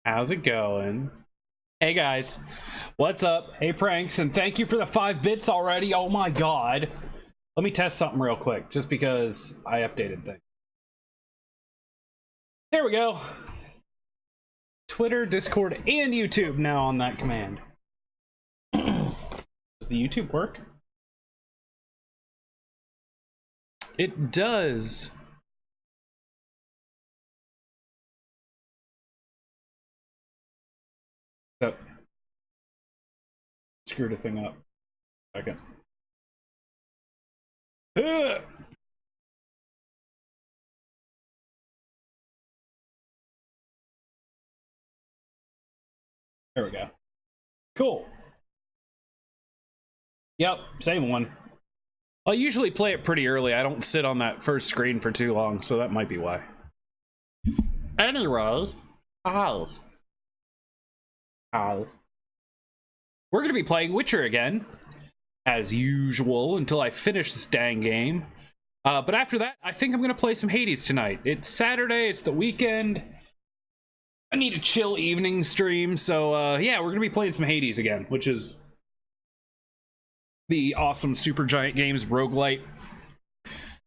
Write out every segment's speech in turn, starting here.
How's it going? Hey guys, what's up? Hey Pranks, and thank you for the 5 bits already. Oh my god. Let me test something real quick, just because I updated things. There we go. Twitter, Discord, and YouTube now on that command. Does the YouTube work? It does. So, screwed a thing up. Second. There we go. Cool. Yep, same one. I usually play it pretty early. I don't sit on that first screen for too long, so that might be why. Anyway, hi. We're gonna be playing Witcher again, as usual, until I finish this dang game. But after that, I think I'm gonna play some Hades tonight. It's Saturday, it's the weekend. I need a chill evening stream, so yeah, we're gonna be playing some Hades again, which is the awesome Supergiant Games roguelite,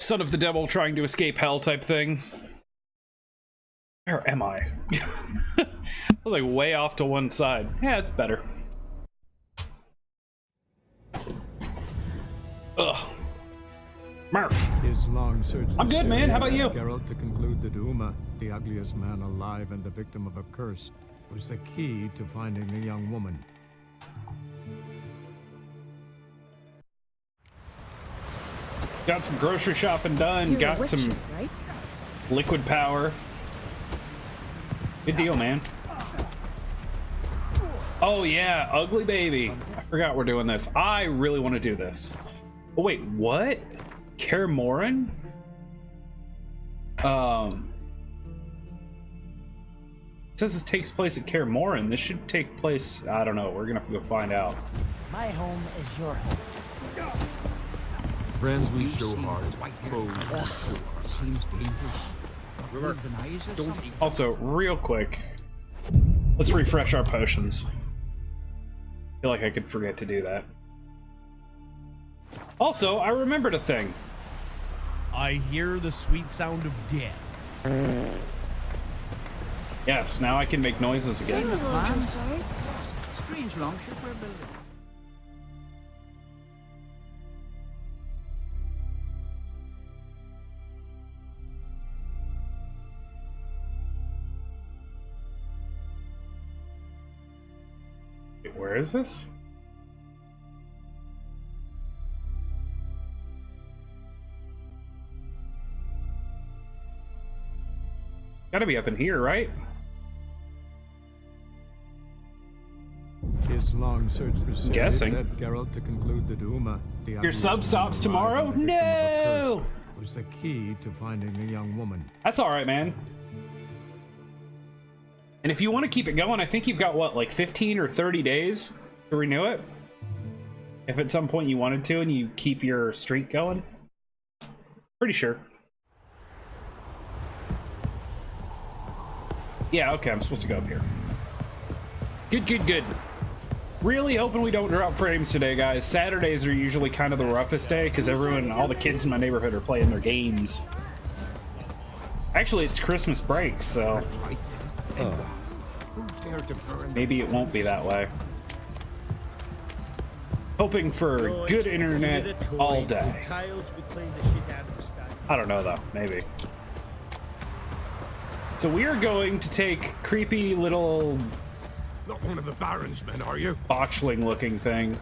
son of the devil trying to escape hell type thing. Where am I? I'm like way off to one side. Yeah, it's better. Ugh. Murph. His long search I'm good, man. How about you? Geralt to conclude that Uma, the ugliest man alive and the victim of a curse, was the key to finding the young woman. Got some grocery shopping done. You're got a Witcher, some right? liquid power. Good deal, man. Oh yeah, ugly baby. I forgot we're doing this. I really want to do this. Oh wait, what? Kaer Morhen? It says it takes place at Kaer Morhen. This should take place, I don't know. We're gonna have to go find out. My home is your home. Friends we show hard, foes seems dangerous. Also, real quick, let's refresh our potions. I feel like I could forget to do that. Also, I remembered a thing. I hear the sweet sound of death. Yes, now I can make noises again. I'm sorry. Strange longship we're building. Wait, where is this? Gotta be up in here, right? His long search for Ciri Guessing. led Geralt to conclude that Uma, the Your ugliest sub man stops alive tomorrow? and the victim of a No! curse, was the key to finding the young woman. That's alright, man. And if you want to keep it going, I think you've got, what, like 15 or 30 days to renew it? If at some point you wanted to and you keep your streak going? Pretty sure. Yeah, okay, I'm supposed to go up here. Good, good, good. Really hoping we don't drop frames today, guys. Saturdays are usually kind of the roughest day because all the kids in my neighborhood are playing their games. Actually, it's Christmas break, so maybe it won't be that way. Hoping for good internet all day. I don't know though, maybe. So we are going to take creepy little Not one of the Baron's men, are you? botchling looking thing.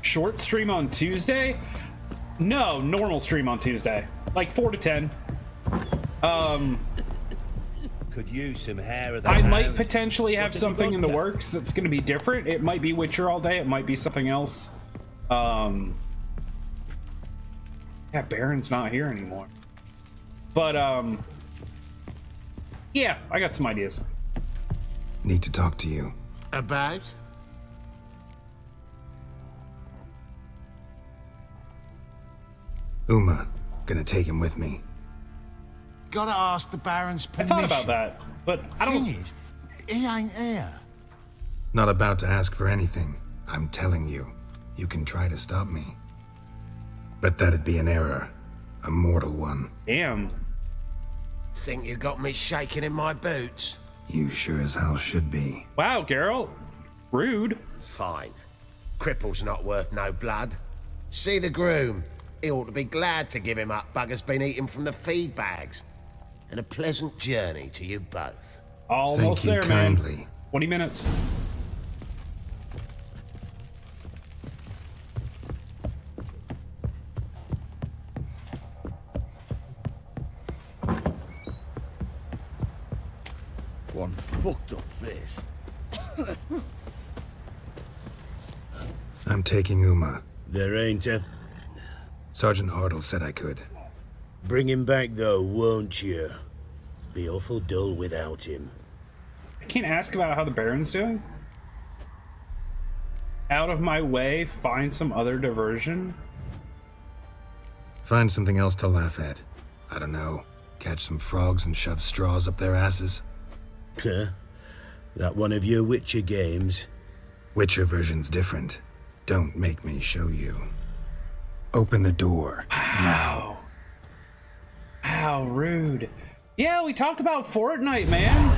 Short stream on Tuesday? No, normal stream on Tuesday. Like 4 to 10. Could use some hair of the I hound. might potentially have What have you something got in the there? works that's going to be different. It might be Witcher all day. It might be something else. Yeah, Baron's not here anymore. But, yeah, I got some ideas. Need to talk to you. About? Uma, gonna take him with me. Gotta ask the Baron's I permission. thought about that, but I Thing don't. is, he ain't here. Not about to ask for anything. I'm telling you, you can try to stop me. But that'd be an error. A mortal one. Damn. Think you got me shaking in my boots? You sure as hell should be. Wow, Geralt. Rude. Fine. Cripple's not worth no blood. See the groom. He ought to be glad to give him up. Bugger's been eating from the feed bags. And a pleasant journey to you both. Almost Thank you there, man. kindly. 20 minutes. One fucked up face. I'm taking Uma. There ain't a... Sergeant Hartle said I could. Bring him back, though, won't you? Be awful dull without him. I can't ask about how the Baron's doing. Out of my way, find some other diversion. Find something else to laugh at. I don't know. Catch some frogs and shove straws up their asses. Huh? That one of your Witcher games? Witcher version's different. Don't make me show you. Open the door. Now. How rude. Yeah, we talked about Fortnite, man.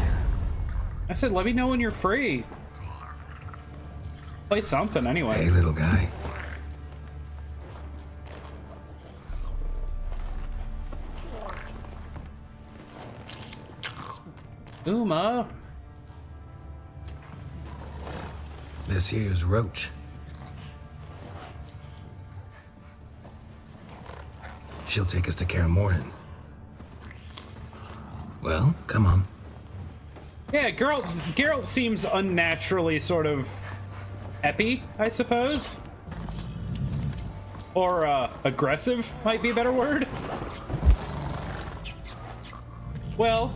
I said, let me know when you're free. Play something anyway. Hey, little guy. Uma. This here's Roach. She'll take us to Kaer Morhen. Well, come on. Yeah, Geralt seems unnaturally sort of eppy, I suppose. Or aggressive might be a better word. Well,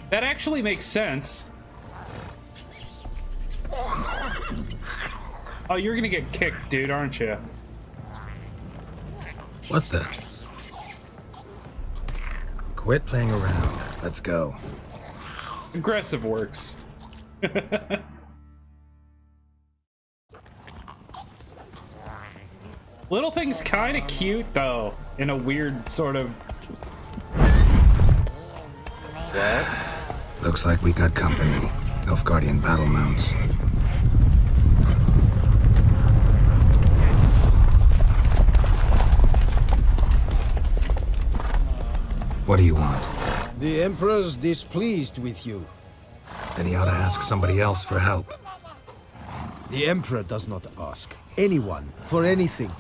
that actually makes sense. Oh, you're gonna get kicked, dude, aren't you? What the? Quit playing around. Let's go. Aggressive works. Little thing's kind of cute, though, in a weird sort of... Looks like we got company. Nilfgaardian battle mounts. What do you want? The Emperor's displeased with you. Then he ought to ask somebody else for help. The Emperor does not ask anyone for anything.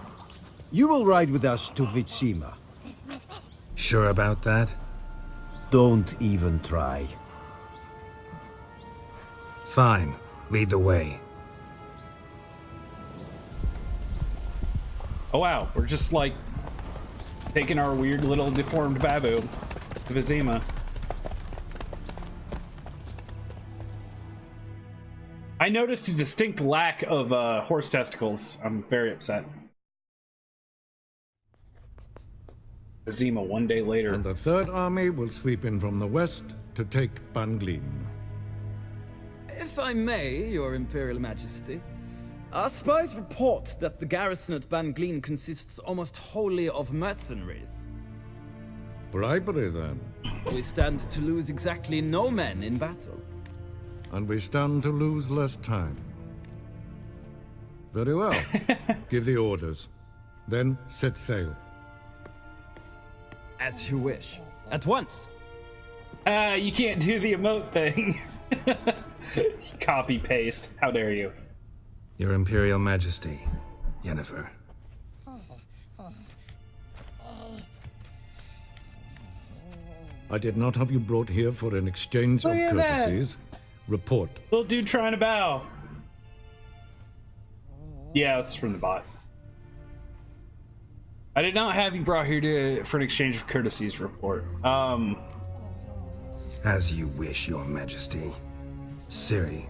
You will ride with us to Vitsima. Sure about that? Don't even try. Fine. Lead the way. Oh wow, we're just like taking our weird little deformed babu to Vizima. I noticed a distinct lack of horse testicles. I'm very upset. Vizima one day later. And the Third Army will sweep in from the west to take Banglin. If I may, Your Imperial Majesty, our spies report that the garrison at Banglin consists almost wholly of mercenaries. Bribery, then. We stand to lose exactly no men in battle. And we stand to lose less time. Very well. Give the orders. Then set sail. As you wish. At once. You can't do the emote thing. Copy paste. How dare you? Your Imperial Majesty, Yennefer. I did not have you brought here for an exchange of Look at that. courtesies. Report. Little dude trying to bow. Yeah, it's from the bot. I did not have you brought here for an exchange of courtesies report. As you wish, Your Majesty. Ciri.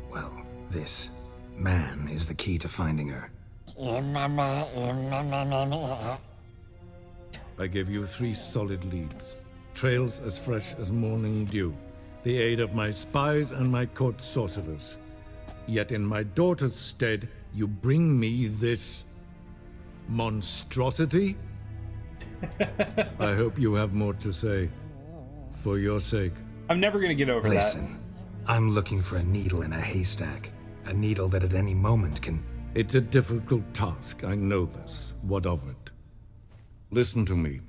Well, this man is the key to finding her. I gave you 3 solid leads. Trails as fresh as morning dew. The aid of my spies and my court sorcerers. Yet in my daughter's stead, you bring me this monstrosity? I hope you have more to say. For your sake. I'm never gonna get over that. Listen, I'm looking for a needle in a haystack. A needle that at any moment can... It's a difficult task, I know this. What of it? Listen to me.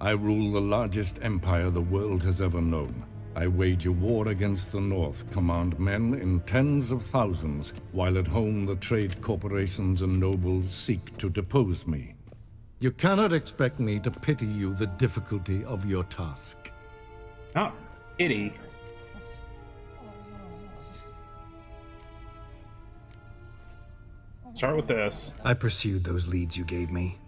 I rule the largest empire the world has ever known. I wage a war against the North, command men in tens of thousands, while at home the trade corporations and nobles seek to depose me. You cannot expect me to pity you the difficulty of your task. Oh, pity. Start with this. I pursued those leads you gave me.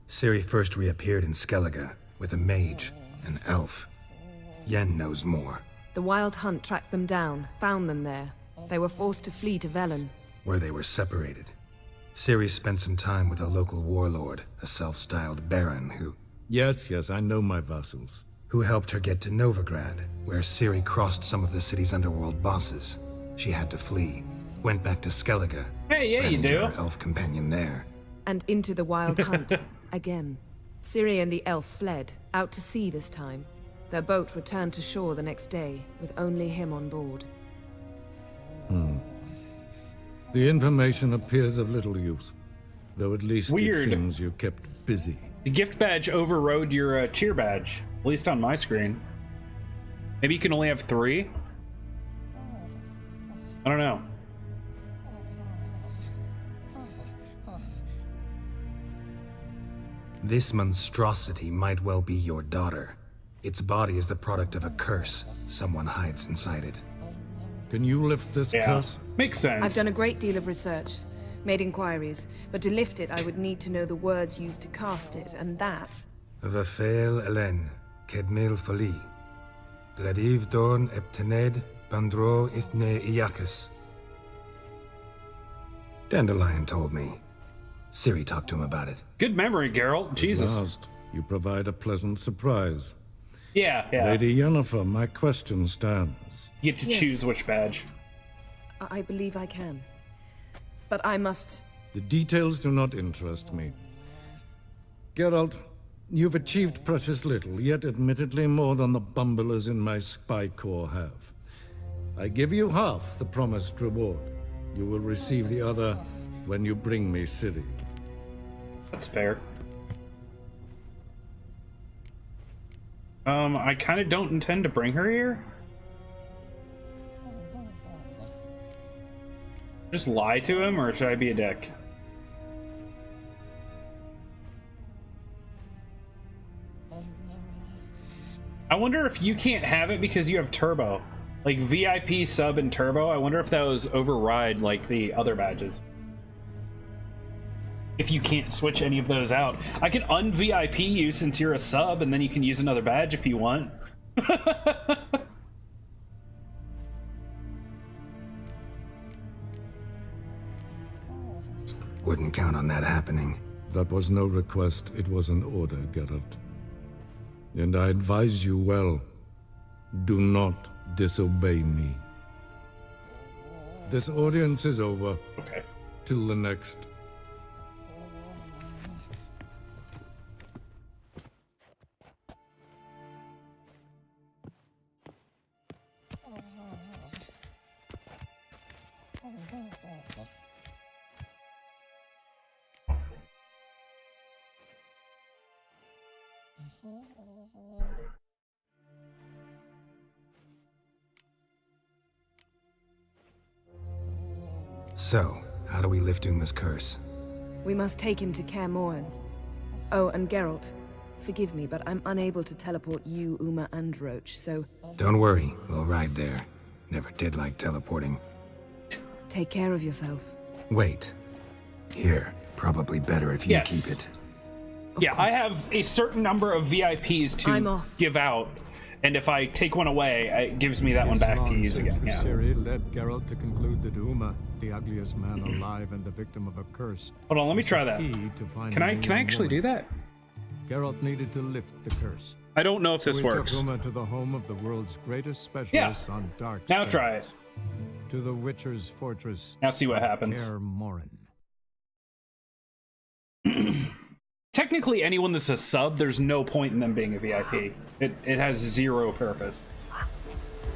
Ciri first reappeared in Skellige with a mage, an elf. Yen knows more. The Wild Hunt tracked them down, found them there. They were forced to flee to Velen. Where they were separated. Ciri spent some time with a local warlord, a self-styled baron who... Yes, I know my vassals. Who helped her get to Novigrad, where Ciri crossed some of the city's underworld bosses. She had to flee. Went back to Skellige. Hey, yeah, ran you into do. her elf companion there. And into the Wild Hunt. Again. Ciri and the elf fled, out to sea this time. Their boat returned to shore the next day, with only him on board. The information appears of little use, though at least Weird. it seems you kept busy. The gift badge overrode your cheer badge, at least on my screen. Maybe you can only have 3? I don't know. This monstrosity might well be your daughter. Its body is the product of a curse. Someone hides inside it. Can you lift this curse? Makes sense. I've done a great deal of research, made inquiries, but to lift it I would need to know the words used to cast it, and that... Vafel Elen, Kedmil Fali. Gladiv Dorn Eptened, Bandro Ithne Iakis. Dandelion told me. Ciri talked to him about it. Good memory, Geralt. Jesus. At last, you provide a pleasant surprise. Yeah. Lady Yennefer, my question stands. You get to choose which badge. I believe I can. But I must... The details do not interest me. Geralt, you've achieved precious little, yet admittedly more than the bumblers in my spy corps have. I give you half the promised reward. You will receive the other when you bring me Ciri. That's fair. I kind of don't intend to bring her here. Just lie to him, or should I be a dick? I wonder if you can't have it because you have Turbo. Like VIP, sub, and Turbo. I wonder if those override like the other badges. If you can't switch any of those out. I can un-VIP you since you're a sub, and then you can use another badge if you want. Wouldn't count on that happening. That was no request, it was an order, Geralt. And I advise you well, do not disobey me. This audience is over. Okay. Till the next. So, how do we lift Uma's curse? We must take him to Kaer Morhen. Oh, and Geralt, forgive me, but I'm unable to teleport you, Uma, and Roach, so... Don't worry, we'll ride there. Never did like teleporting. Take care of yourself. Wait. Here, probably better if you keep it. Yeah, I have a certain number of VIPs to give out, And if I take one away, it gives me that one back to use again. Yeah. Ciri led Geralt to conclude that Uma, the ugliest man alive and the victim of a curse. Hold on, let me try that. Can I actually do that? Geralt needed to lift the curse. I don't know if this works. Took Uma to the home of the world's greatest specialist on dark now spells, try it. To the Witcher's fortress. Now see what happens. Kaer Morhen. Technically, anyone that's a sub, there's no point in them being a VIP. It has zero purpose.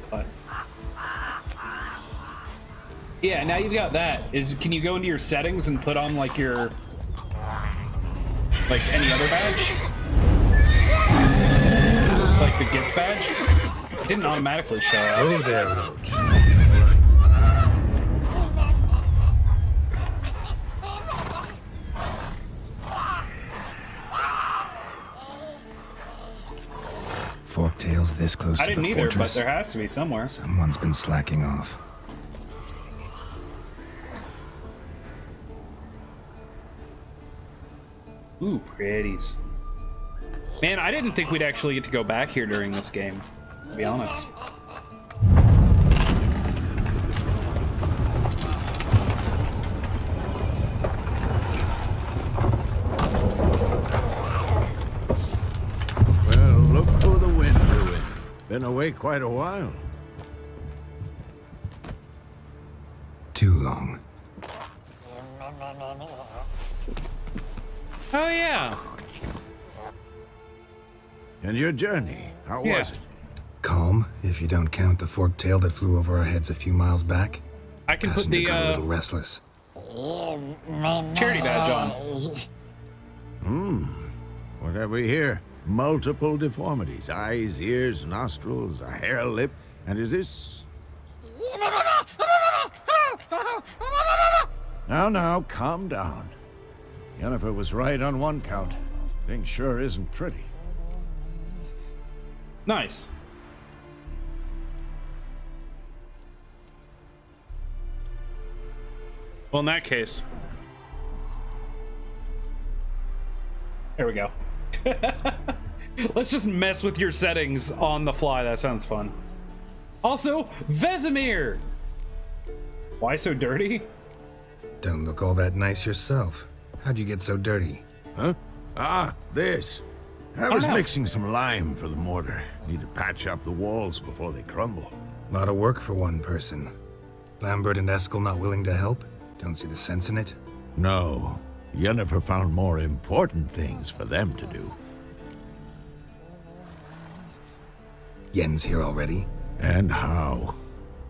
But yeah, now you've got that. Can you go into your settings and put on like your any other badge? Like the gift badge? It didn't automatically show up. Oh there, Roach. Forktail's this close I to the didn't either, fortress. but there has to be somewhere. Someone's been slacking off. Ooh, pretties. Man, I didn't think we'd actually get to go back here during this game, to be honest. Well, look who the wind blew in. Been away quite a while. Too long. Oh, yeah. And your journey, how was it? Calm, if you don't count the forktail that flew over our heads a few miles back. I can put Passenger the got a little restless. charity badge on. What have we here? Multiple deformities. Eyes, ears, nostrils, a hair lip. And is this... Now, calm down. Yennefer was right on one count. Thing sure isn't pretty. Nice. Well, in that case, there we go. Let's just mess with your settings on the fly. That sounds fun. Also, Vesemir! Why so dirty? Don't look all that nice yourself. How'd you get so dirty? Huh? Ah, this. I was mixing some lime for the mortar. Need to patch up the walls before they crumble. Lot of work for one person. Lambert and Eskel not willing to help? Don't see the sense in it? No. Yennefer found more important things for them to do. Yen's here already? And how?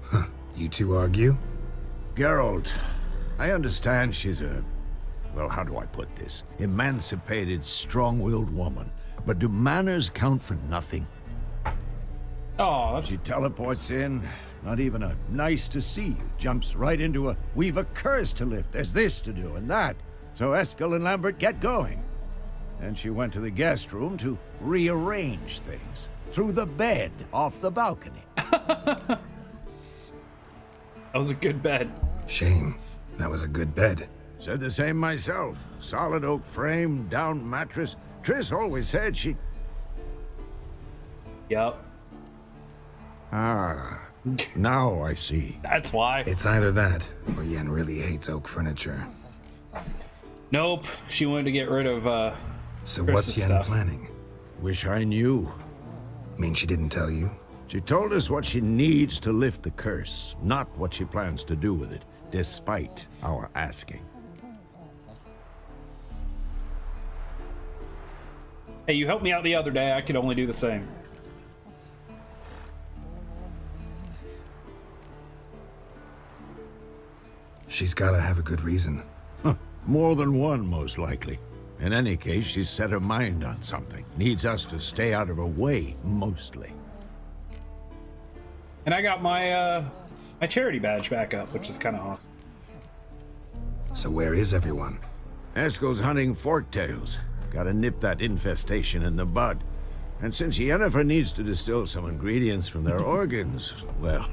Huh. You two argue? Geralt, I understand she's a... well, how do I put this? Emancipated, strong-willed woman. But do manners count for nothing? Oh, that's... She teleports in, not even a nice to see you. Jumps right into a, we've a curse to lift, there's this to do and that. So Eskel and Lambert get going. And she went to the guest room to rearrange things. Through the bed, off the balcony. That was a good bed. Shame. That was a good bed. Said the same myself. Solid oak frame, down mattress. Triss always said she... Yup. Ah, now I see. That's why. It's either that, or Yen really hates oak furniture. Nope. She wanted to get rid of, So Chris's what's Yen stuff. planning? Wish I knew. Mean she didn't tell you? She told us what she needs to lift the curse, not what she plans to do with it, despite our asking. Hey, you helped me out the other day. I could only do the same. She's gotta have a good reason. More than one, most likely. In any case, she's set her mind on something. Needs us to stay out of her way, mostly. And I got my, my charity badge back up, which is kind of awesome. So where is everyone? Eskel's hunting forktails. Gotta nip that infestation in the bud. And since Yennefer needs to distill some ingredients from their organs, well,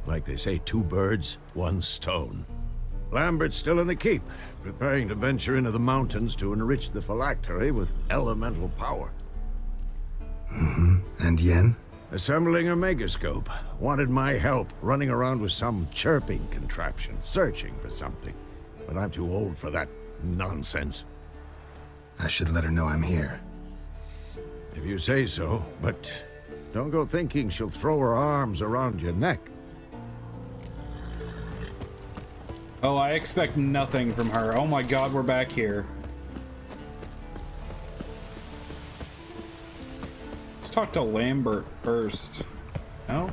like they say, 2 birds, 1 stone. Lambert's still in the keep, preparing to venture into the mountains to enrich the phylactery with elemental power. And Yen? Assembling a megascope. Wanted my help running around with some chirping contraption, searching for something. But I'm too old for that nonsense. I should let her know I'm here. If you say so, but don't go thinking she'll throw her arms around your neck. Oh, I expect nothing from her. Oh my god, we're back here. Let's talk to Lambert first. No?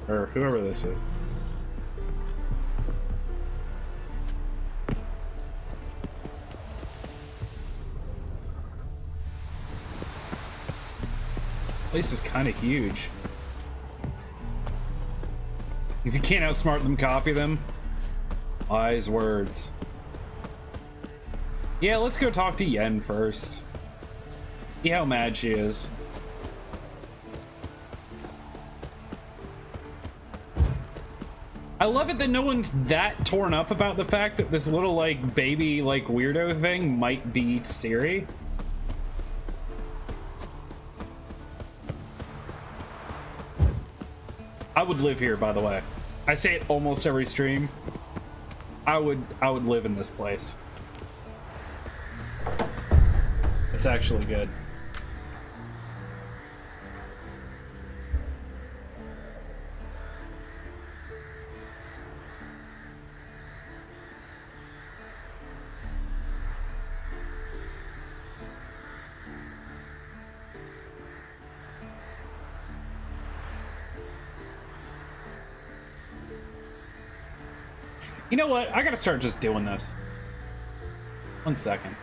Or whoever this is. Place is kind of huge. If you can't outsmart them, copy them. Wise words. Yeah, let's go talk to Yen first. See how mad she is. I love it that no one's that torn up about the fact that this little, like, baby, like, weirdo thing might be Ciri. I would live here, by the way. I say it almost every stream. I would live in this place. It's actually good. You know what? I gotta start just doing this. 1 second.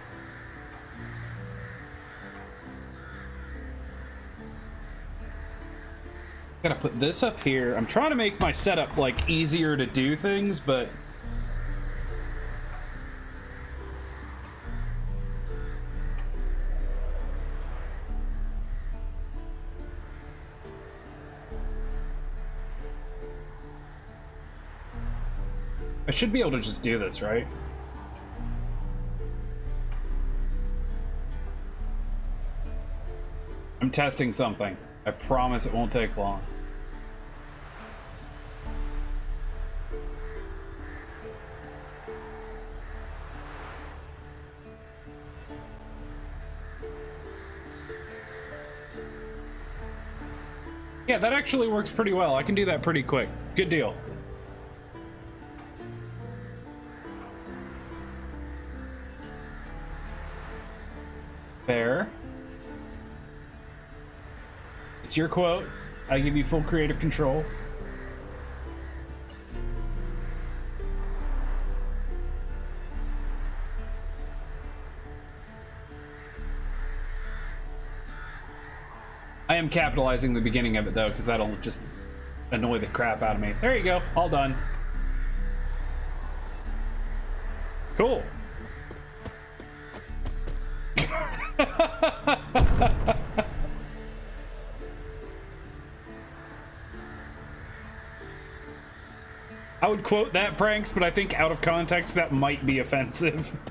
Gotta put this up here. I'm trying to make my setup, like, easier to do things, but... I should be able to just do this, right? I'm testing something. I promise it won't take long. Yeah, that actually works pretty well. I can do that pretty quick. Good deal. Fair. It's your quote. I give you full creative control. I am capitalizing the beginning of it though, because that'll just annoy the crap out of me. There you go. All done. Cool. I would quote that, Pranks, but I think out of context that might be offensive.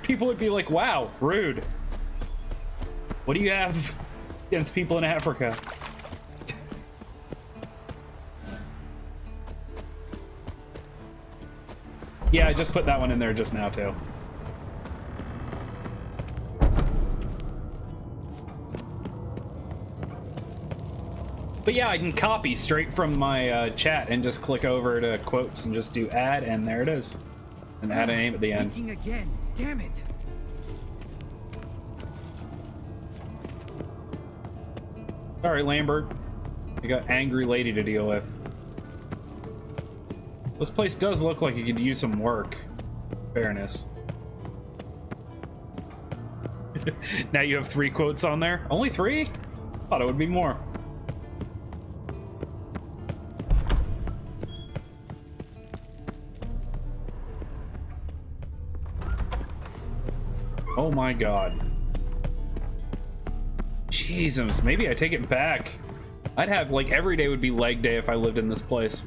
People would be like, wow, rude. What do you have against people in Africa? Yeah, I just put that one in there just now, too. But yeah, I can copy straight from my chat and just click over to quotes and just do add, and there it is. And add a name at the end. Thinking again. Damn it. Sorry, Lambert. I got angry lady to deal with. This place does look like it could use some work. Fairness. Now you have 3 quotes on there? Only 3? Thought it would be more. Oh my god. Jesus, maybe I take it back. I'd have, like, every day would be leg day if I lived in this place.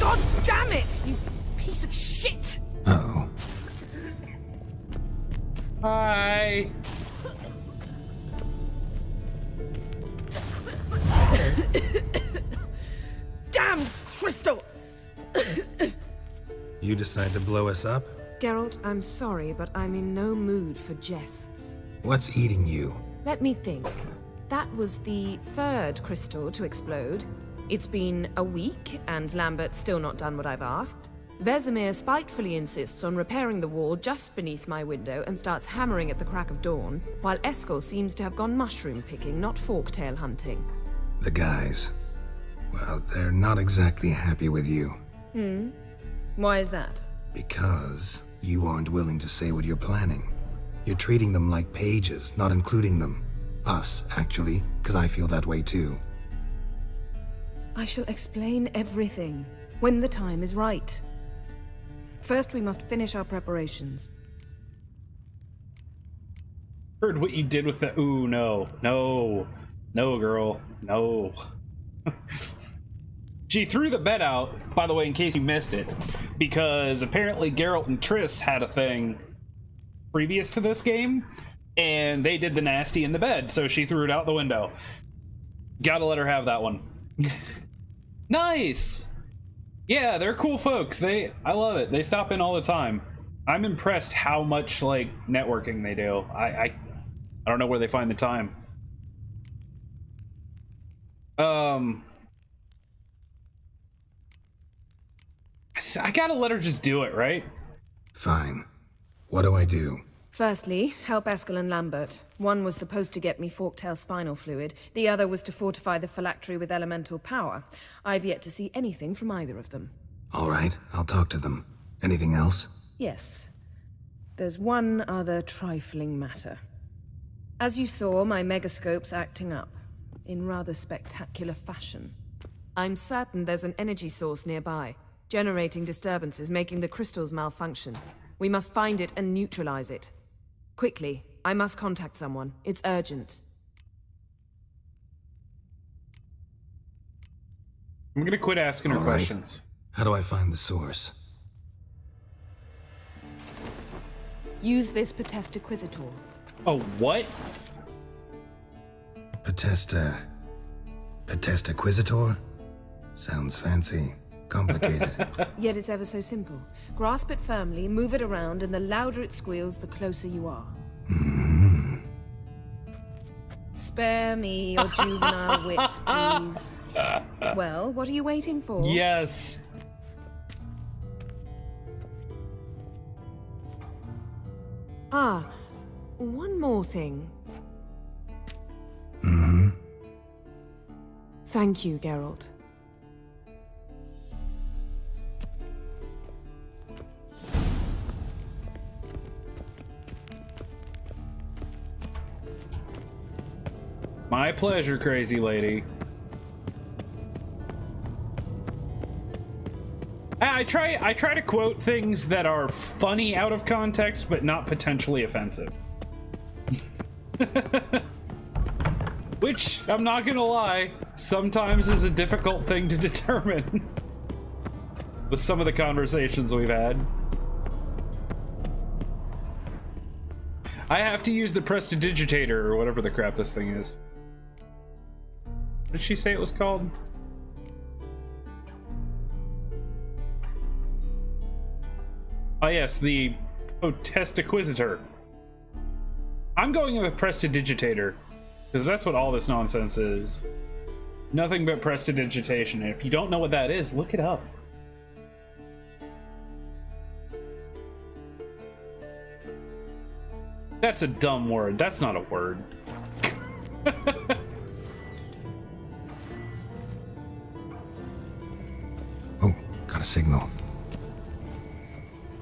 God damn it! You piece of shit! Uh-oh. Hi. Damn crystal! You decide to blow us up? Geralt, I'm sorry, but I'm in no mood for jests. What's eating you? Let me think. That was the third crystal to explode. It's been a week, and Lambert's still not done what I've asked. Vesemir spitefully insists on repairing the wall just beneath my window and starts hammering at the crack of dawn, while Eskel seems to have gone mushroom picking, not forktail hunting. The guys. Well, they're not exactly happy with you. Why is that? Because you aren't willing to say what you're planning. You're treating them like pages, not including them. Us, actually, because I feel that way too. I shall explain everything when the time is right. First, we must finish our preparations. Heard what you did with the. Ooh, no. No. No, girl. No. She threw the bed out, by the way, in case you missed it, because apparently Geralt and Triss had a thing previous to this game, and they did the nasty in the bed, so she threw it out the window. Gotta let her have that one. Nice! Yeah, they're cool folks. I love it. They stop in all the time. I'm impressed how much, like, networking they do. I don't know where they find the time. I gotta let her just do it, right? Fine. What do I do? Firstly, help Eskel and Lambert. One was supposed to get me forktail spinal fluid, the other was to fortify the phylactery with elemental power. I've yet to see anything from either of them. All right, I'll talk to them. Anything else? Yes. There's one other trifling matter. As you saw, my megascope's acting up, in rather spectacular fashion. I'm certain there's an energy source nearby, generating disturbances, making the crystals malfunction. We must find it and neutralize it. Quickly, I must contact someone. It's urgent. I'm gonna quit asking her All right. questions. How do I find the source? Use this Potestaquizitor. Oh, what? Potestaquizitor? Sounds fancy. Complicated. Yet it's ever so simple. Grasp it firmly, move it around, and the louder it squeals, the closer you are. Spare me your juvenile wit, please. Well, what are you waiting for? Yes. Ah, one more thing. Thank you, Geralt. My pleasure, crazy lady. I try to quote things that are funny out of context, but not potentially offensive. Which, I'm not gonna lie, sometimes is a difficult thing to determine with some of the conversations we've had. I have to use the prestidigitator, or whatever the crap this thing is. What did she say it was called? Oh yes, the Potestaquizitor. I'm going with the prestidigitator, because that's what all this nonsense is. Nothing but prestidigitation. And if you don't know what that is, look it up. That's a dumb word. That's not a word. Oh, got a signal.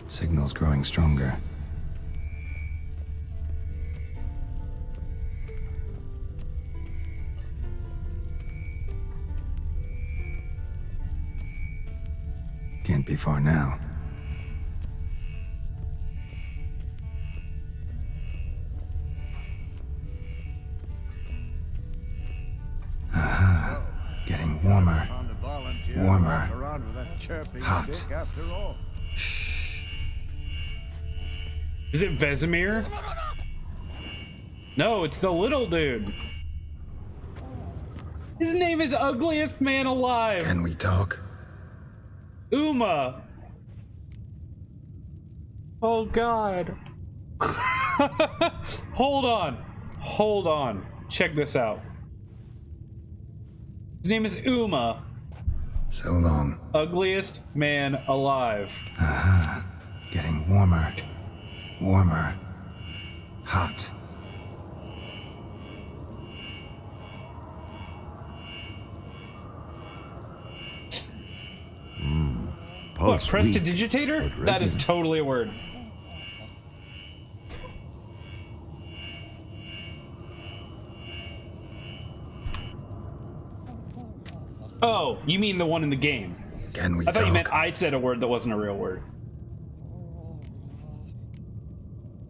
Signal's growing stronger. Can't be far now. Aha. Getting warmer. Warmer. Hot. Is it Vesemir? No, it's the little dude. His name is Ugliest Man Alive. Can we talk? Uma. Oh God. Hold on. Hold on. Check this out. His name is Uma. So long. Ugliest man alive. Getting warmer. Warmer. Hot. What, prestidigitator? That is totally a word. Oh, you mean the one in the game? Can we I thought talk? you meant I said a word that wasn't a real word.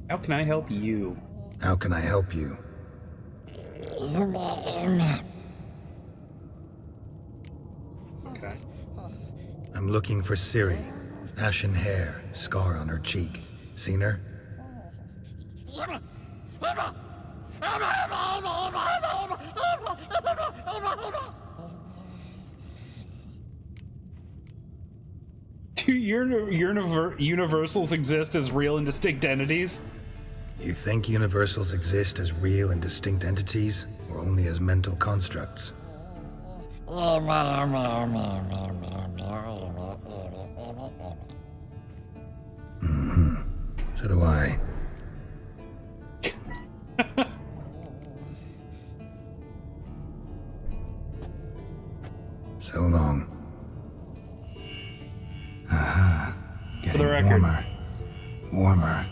How can I help you? How can I help you? Okay. I'm looking for Ciri. Ashen hair, scar on her cheek. Seen her? Do universals exist as real and distinct entities? You think universals exist as real and distinct entities, or only as mental constructs? So do I. So long. Getting For the record. warmer. Warmer.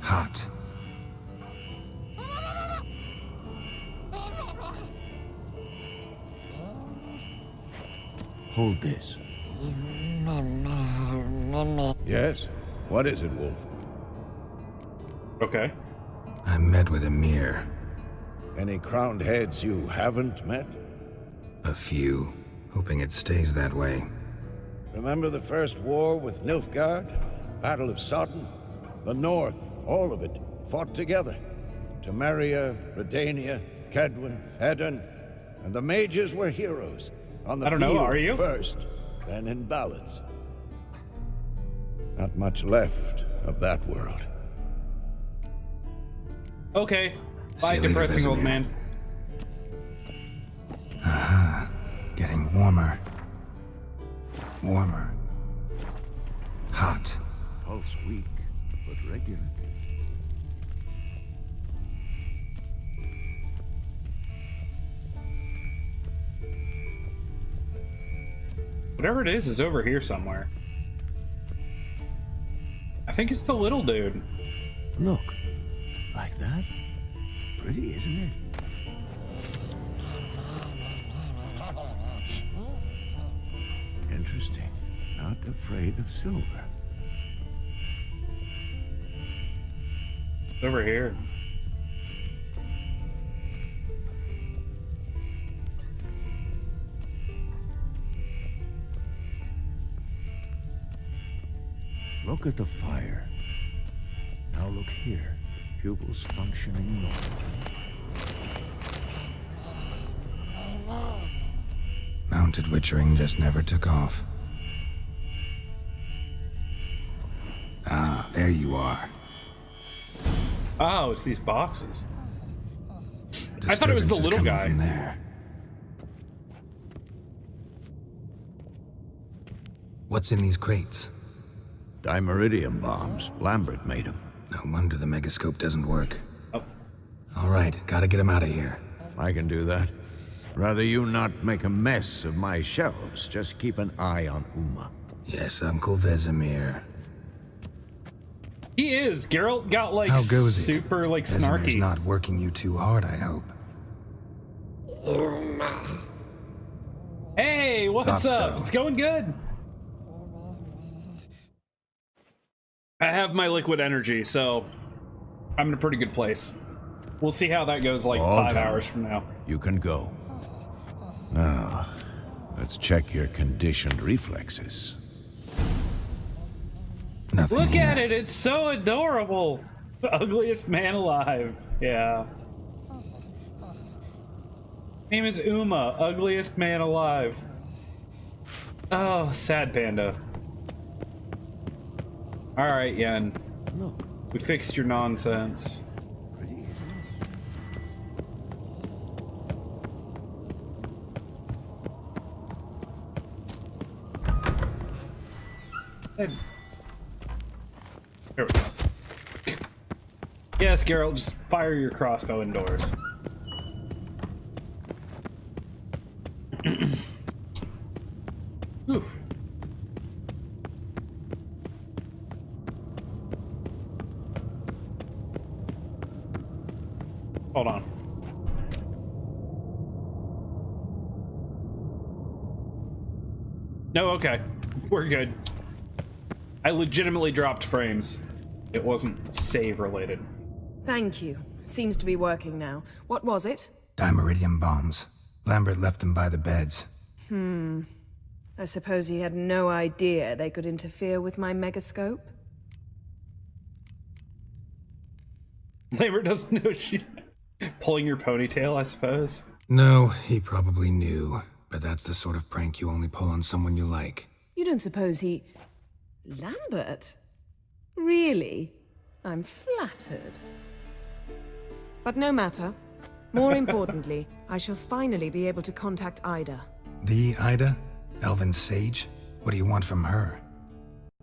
Hot. Hold this. Yes? What is it, Wolf? Okay. I met with Emir. Any crowned heads you haven't met? A few. Hoping it stays that way. Remember the first war with Nilfgaard? Battle of Sodden? The North, all of it, fought together. Temeria, Redania, Kedwin, Edan, and the mages were heroes. On the I don't know, are you? First, then in ballads. Not much left of that world. Okay. Bye, See you later, depressing old Vesemir. man. Getting warmer. Warmer. Hot. Pulse weak, but regular. Whatever it is over here somewhere. I think it's the little dude. Look, like that? Pretty, isn't it? Interesting. Not afraid of silver. It's over here. Look at the fire. Now look here. Pupils functioning normally. Mounted witchering just never took off. Ah, there you are. Oh, it's these boxes. I thought it was the Disturbance is little coming guy. from there. What's in these crates? Dimeridium bombs. Lambert made them. No wonder the megascope doesn't work. Oh. All right, gotta get him out of here. I can do that. Rather you not make a mess of my shelves. Just keep an eye on Uma. Yes, Uncle Vesemir. He is. Geralt got like How goes it? super like Vesemir's snarky. not working you too hard, I hope. Hey, what's Thought up? so. It's going good. I have my liquid energy, so I'm in a pretty good place. We'll see how that goes like All 5 done. hours from now. You can go. Now, let's check your conditioned reflexes. Nothing Look here. at it, it's so adorable. The ugliest man alive. Yeah. Name is Uma, ugliest man alive. Oh, sad panda. Alright, Yen. We fixed your nonsense. Here we go. Yes, Geralt, just fire your crossbow indoors. Oof. Hold on. No, okay. We're good. I legitimately dropped frames. It wasn't save related. Thank you. Seems to be working now. What was it? Dimeridium bombs. Lambert left them by the beds. I suppose he had no idea they could interfere with my megascope? Lambert doesn't know she... Pulling your ponytail, I suppose. No, he probably knew. But that's the sort of prank you only pull on someone you like. You don't suppose he... Lambert? Really? I'm flattered. But no matter. More importantly, I shall finally be able to contact Ida. The Ida? Elven sage? What do you want from her?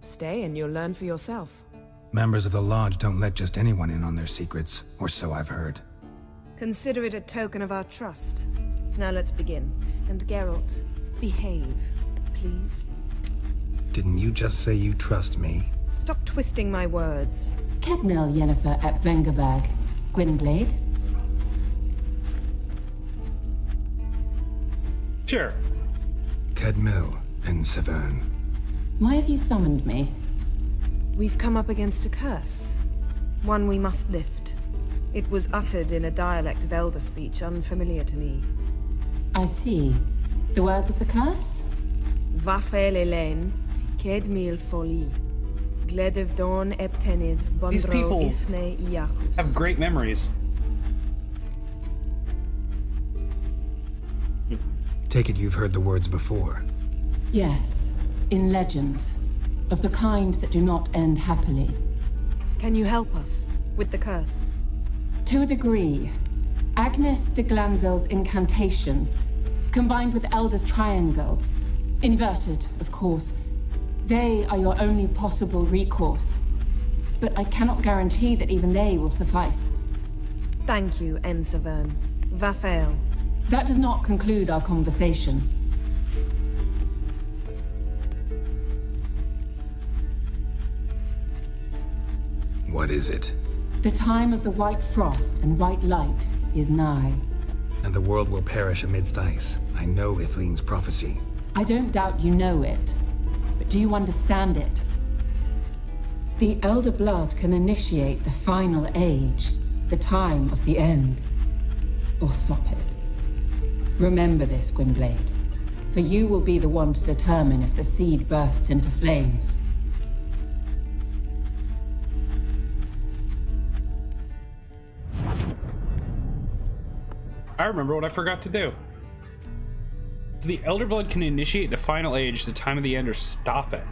Stay and you'll learn for yourself. Members of the Lodge don't let just anyone in on their secrets, or so I've heard. Consider it a token of our trust. Now let's begin. And Geralt, behave, please. Didn't you just say you trust me? Stop twisting my words. Kedmil Yennefer at Vengerberg. Gwynblade? Sure. Kedmil and Severn. Why have you summoned me? We've come up against a curse. One we must lift. It was uttered in a dialect of Elder speech unfamiliar to me. I see. The words of the curse? Vafel Elaine, Kedmil Foli. Gledev Dawn Eptenid, These Bondro people Isne Iacus. have great memories. Take it you've heard the words before. Yes. In legends. Of the kind that do not end happily. Can you help us with the curse? To a degree. Agnes de Glanville's incantation, combined with Elder's triangle, inverted, of course. They are your only possible recourse. But I cannot guarantee that even they will suffice. Thank you, Ensevern. Vafel. That does not conclude our conversation. What is it? The time of the white frost and white light is nigh. And the world will perish amidst ice. I know Ithleen's prophecy. I don't doubt you know it. But do you understand it? The Elder Blood can initiate the final age, the time of the end. Or stop it. Remember this, Gwynblade. For you will be the one to determine if the seed bursts into flames. I remember what I forgot to do. So the Elder Blood can initiate the final age, the time of the end, or stop it.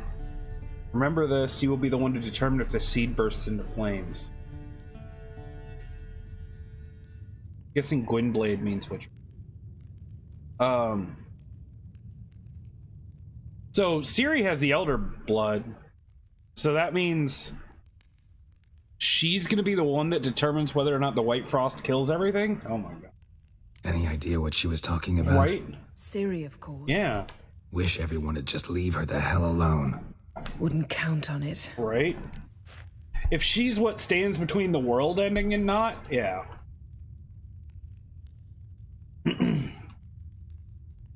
Remember this, you will be the one to determine if the seed bursts into flames. I'm guessing Gwynblade means Witcher. So Ciri has the Elder Blood, so that means she's gonna be the one that determines whether or not the White Frost kills everything? Oh my god. Any idea what she was talking about? Right? Ciri, of course. Yeah. Wish everyone would just leave her the hell alone. Wouldn't count on it. Right? If she's what stands between the world ending and not, yeah.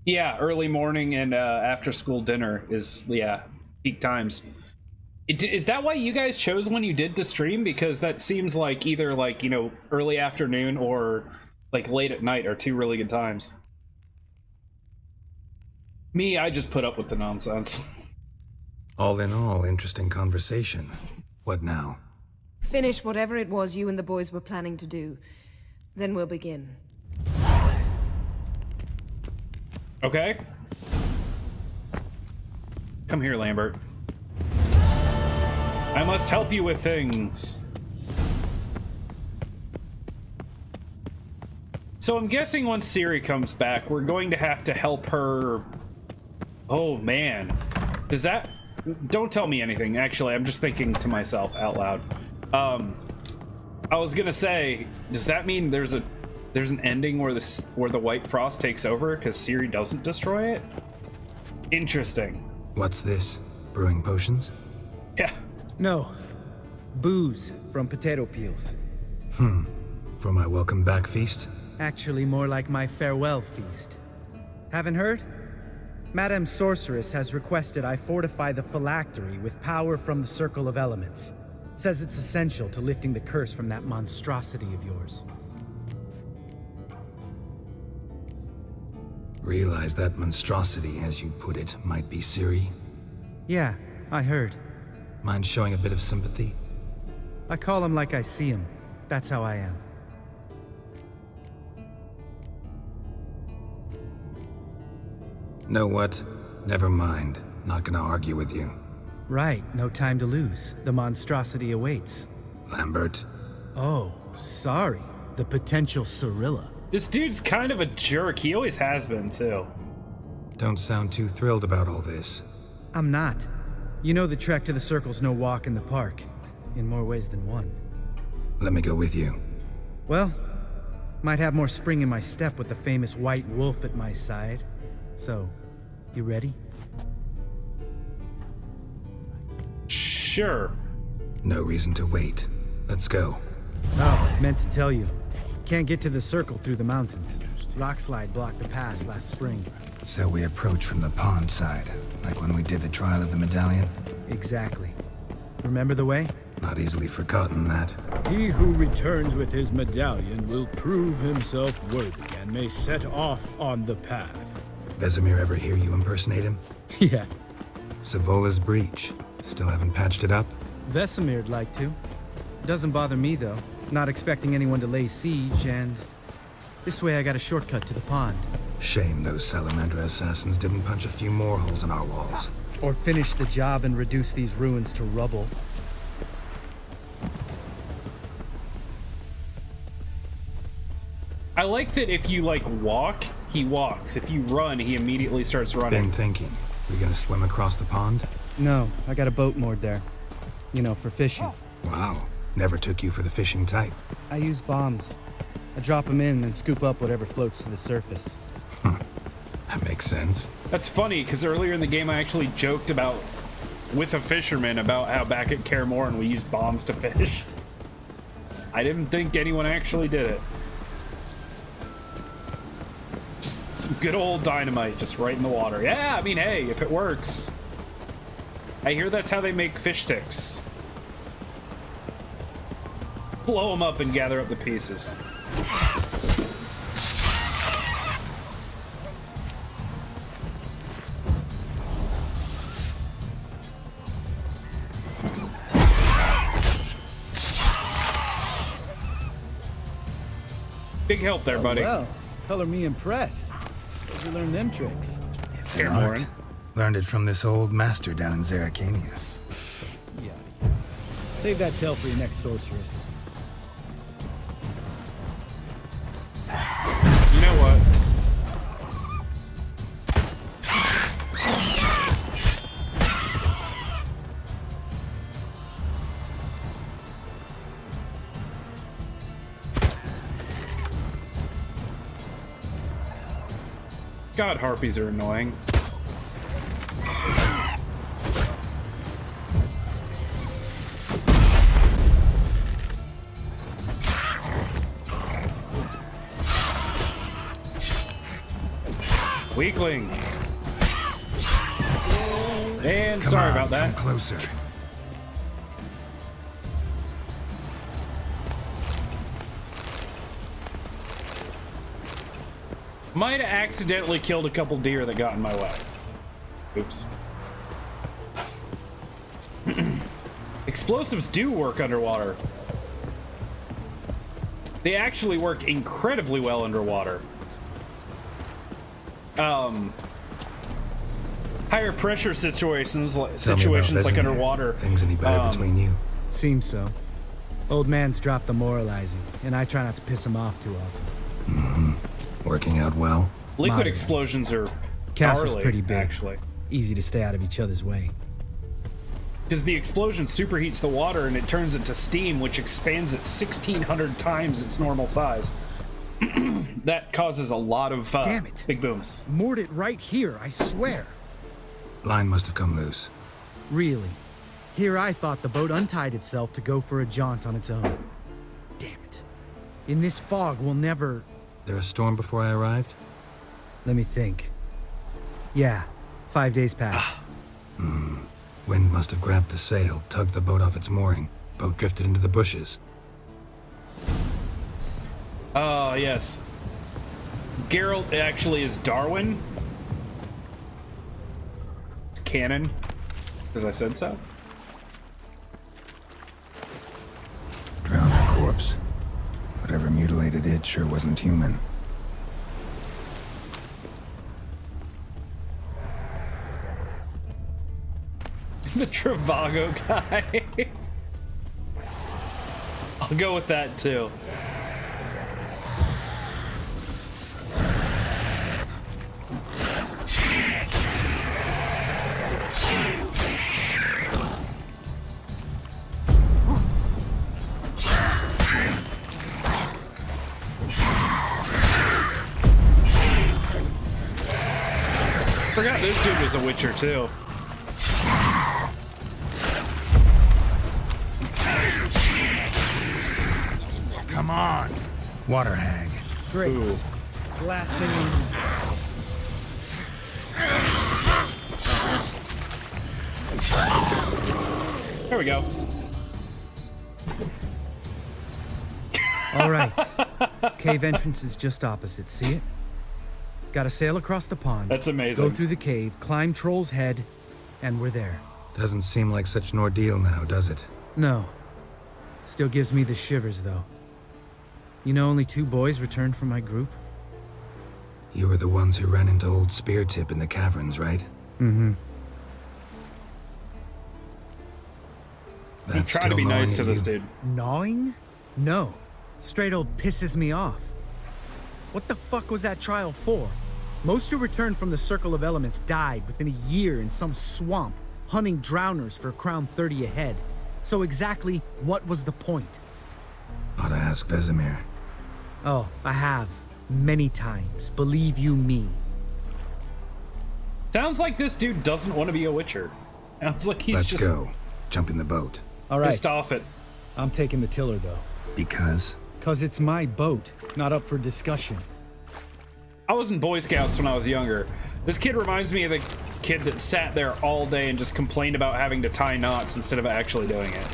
Yeah, early morning and after school dinner is, yeah, peak times. Is that why you guys chose when you did to stream? Because that seems like either, like, you know, early afternoon or like late at night are two really good times. Me, I just put up with the nonsense. All in all, interesting conversation. What now? Finish whatever it was you and the boys were planning to do. Then we'll begin. Okay. Come here, Lambert. I must help you with things. So I'm guessing once Ciri comes back, we're going to have to help her. Oh man. Does that... Don't tell me anything. Actually, I'm just thinking to myself out loud. I was gonna say, does that mean there's an ending where the White Frost takes over because Ciri doesn't destroy it? Interesting. What's this? Brewing potions? Yeah. No. Booze from potato peels. For my welcome back feast? Actually, more like my farewell feast. Haven't heard? Madame Sorceress has requested I fortify the phylactery with power from the Circle of Elements. Says it's essential to lifting the curse from that monstrosity of yours. Realize that monstrosity, as you put it, might be Ciri? Yeah, I heard. Mind showing a bit of sympathy? I call him like I see him. That's how I am. Know what? Never mind. Not gonna argue with you. Right, no time to lose. The monstrosity awaits. Lambert. Oh, sorry. The potential Cirilla. This dude's kind of a jerk. He always has been, too. Don't sound too thrilled about all this. I'm not. You know the trek to the Circle's no walk in the park. In more ways than one. Let me go with you. Well, might have more spring in my step with the famous White Wolf at my side. So, you ready? Sure. No reason to wait. Let's go. Oh, meant to tell you. Can't get to the Circle through the mountains. Rockslide blocked the pass last spring. So we approach from the pond side, like when we did the trial of the medallion? Exactly. Remember the way? Not easily forgotten, that. He who returns with his medallion will prove himself worthy and may set off on the path. Vesemir ever hear you impersonate him? Yeah. Savola's breach. Still haven't patched it up? Vesemir'd like to. Doesn't bother me, though. Not expecting anyone to lay siege, and... this way I got a shortcut to the pond. Shame those Salamandra assassins didn't punch a few more holes in our walls. Or finish the job and reduce these ruins to rubble. I like that if you, like, walk, he walks. If you run, he immediately starts running. Been thinking. We gonna swim across the pond? No, I got a boat moored there. You know, for fishing. Wow. Never took you for the fishing type. I use bombs. I drop them in and scoop up whatever floats to the surface. That makes sense. That's funny, because earlier in the game I actually joked about, with a fisherman, about how back at Kaer Morhen we used bombs to fish. I didn't think anyone actually did it. Just some good old dynamite, just right in the water. Yeah, I mean, hey, if it works. I hear that's how they make fish sticks. Blow them up and gather up the pieces. Big help there, buddy. Well, color me impressed. Where'd you learn them tricks? It's an art. Learned it from this old master down in Zerrikania. Yeah. Save that tale for your next sorceress. You know what? God, harpies are annoying. Weakling. And sorry about that. Come closer. Might have accidentally killed a couple deer that got in my way. Oops. Explosives do work underwater. They actually work incredibly well underwater. Higher pressure situations like underwater. Things any better between you? Seems so. Old man's dropped the moralizing, and I try not to piss him off too often. Mm-hmm. Working out well? Liquid Moderately. explosions are Castle's gnarly, pretty big. actually. Easy to stay out of each other's way. Because the explosion superheats the water and it turns it to steam, which expands it 1,600 times its normal size. That causes a lot of Damn it. big booms. Moored it right here, I swear. Line must have come loose. Really? Here I thought the boat untied itself to go for a jaunt on its own. Damn it. In this fog, we'll never... There a storm before I arrived? Let me think. Yeah, 5 days passed. Wind must have grabbed the sail, tugged the boat off its mooring. Boat drifted into the bushes. Oh, yes. Geralt actually is Darwin. It's canon, because I said so. Drowned corpse. Whatever mutilated it sure wasn't human. The Travago guy. I'll go with that too. Forgot this dude was a Witcher too. Come on! Water hag. Great. Ooh. Last thing we need. There we go. All right. Cave entrance is just opposite. See it? Gotta sail across the pond. That's amazing. Go through the cave, climb Troll's Head, and we're there. Doesn't seem like such an ordeal now, does it? No. Still gives me the shivers, though. You know, only 2 boys returned from my group. You were the ones who ran into old Speartip in the caverns, right? Mm-hmm. You try to be nice to this dude. Gnawing? No. Straight old pisses me off. What the fuck was that trial for? Most who returned from the Circle of Elements died within a year in some swamp, hunting drowners for a crown 30 a head. So exactly what was the point? Ought to ask Vesemir. Oh, I have. Many times. Believe you me. Sounds like this dude doesn't want to be a Witcher. Sounds like he's Let's go. Jump in the boat. All right. pissed off at... I'm taking the tiller, though. Because? 'Cause it's my boat, not up for discussion. I was in Boy Scouts when I was younger. This kid reminds me of the kid that sat there all day and just complained about having to tie knots instead of actually doing it.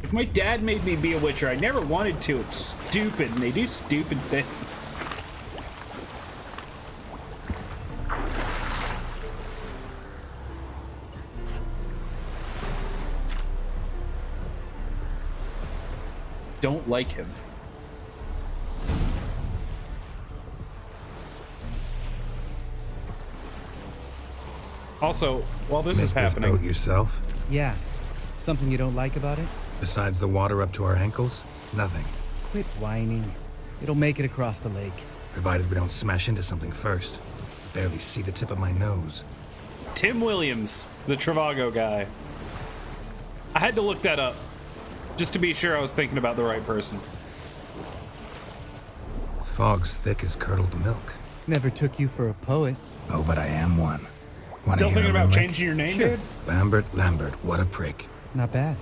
If my dad made me be a Witcher, I never wanted to. It's stupid, and they do stupid things. Don't like him. Also, while this is happening... This boat yourself? Yeah. Something you don't like about it? Besides the water up to our ankles? Nothing. Quit whining. It'll make it across the lake. Provided we don't smash into something first. Barely see the tip of my nose. Tim Williams, the Travago guy. I had to look that up, just to be sure I was thinking about the right person. Fog's thick as curdled milk. Never took you for a poet. Oh, but I am one. Wanna Still hear thinking a about limerick? changing your name, Sure. dude? Lambert, what a prick. Not bad.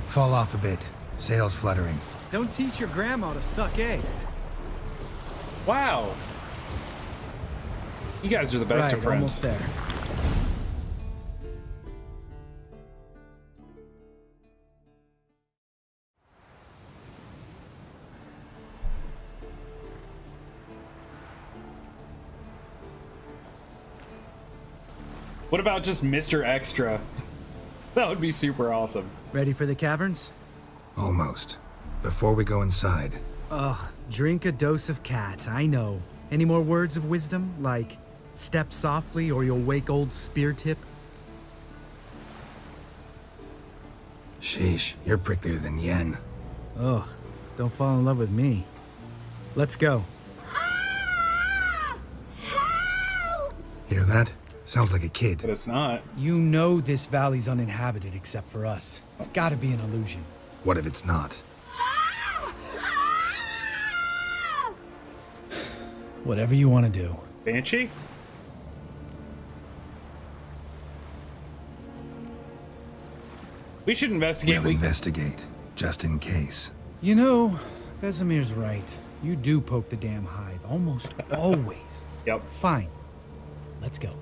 Fall off a bit. Sails fluttering. Don't teach your grandma to suck eggs. Wow. You guys are the best Right, of friends. almost there. What about just Mr. Extra? That would be super awesome. Ready for the caverns? Almost. Before we go inside. Ugh, drink a dose of cat, I know. Any more words of wisdom, like step softly or you'll wake old spear tip? Sheesh, you're pricklier than Yen. Ugh, don't fall in love with me. Let's go. Hear that? Sounds like a kid. But it's not. You know this valley's uninhabited except for us. It's gotta be an illusion. What if it's not? Whatever you want to do. Banshee? We should investigate. We'll investigate, just in case. You know, Vesemir's right. You do poke the damn hive, almost always. Yep. Fine. Let's go.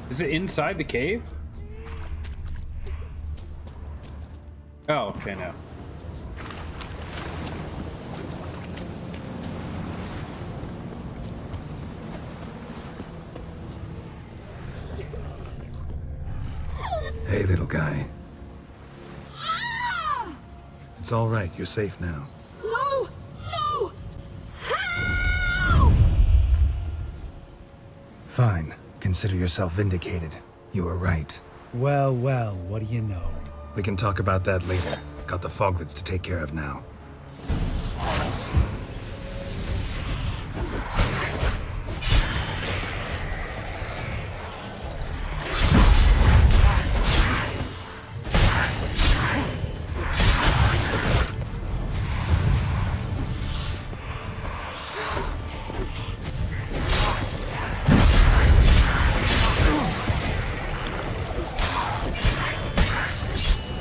Is it inside the cave? Oh, okay, no. Hey, little guy. It's all right. You're safe now. No! No! Fine. Consider yourself vindicated. You were right. Well, well, what do you know? We can talk about that later. Got the foglets to take care of now.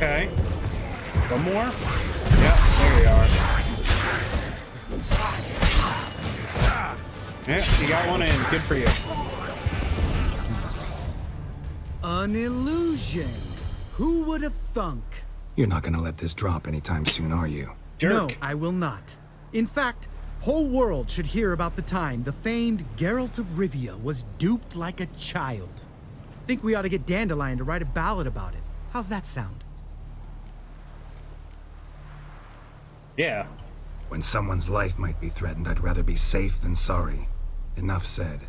Okay. One more? Yep, there we are. Yeah, you got one in. Good for you. An illusion. Who would have thunk? You're not gonna let this drop anytime soon, are you? No, I will not. In fact, whole world should hear about the time the famed Geralt of Rivia was duped like a child. Think we ought to get Dandelion to write a ballad about it. How's that sound? Yeah. When someone's life might be threatened, I'd rather be safe than sorry. Enough said.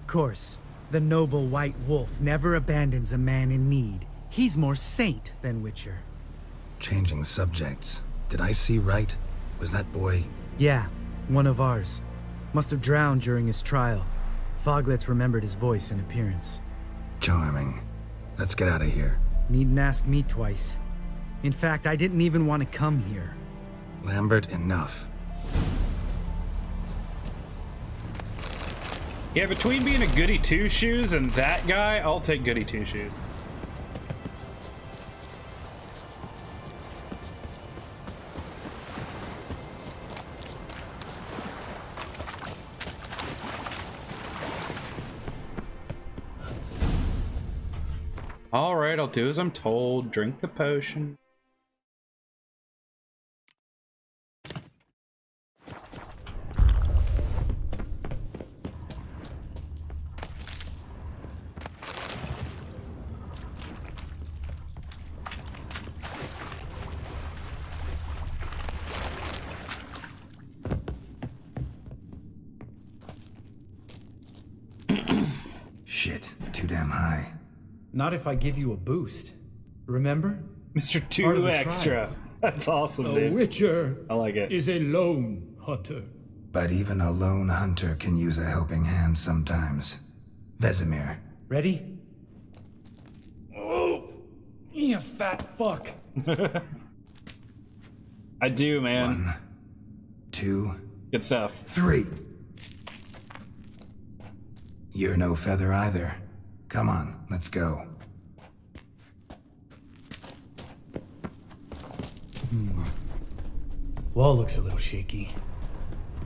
Course, the noble white wolf never abandons a man in need. He's more saint than witcher. Changing subjects. Did I see right? Was that boy? Yeah, one of ours. Must have drowned during his trial. Foglets remembered his voice and appearance. Charming. Let's get out of here. Needn't ask me twice. In fact, I didn't even want to come here. Lambert, enough. Yeah, between being a goody two-shoes and that guy, I'll take goody two-shoes. All right, I'll do as I'm told. Drink the potion. Shit, too damn high. Not if I give you a boost. Remember? Mr. Part of Two the Extra. trials. That's awesome, A dude. witcher I like it. is a lone hunter. But even a lone hunter can use a helping hand sometimes. Vesemir. Ready? Oh, you fat fuck. I do, man. 1, 2, Good stuff. 3. You're no feather either. Come on, let's go. Wall looks a little shaky.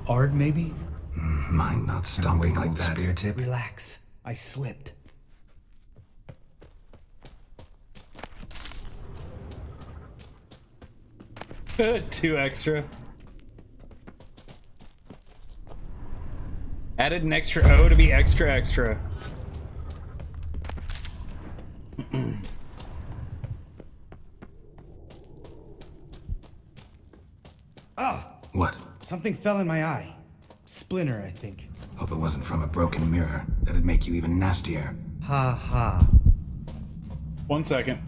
Ard, maybe? Mind not stomping like that. Spear tip. Relax. I slipped. 2 extra. Added an extra O to be extra extra. Ah! What? Something fell in my eye. Splinter, I think. Hope it wasn't from a broken mirror. That'd make you even nastier. Ha ha. 1 second.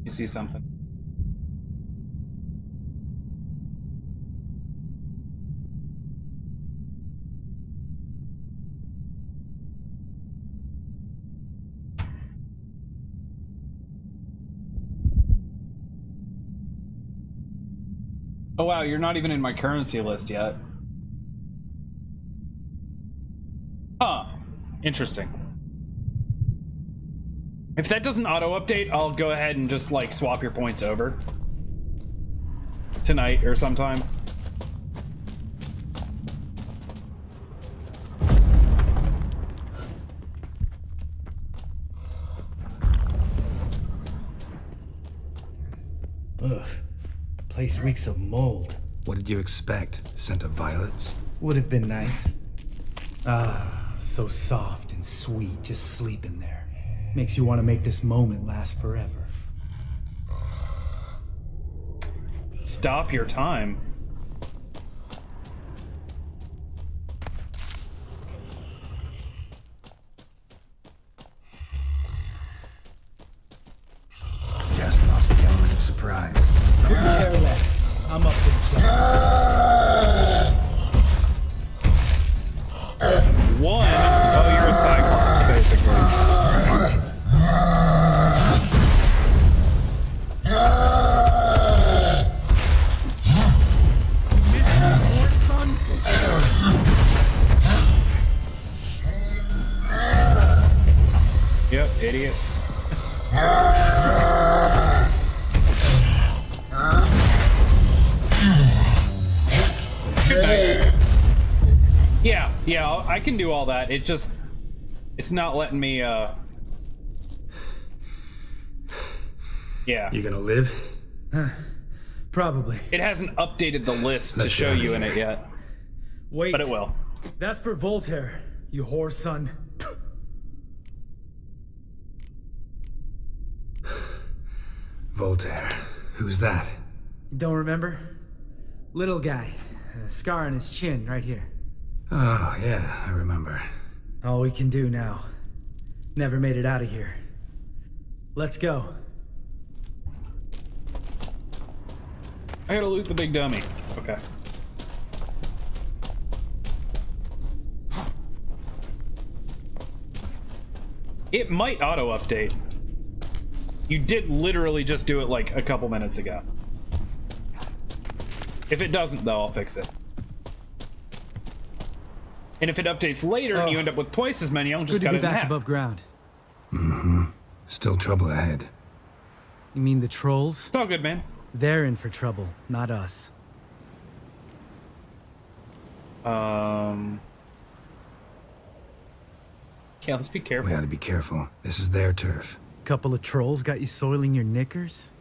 You see something? Oh wow, you're not even in my currency list yet. Huh. Interesting. If that doesn't auto-update, I'll go ahead and just, like, swap your points over. Tonight or sometime. Ugh. Place reeks of mold. What did you expect? Scent of violets? Would have been nice. Ah, so soft and sweet, just sleeping there. Makes you want to make this moment last forever. Stop your time. Just lost the element of surprise. Couldn't care less. I'm up for the challenge. 1. Oh, you're a Cyclops, basically. Yep, idiot. Good night. Yeah, I can do all that. It's not letting me, yeah. You gonna live? Probably. It hasn't updated the list to show you in it yet. Wait. But it will. That's for Voltaire, you whore son. Voltaire. Who's that? Don't remember? Little guy. A scar on his chin, right here. Oh, yeah, I remember. All we can do now. Never made it out of here. Let's go. I gotta loot the big dummy. Okay. It might auto-update. You did literally just do it like a couple minutes ago. If it doesn't, though, I'll fix it. And if it updates later and you end up with twice as many, I'll just cut it in half. Good to be back above ground. Mm-hmm. Still trouble ahead. You mean the trolls? It's all good, man. They're in for trouble, not us. Yeah, let's be careful. We ought to be careful. This is their turf. Couple of trolls got you soiling your knickers?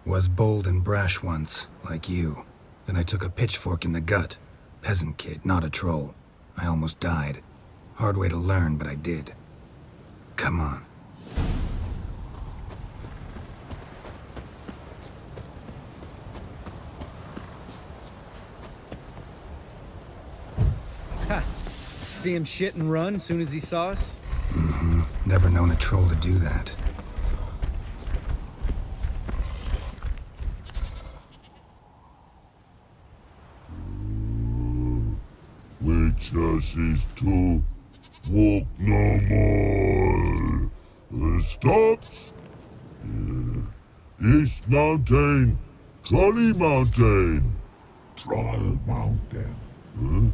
Was bold and brash once, like you. Then I took a pitchfork in the gut. Peasant kid, not a troll. I almost died. Hard way to learn, but I did. Come on. Ha! See him shit and run as soon as he saw us? Mm-hmm. Never known a troll to do that. Witches to walk no more. Stops. East Mountain Trolley Mountain. Troll Mountain. Huh?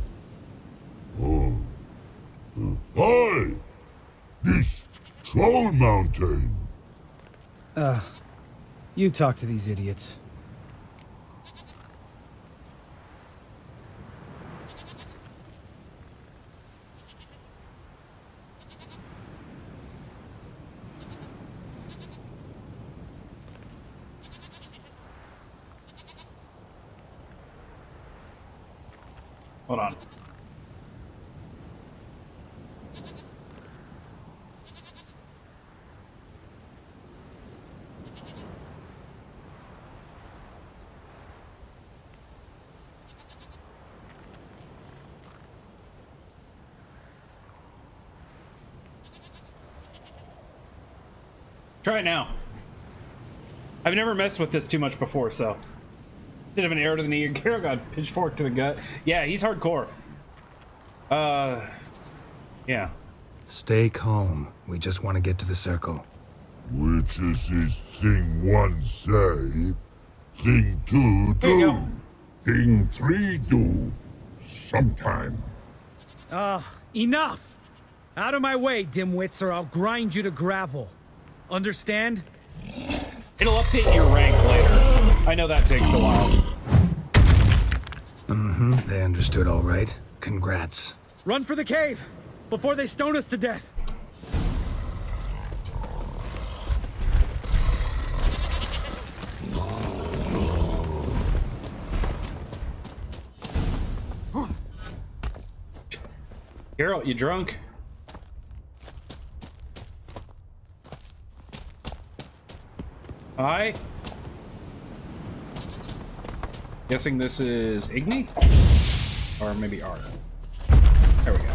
Oh. Hi! This Troll Mountain. You talk to these idiots. Hold on. Try it now. I've never messed with this too much before, so. Instead of an arrow to the knee, Geralt got pitchfork to the gut. Yeah, he's hardcore. Yeah. Stay calm. We just want to get to the circle. Which is his thing 1 say, thing 2 do, thing 3 do, sometime. Enough! Out of my way, dimwits, or I'll grind you to gravel. Understand? It'll update your rank later. I know that takes a while. They understood all right. Congrats. Run for the cave! Before they stone us to death! Geralt, you drunk? Hi? Guessing this is Igni? Or maybe R. There we go.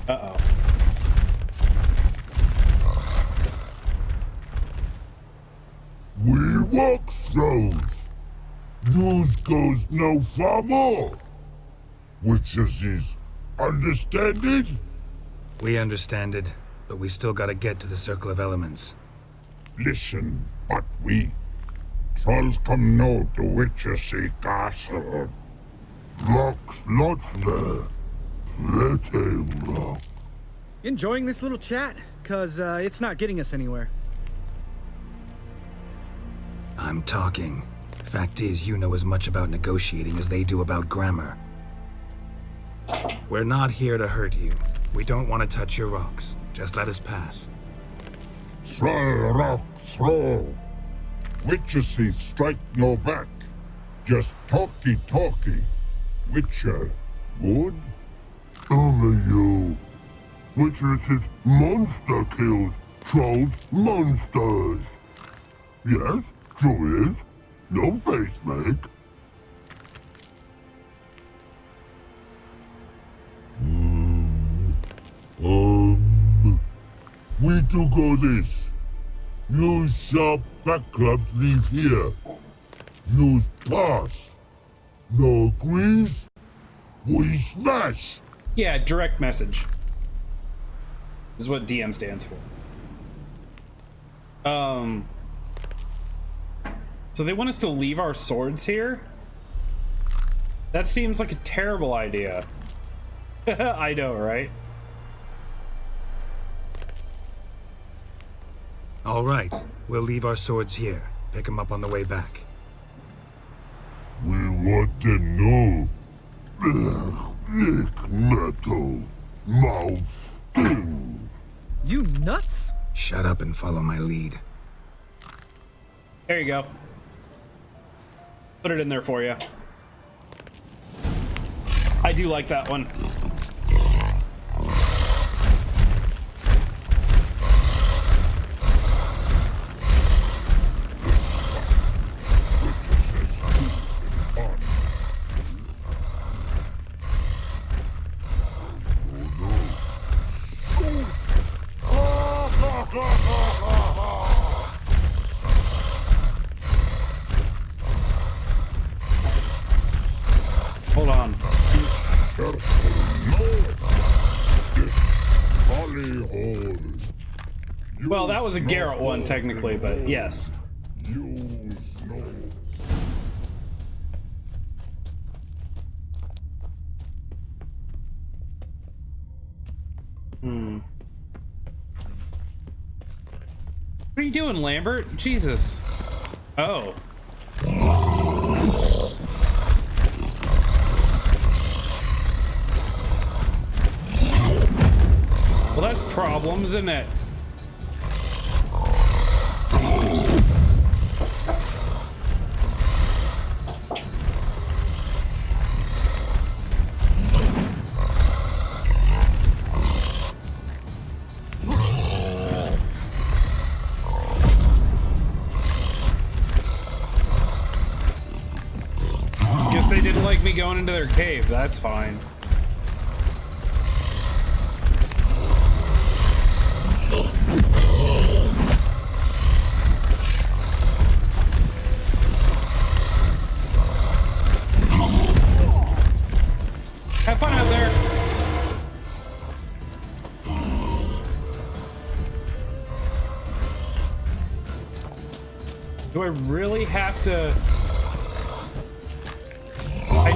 Uh-oh. We walk throws. News goes no far more. Which is understanded? We understand it, but we still gotta get to the Circle of Elements. Listen, but we trolls come no to Witchersea Castle. Locks lots there. Pretty lock. Enjoying this little chat? Cause, it's not getting us anywhere. I'm talking. Fact is, you know as much about negotiating as they do about grammar. We're not here to hurt you. We don't want to touch your rocks. Just let us pass. Troll rock throw. Witchersea strike no back. Just talky. Witcher, good? Only you. Witchersea monster kills. Trolls monsters. Yes, true is. No face make. We do go this. Use sharp back clubs leave here. Use pass. No agrees? We smash. Yeah, direct message. This is what DM stands for. So they want us to leave our swords here? That seems like a terrible idea. I know, right? All right, we'll leave our swords here. Pick them up on the way back. We want them know. Lick metal. Mouth stings. You nuts? Shut up and follow my lead. There you go. Put it in there for you. I do like that one. Hold on. Well, that was a Geralt one, technically, but yes. What are you doing, Lambert? Jesus. Oh. Well, that's problems, isn't it? Guess they didn't like me going into their cave. That's fine. Have fun out there. Do I really have to? I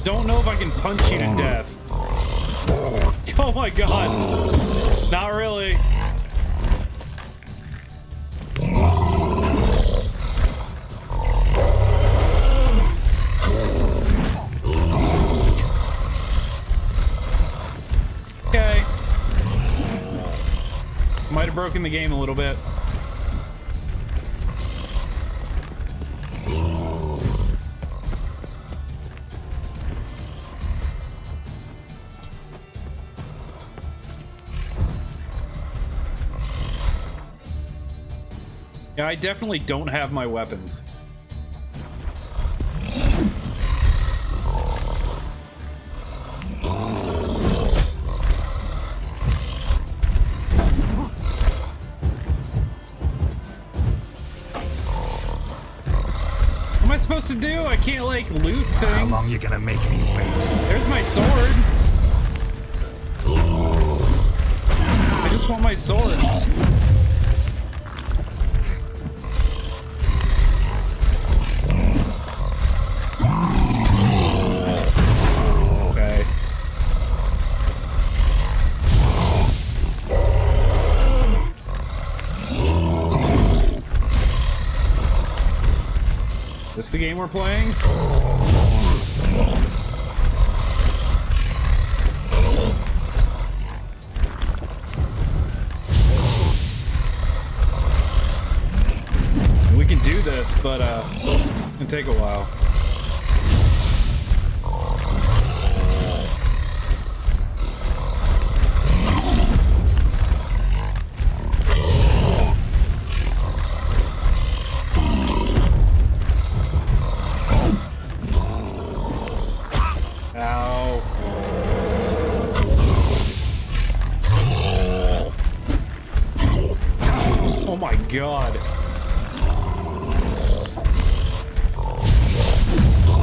don't know if I can punch you to death. Oh my god. Not really. Okay. Might have broken the game a little bit. Yeah, I definitely don't have my weapons. What am I supposed to do? I can't, like, loot things. How long you gonna make me wait? There's my sword. I just want my sword. Okay. This the game we're playing? We can do this, but it can take a while. Oh my god.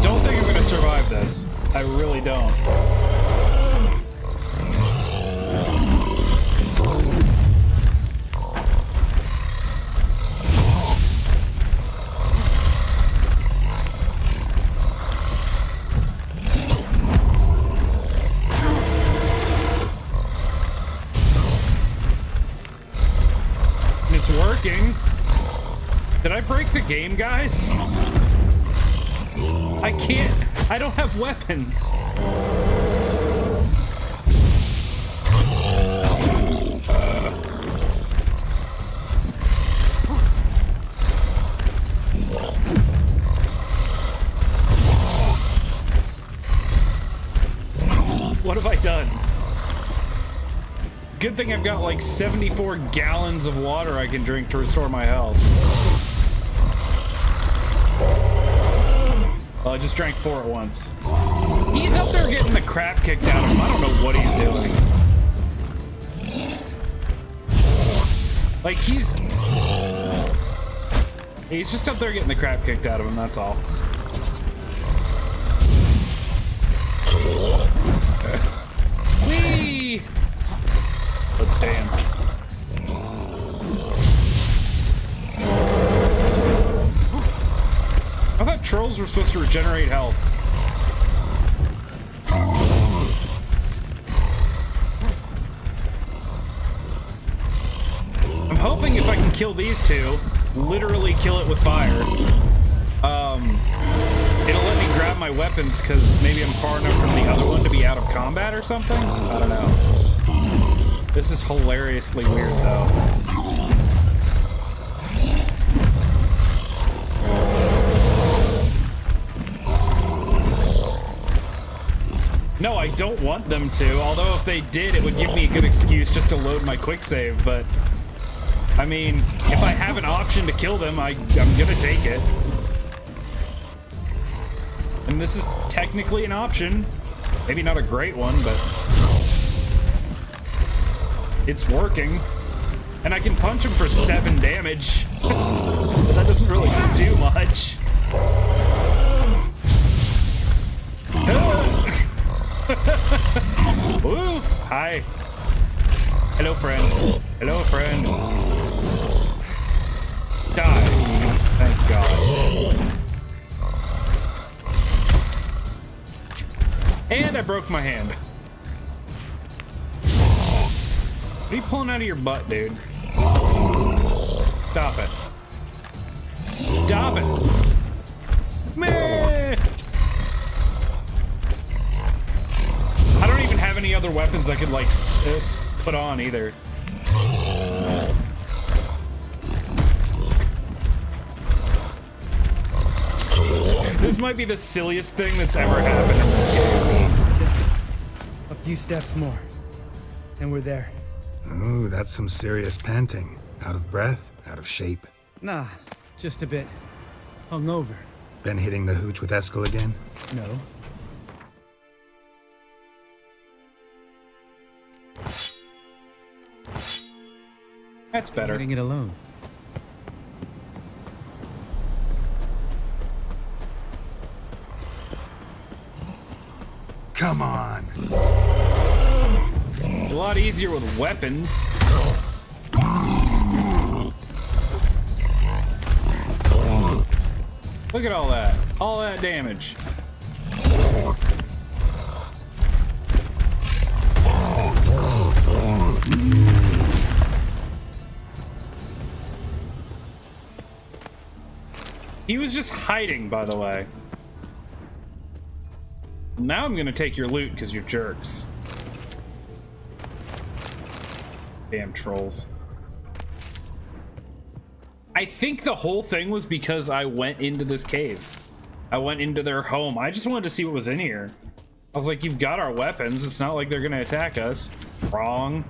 Don't think I'm gonna survive this. I really don't. It's working. Did I break the game, guys? I can't. I don't have weapons. What have I done? Good thing I've got like 74 gallons of water I can drink to restore my health. Well, I just drank 4 at once. He's up there getting the crap kicked out of him. I don't know what he's doing. Like, he's just up there getting the crap kicked out of him, that's all. Whee! Let's dance. supposed to regenerate health. I'm hoping if I can kill these two, literally kill it with fire, it'll let me grab my weapons because maybe I'm far enough from the other one to be out of combat or something? I don't know. This is hilariously weird though. No, I don't want them to, although if they did, it would give me a good excuse just to load my quick save, but I mean, if I have an option to kill them, I'm gonna take it. And this is technically an option. Maybe not a great one, but it's working. And I can punch him for 7 damage. But that doesn't really do much. Woo! Hi. Hello, friend. Hello, friend. Die. Thank God. And I broke my hand. What are you pulling out of your butt, dude? Stop it. Stop it. Meh. I don't even have any other weapons I could, like, put on either. This might be the silliest thing that's ever happened in this game. Just a few steps more, and we're there. Ooh, that's some serious panting. Out of breath, out of shape. Nah, just a bit hungover. Been hitting the hooch with Eskel again? No. That's better. Getting it alone. Come on. A lot easier with weapons. Look at all that. All that damage. He was just hiding, by the way. Now I'm gonna take your loot because you're jerks. Damn trolls. I think the whole thing was because I went into this cave. I went into their home. I just wanted to see what was in here. I was like, you've got our weapons. It's not like they're gonna attack us. Wrong.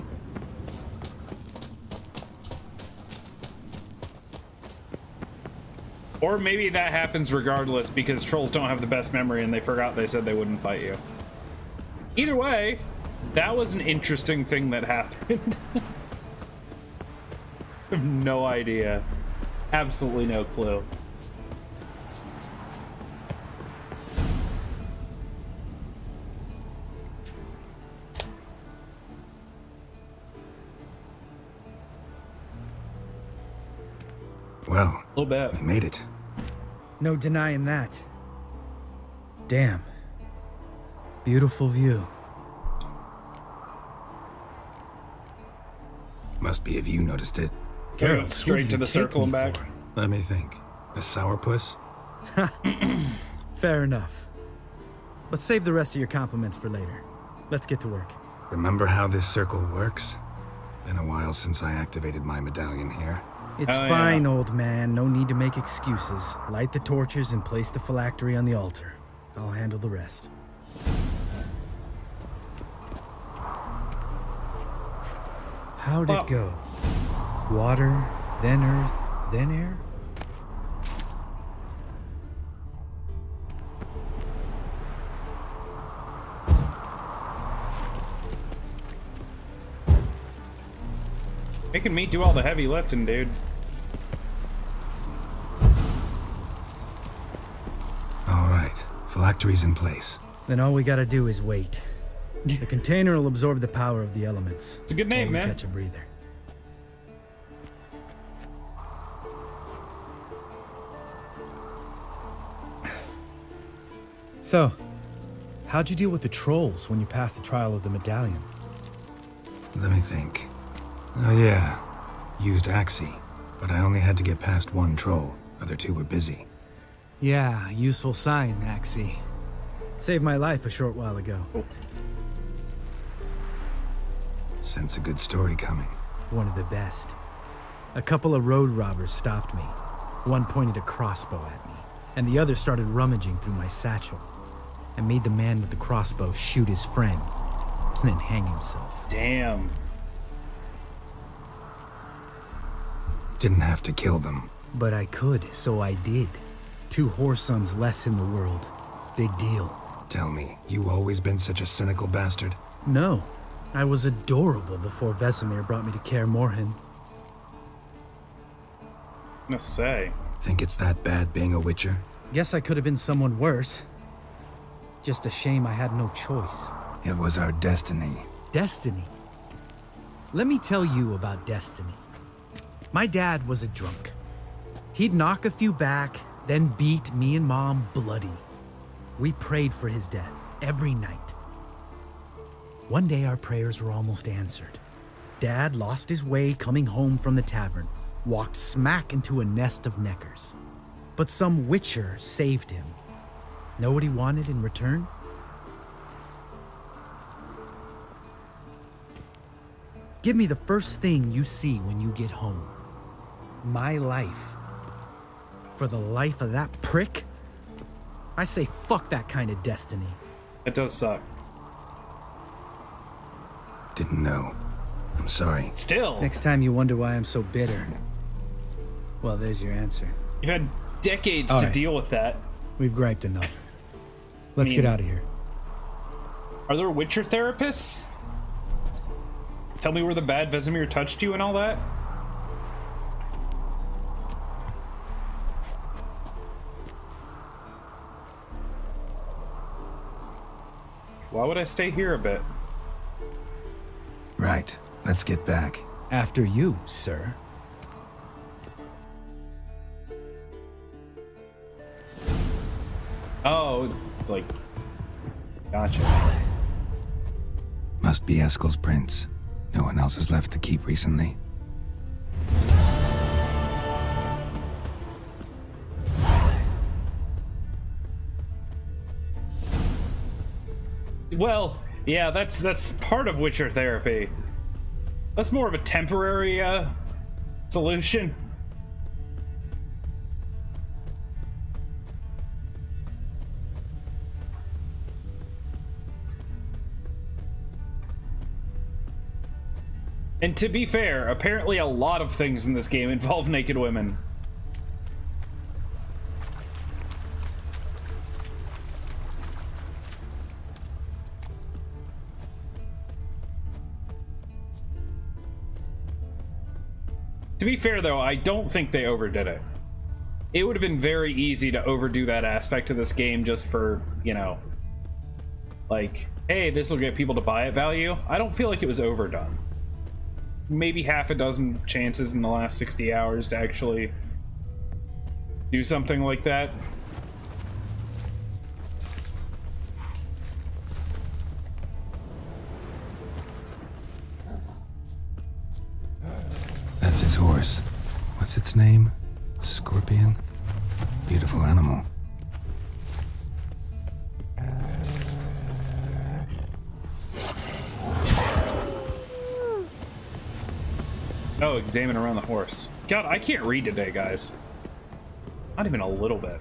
Or maybe that happens regardless because trolls don't have the best memory and they forgot they said they wouldn't fight you. Either way, that was an interesting thing that happened. I have no idea. Absolutely no clue. Well, a little bit. We made it. No denying that. Damn. Beautiful view. Must be if you noticed it. Geralt, straight to the circle and back. Let me think. A sourpuss? Fair enough. But save the rest of your compliments for later. Let's get to work. Remember how this circle works? Been a while since I activated my medallion here. It's fine, old man. No need to make excuses. Light the torches and place the phylactery on the altar. I'll handle the rest. How'd it go? Water, then earth, then air? Making me do all the heavy lifting, dude. All right, phylactery's in place. Then all we gotta do is wait. The container will absorb the power of the elements. It's a good name, man. Catch a breather. So, how'd you deal with the trolls when you passed the trial of the medallion? Let me think. Oh yeah, used Axie, but I only had to get past one troll. Other two were busy. Yeah, useful sign, Axie. Saved my life a short while ago. Sense a good story coming. One of the best. A couple of road robbers stopped me. One pointed a crossbow at me, and the other started rummaging through my satchel. I made the man with the crossbow shoot his friend, and then hang himself. Damn. Didn't have to kill them. But I could, so I did. 2 whoresons less in the world. Big deal. Tell me, you always been such a cynical bastard? No. I was adorable before Vesemir brought me to Kaer Morhen. I'm gonna say. Think it's that bad being a Witcher? Guess I could have been someone worse. Just a shame I had no choice. It was our destiny. Destiny? Let me tell you about destiny. My dad was a drunk. He'd knock a few back, then beat me and Mom bloody. We prayed for his death every night. One day our prayers were almost answered. Dad lost his way coming home from the tavern, walked smack into a nest of neckers. But some Witcher saved him. Know what he wanted in return? Give me the first thing you see when you get home. My life. For the life of that prick? I say fuck that kind of destiny. It does suck. Didn't know. I'm sorry. Still. Next time you wonder why I'm so bitter, well, there's your answer. You've had decades All to right. deal with that. We've griped enough. Let's get out of here. Are there Witcher therapists? Tell me where the bad Vesemir touched you and all that? Why would I stay here a bit? Right. Let's get back. After you, sir. Oh, like... Gotcha. Must be Eskel's prince. No one else has left the keep recently. Well, yeah, that's part of Witcher therapy. That's more of a temporary solution. And to be fair, apparently a lot of things in this game involve naked women. To be fair, though, I don't think they overdid it. It would have been very easy to overdo that aspect of this game just for, you know, like, hey, this will get people to buy it value. I don't feel like it was overdone. Maybe half a dozen chances in the last 60 hours to actually do something like that. That's his horse. What's its name? Scorpion? Beautiful animal. Oh, examine around the horse. God, I can't read today, guys. Not even a little bit.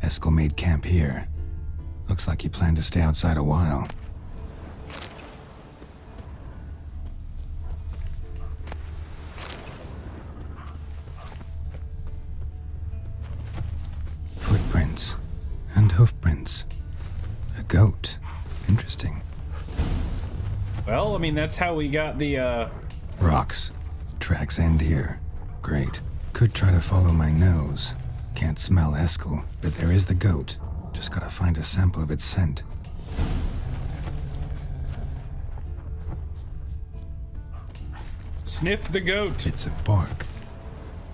Eskel made camp here. Looks like he planned to stay outside a while. Footprints. And hoofprints. A goat. Interesting. Well, I mean, that's how we got the, Rocks. Tracks end here. Great. Could try to follow my nose. Can't smell Eskel, but there is the goat. Just gotta find a sample of its scent. Sniff the goat. Bits of bark.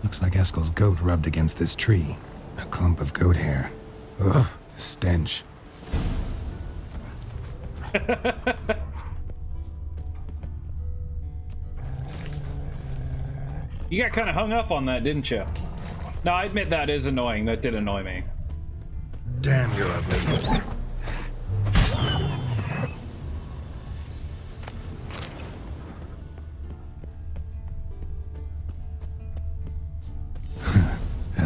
Looks like Eskel's goat rubbed against this tree. A clump of goat hair. Ugh, the stench. You got kind of hung up on that, didn't you? No, I admit that is annoying. That did annoy me. Damn, you're ugly.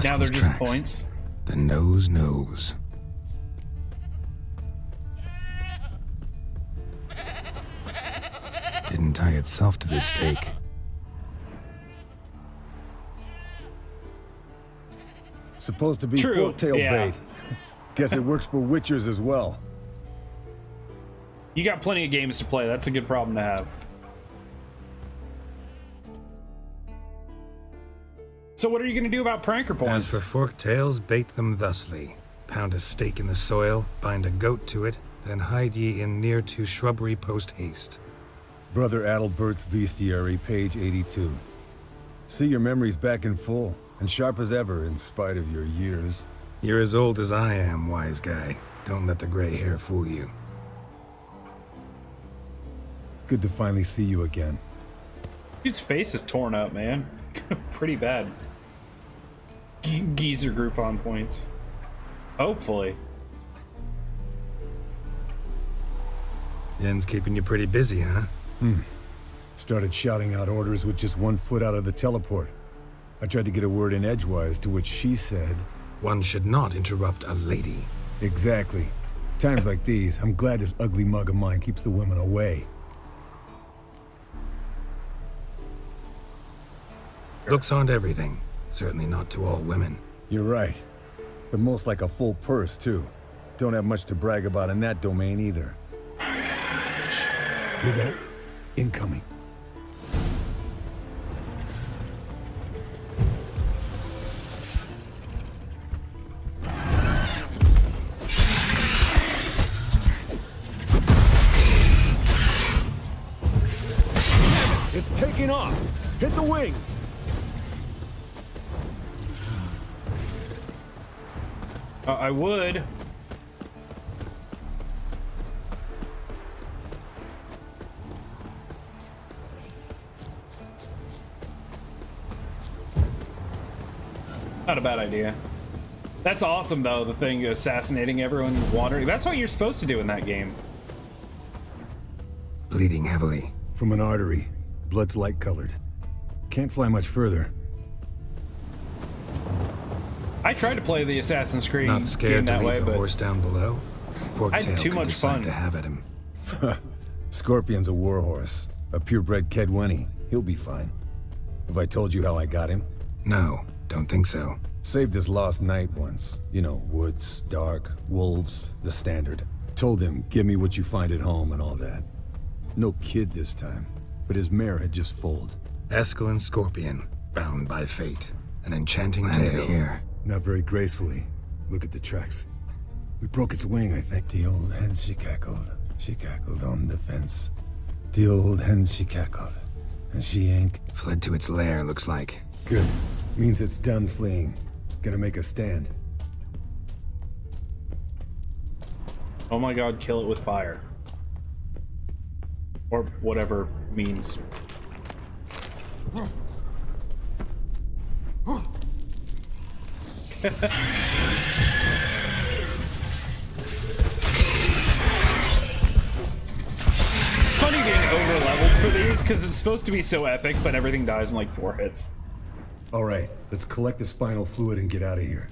Now they're just tracks. points. The nose knows. Didn't tie itself to this stake. Supposed to be True, forktail yeah. bait. Guess it works for witchers as well. You got plenty of games to play. That's a good problem to have. So what are you going to do about pranker points? As for forked tails, bait them thusly. Pound a stake in the soil, bind a goat to it, then hide ye in near to shrubbery post haste. Brother Adalbert's Bestiary, page 82. See your memories back in full, and sharp as ever in spite of your years. You're as old as I am, wise guy. Don't let the gray hair fool you. Good to finally see you again. Dude's face is torn up, man. Pretty bad. Geezer Groupon points. Hopefully. Yen's keeping you pretty busy, huh? Started shouting out orders with just 1 foot out of the teleport. I tried to get a word in edgewise, to which she said... One should not interrupt a lady. Exactly. Times like these, I'm glad this ugly mug of mine keeps the women away. Looks aren't everything. Certainly not to all women. You're right. But most like a full purse, too. Don't have much to brag about in that domain, either. Shh. Hear that? Incoming. It's taking off! Hit the wings! I would. Not a bad idea. That's awesome, though, the thing assassinating everyone wandering. That's what you're supposed to do in that game. Bleeding heavily. From an artery. Blood's light-colored. Can't fly much further. I tried to play the Assassin's Creed Not scared game that to way, leave the but horse down below? I had too much fun to have at him. Scorpion's a warhorse. A purebred Kedwenny. He'll be fine. Have I told you how I got him? No, don't think so. Saved his lost knight once. You know, woods, dark, wolves, the standard. Told him, give me what you find at home and all that. No kid this time, but his mare had just foaled. Eskel and Scorpion, bound by fate. An enchanting tale. Here. Not very gracefully. Look at the tracks. We broke its wing, I think. The old hen, she cackled. She cackled on the fence. The old hen, she cackled. And she ain't... Fled to its lair, looks like. Good. Means it's done fleeing. Gonna make a stand. oh my god, kill it with fire. Or whatever means. It's funny being over-leveled for these, because it's supposed to be so epic, but everything dies in like 4 hits. Alright, let's collect the spinal fluid and get out of here.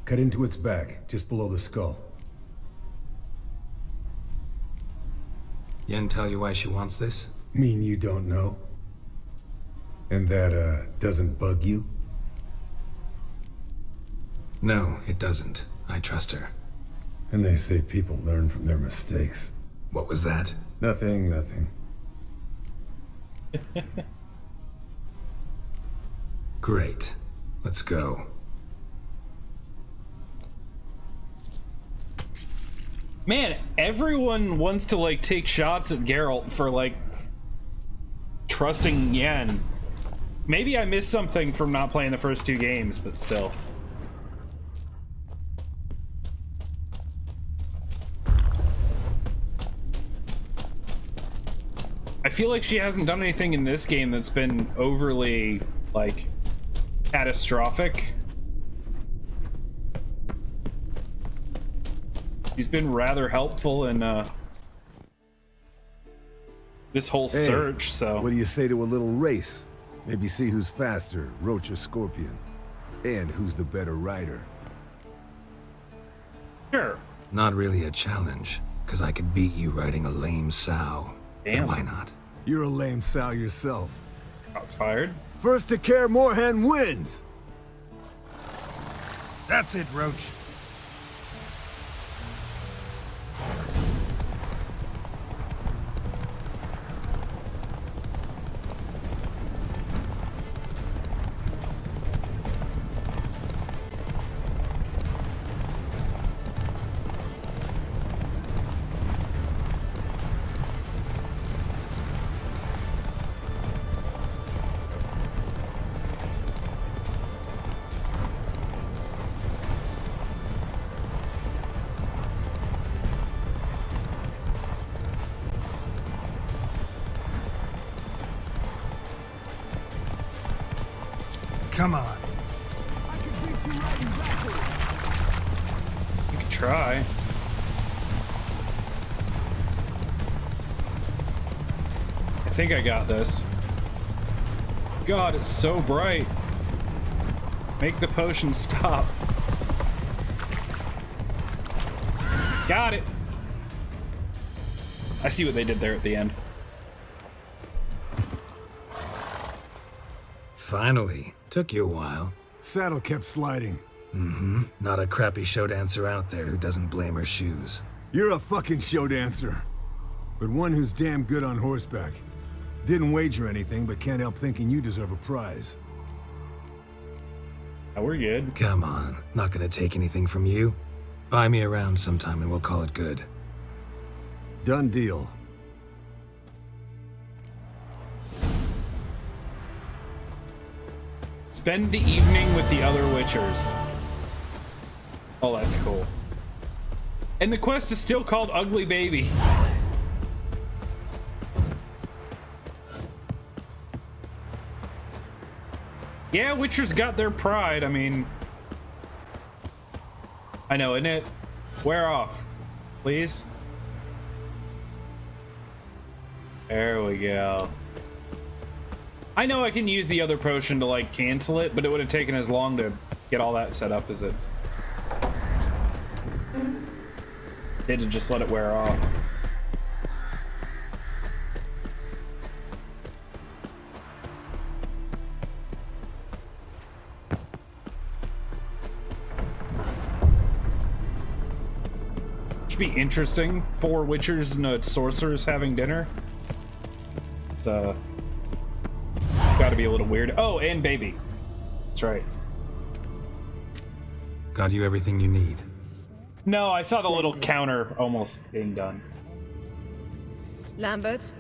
Cut into its back, just below the skull. Yen tell you why she wants this? Mean you don't know? And that, doesn't bug you? No, it doesn't. I trust her. And they say people learn from their mistakes. What was that? Nothing, nothing. Great. Let's go. Man, everyone wants to like take shots at Geralt for like trusting Yen. Maybe I missed something from not playing the first 2 games, but still. I feel like she hasn't done anything in this game that's been overly, like, catastrophic. She's been rather helpful in this whole search, so... What do you say to a little race? Maybe see who's faster, Roach or Scorpion. And who's the better rider. Sure. Not really a challenge, because I could beat you riding a lame sow. Damn. But why not? You're a lame sow yourself. Shots fired. First to Kaer Morhen wins! That's it, Roach. Come on. I could beat you riding backwards. You could try. I think I got this. God, it's so bright. Make the potion stop. Got it. I see what they did there at the end. Finally. Took you a while. Saddle kept sliding. Mm-hmm. Not a crappy show dancer out there who doesn't blame her shoes. You're a fucking show dancer. But one who's damn good on horseback. Didn't wager anything, but can't help thinking you deserve a prize. Oh, we're good. Come on. Not gonna take anything from you. Buy me around sometime and we'll call it good. Done deal. Spend the evening with the other Witchers. Oh, that's cool. And the quest is still called Ugly Baby. Yeah, Witchers got their pride. I mean, I know, isn't it? Wear off, please. There we go. I know I can use the other potion to, like, cancel it, but it would have taken as long to get all that set up as it did to just let it wear off. Should be interesting. 4 Witchers and a Sorceress having dinner. It's, gotta be a little weird. Oh, and baby. That's right. Got you everything you need. No, I saw the little counter almost being done. Lambert,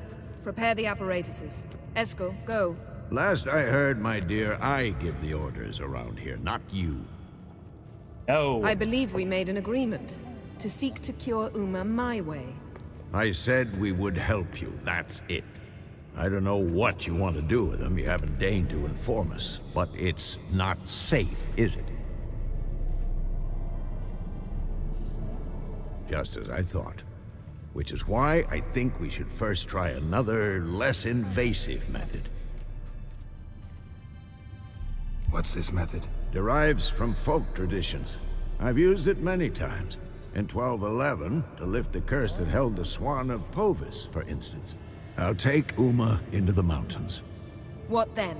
prepare the apparatuses. Esco, go. Last I heard, my dear, I give the orders around here, not you. Oh. I believe we made an agreement to seek to cure Uma my way. I said we would help you, that's it. I don't know what you want to do with them, you haven't deigned to inform us, but it's not safe, is it? Just as I thought. Which is why I think we should first try another, less invasive method. What's this method? Derives from folk traditions. I've used it many times. In 1211, to lift the curse that held the Swan of Povis, for instance. I'll take Uma into the mountains. What then?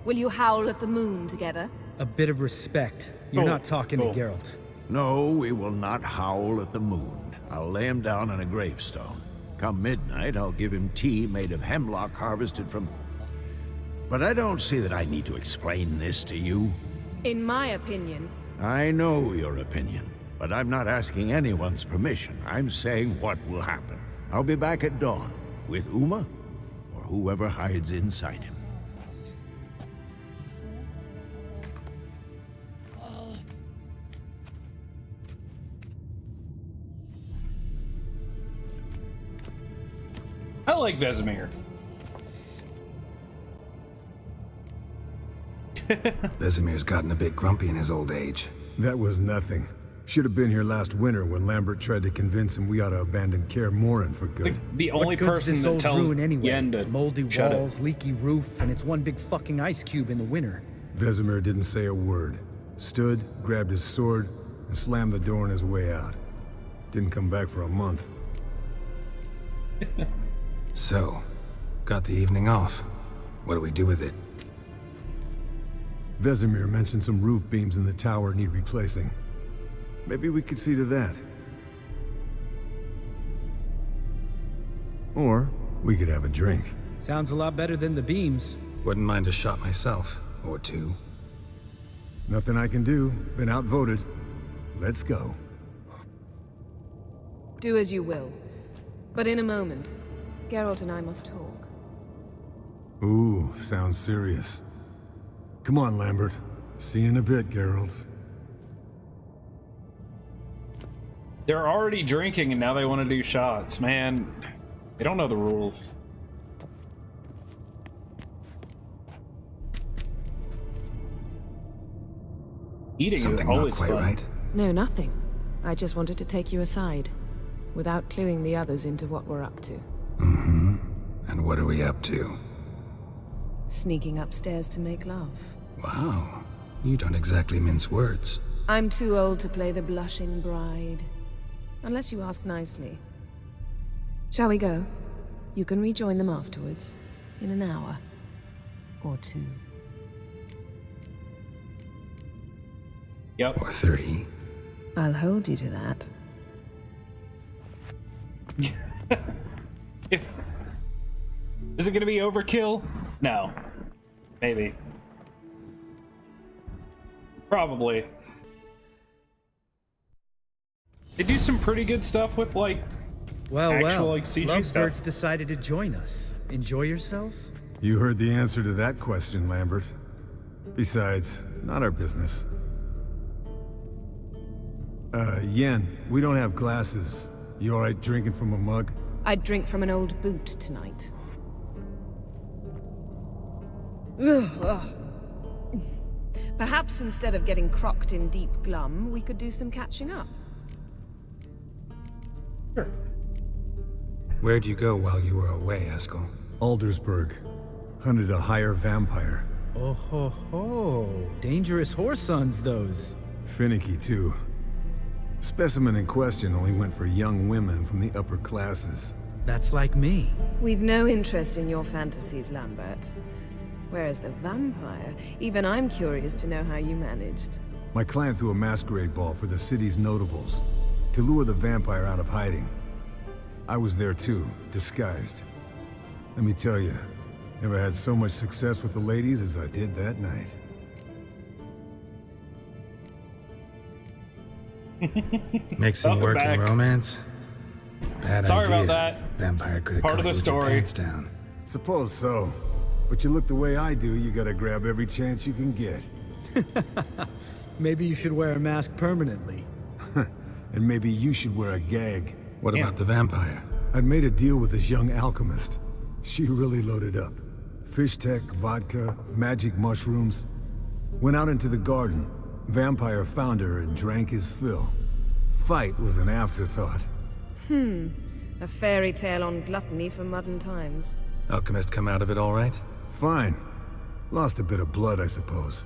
Will you howl at the moon together? A bit of respect. You're not talking to Geralt. No, we will not howl at the moon. I'll lay him down on a gravestone. Come midnight, I'll give him tea made of hemlock harvested from... But I don't see that I need to explain this to you. In my opinion... I know your opinion, but I'm not asking anyone's permission. I'm saying what will happen. I'll be back at dawn, with Uma, or whoever hides inside him. I like Vesemir. Vesemir's gotten a bit grumpy in his old age. That was nothing. Should have been here last winter when Lambert tried to convince him we ought to abandon Kaer Morhen for good. The only What good's person this that old tells ruin anyway? Yen to Moldy shut it. walls, leaky roof, and it's one big fucking ice cube in the winter. Vesemir didn't say a word. Stood, grabbed his sword, and slammed the door on his way out. Didn't come back for a month. So, got the evening off. What do we do with it? Vesemir mentioned some roof beams in the tower need replacing. Maybe we could see to that. Or we could have a drink. Sounds a lot better than the beams. Wouldn't mind a shot myself, or two. Nothing I can do. Been outvoted. Let's go. Do as you will. But in a moment, Geralt and I must talk. Ooh, sounds serious. Come on, Lambert. See you in a bit, Geralt. They're already drinking and now they want to do shots. Man, they don't know the rules. Eating Something is always not quite fun. right. No, nothing. I just wanted to take you aside, without cluing the others into what we're up to. Mm-hmm. And what are we up to? Sneaking upstairs to make love. Wow. You don't exactly mince words. I'm too old to play the blushing bride. Unless you ask nicely. Shall we go? You can rejoin them afterwards. In an hour. Or two. Yep. Or three. I'll hold you to that. Is it gonna be overkill? No. Maybe. Probably. They do some pretty good stuff with like actual like CG Lovebirds stuff. decided to join us. Enjoy yourselves? You heard the answer to that question, Lambert. Besides, not our business. Yen, we don't have glasses. You alright drinking from a mug? I'd drink from an old boot tonight. Perhaps instead of getting crocked in deep glum, we could do some catching up. Sure. Where'd you go while you were away, Eskel? Aldersburg. Hunted a higher vampire. Oh ho ho. Dangerous whoresons, those. Finicky, too. Specimen in question only went for young women from the upper classes. That's like me. We've no interest in your fantasies, Lambert. Whereas the vampire, even I'm curious to know how you managed. My clan threw a masquerade ball for the city's notables, to lure the vampire out of hiding. I was there too, disguised. Let me tell you, never had so much success with the ladies as I did that night. Mixing Welcome work back. and romance? Bad Sorry idea. about that. Vampire could have Part caught of the you with your story. pants down. Suppose so. But you look the way I do, you gotta grab every chance you can get. Maybe you should wear a mask permanently. And maybe you should wear a gag. What about the vampire? I'd made a deal with this young alchemist. She really loaded up. Fish tech, vodka, magic mushrooms. Went out into the garden. Vampire found her and drank his fill. Fight was an afterthought. A fairy tale on gluttony for modern times. Alchemist come out of it all right? Fine. Lost a bit of blood, I suppose.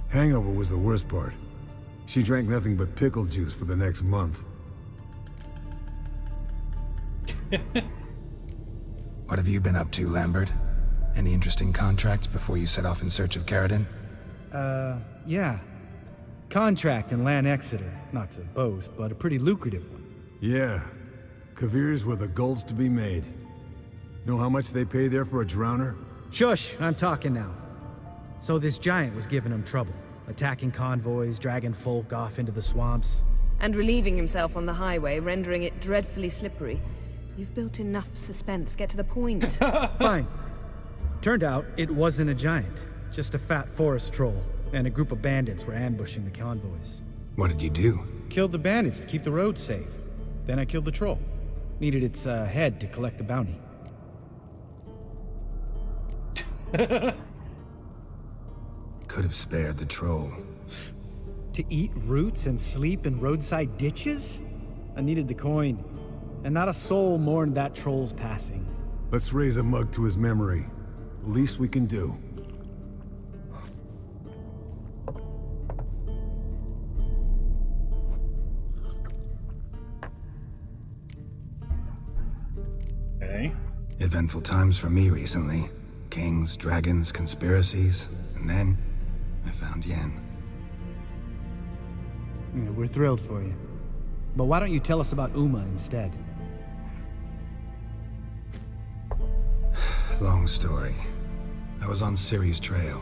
Hangover was the worst part. She drank nothing but pickle juice for the next month. What have you been up to, Lambert? Any interesting contracts before you set off in search of Caradon? Yeah. Contract in Lan Exeter. Not to boast, but a pretty lucrative one. Yeah. Kavir's were the golds to be made. Know how much they pay there for a drowner? Shush, I'm talking now. So this giant was giving him trouble. Attacking convoys, dragging folk off into the swamps. And relieving himself on the highway, rendering it dreadfully slippery. You've built enough suspense. Get to the point. Fine. Turned out, it wasn't a giant. Just a fat forest troll. And a group of bandits were ambushing the convoys. What did you do? Killed the bandits to keep the road safe. Then I killed the troll. Needed its head to collect the bounty. could have spared the troll. To eat roots and sleep in roadside ditches? I needed the coin, and not a soul mourned that troll's passing. Let's raise a mug to his memory. The least we can do. Okay. Eventful times for me recently. Kings, dragons, conspiracies, and then I found Yen. Yeah, we're thrilled for you. But why don't you tell us about Uma instead? Long story. I was on Ciri's trail.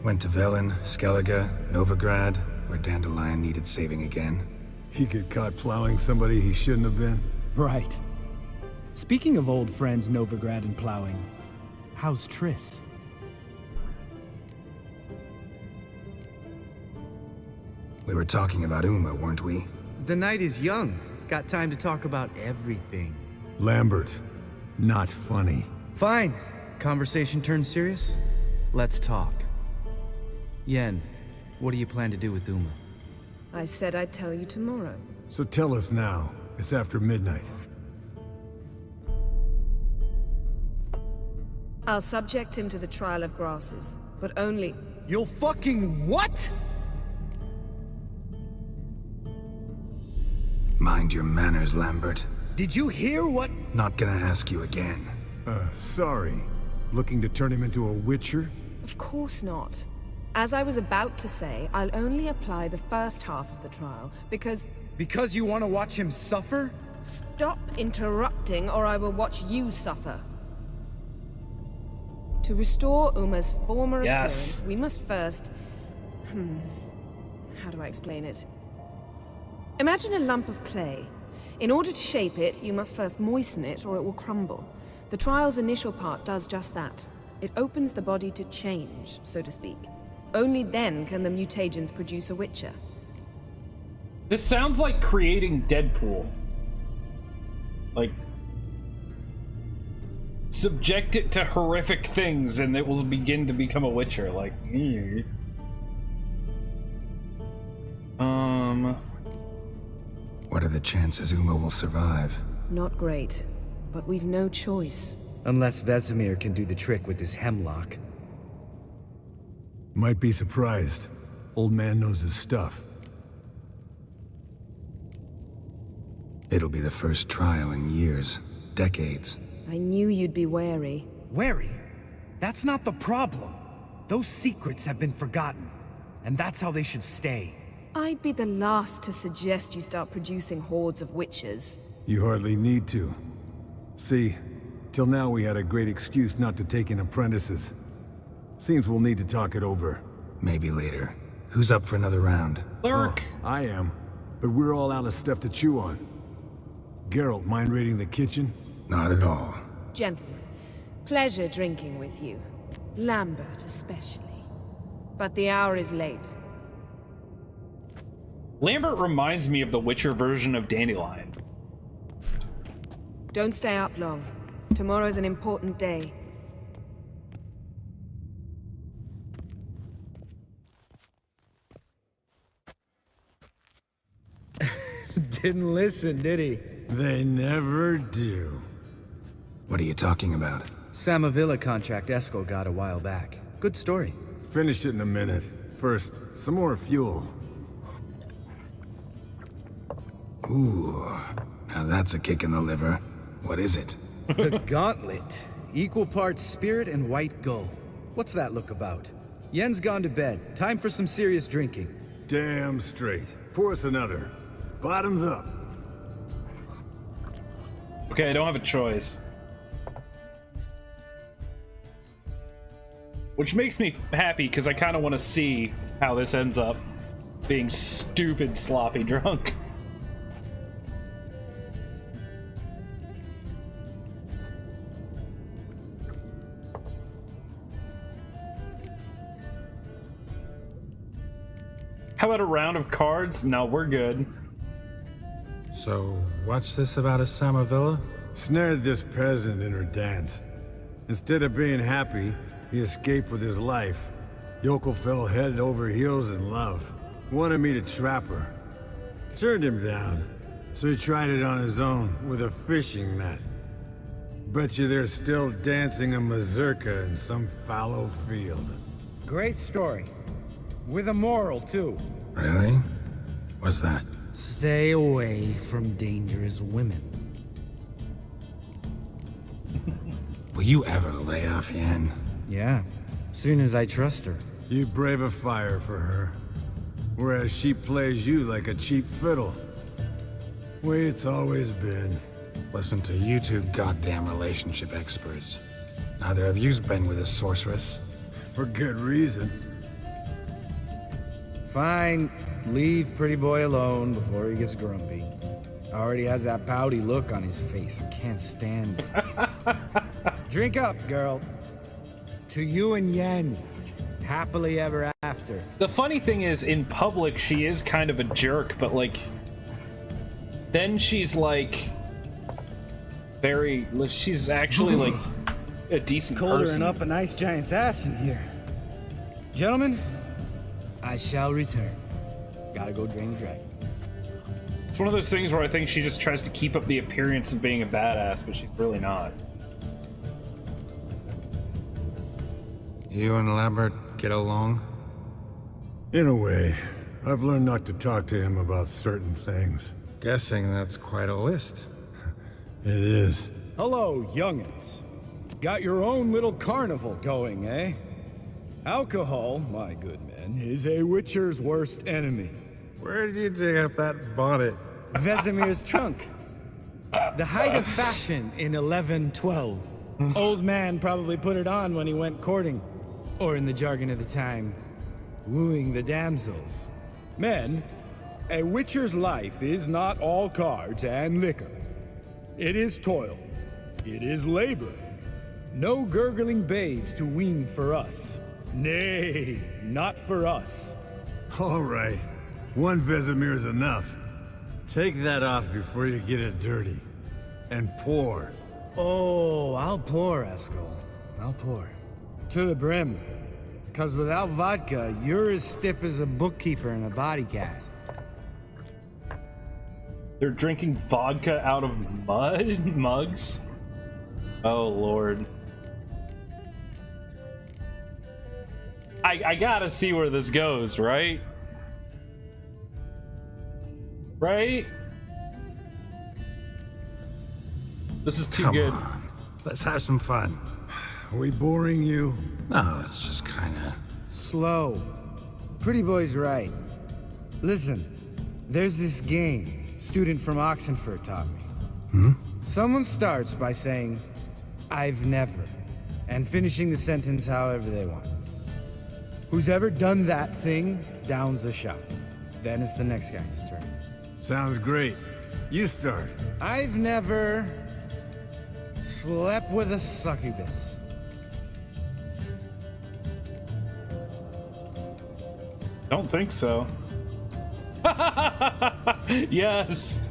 Went to Velen, Skellige, Novigrad, where Dandelion needed saving again. He get caught plowing somebody he shouldn't have been? Right. Speaking of old friends Novigrad and plowing, how's Triss? We were talking about Uma, weren't we? The night is young. Got time to talk about everything. Lambert, not funny. Fine. Conversation turned serious? Let's talk. Yen, what do you plan to do with Uma? I said I'd tell you tomorrow. So tell us now. It's after midnight. I'll subject him to the trial of grasses, but only... You'll fucking what? Mind your manners, Lambert. Did you hear what? Not gonna ask you again. Sorry. Looking to turn him into a witcher? Of course not. As I was about to say, I'll only apply the first half of the trial, because... Because you want to watch him suffer? Stop interrupting, or I will watch you suffer. To restore Uma's former appearance, we must first... How do I explain it? Imagine a lump of clay. In order to shape it, you must first moisten it, or it will crumble. The trial's initial part does just that. It opens the body to change, so to speak. Only then can the mutagens produce a witcher. This sounds like creating Deadpool. Like, subject it to horrific things and it will begin to become a witcher. Like, What are the chances Uma will survive? Not great, but we've no choice. Unless Vesemir can do the trick with his hemlock. Might be surprised. Old man knows his stuff. It'll be the first trial in years. Decades. I knew you'd be wary. Wary? That's not the problem. Those secrets have been forgotten. And that's how they should stay. I'd be the last to suggest you start producing hordes of witches. You hardly need to. See, till now we had a great excuse not to take in apprentices. Seems we'll need to talk it over. Maybe later. Who's up for another round? Lurk! Oh, I am. But we're all out of stuff to chew on. Geralt, mind raiding the kitchen? Not at all. Gentlemen, pleasure drinking with you. Lambert especially. But the hour is late. Lambert reminds me of the Witcher version of Dandelion. Don't stay up long. Tomorrow's an important day. Didn't listen, did he? They never do. What are you talking about? Samavilla contract Eskel got a while back. Good story. Finish it in a minute. First, some more fuel. Ooh, now that's a kick in the liver. What is it? The Gauntlet. Equal parts spirit and white gull. What's that look about? Yen's gone to bed. Time for some serious drinking. Damn straight. Pour us another. Bottoms up. Okay, I don't have a choice. Which makes me happy, because I kind of want to see how this ends up. Being stupid, sloppy drunk. How about a round of cards? No, we're good. So, what's this about a Samavilla? Snared this peasant in her dance. Instead of being happy, he escaped with his life. Yokel fell head over heels in love. Wanted me to trap her. Turned him down. So he tried it on his own with a fishing net. Bet you they're still dancing a mazurka in some fallow field. Great story. With a moral, too. Really? What's that? Stay away from dangerous women. Will you ever lay off, Yen? Yeah, soon as I trust her. You brave a fire for her. Whereas she plays you like a cheap fiddle. Way it's always been. Listen to you two goddamn relationship experts. Neither of you's been with a sorceress. For good reason. Fine. Leave pretty boy alone before he gets grumpy. Already has that pouty look on his face. I can't stand it. Drink up, girl. To you and Yen. Happily ever after. The funny thing is, in public, she is kind of a jerk, but, like... Then she's, like... She's actually, like, a decent Coldering person. up a nice giant's ass in here. Gentlemen, I shall return. Gotta go drain the dragon. It's one of those things where I think she just tries to keep up the appearance of being a badass, but she's really not. You and Lambert get along? In a way. I've learned not to talk to him about certain things. Guessing that's quite a list. It is. Hello, young'uns. Got your own little carnival going, eh? Alcohol, my good men, is a witcher's worst enemy. Where did you dig up that bonnet? Vesemir's trunk. The height of fashion in 1112. Old man probably put it on when he went courting. Or in the jargon of the time, wooing the damsels. Men, a witcher's life is not all cards and liquor. It is toil. It is labor. No gurgling babes to wean for us. Nay, not for us. All right. One Vesemir's enough. Take that off before you get it dirty. And pour. Oh, I'll pour, Eskel. I'll pour. To the brim. Because without vodka, you're as stiff as a bookkeeper in a body cast. They're drinking vodka out of mugs? Oh, Lord. I gotta see where this goes, right? Right? This is too good. Come on. Let's have some fun. Are we boring you? No, it's just kinda... Slow. Pretty boy's right. Listen, there's this game student from Oxenford taught me. Someone starts by saying, I've never, and finishing the sentence however they want. Who's ever done that thing downs the shot. Then it's the next guy's turn. Sounds great. You start. I've never slept with a succubus. Don't think so. Yes.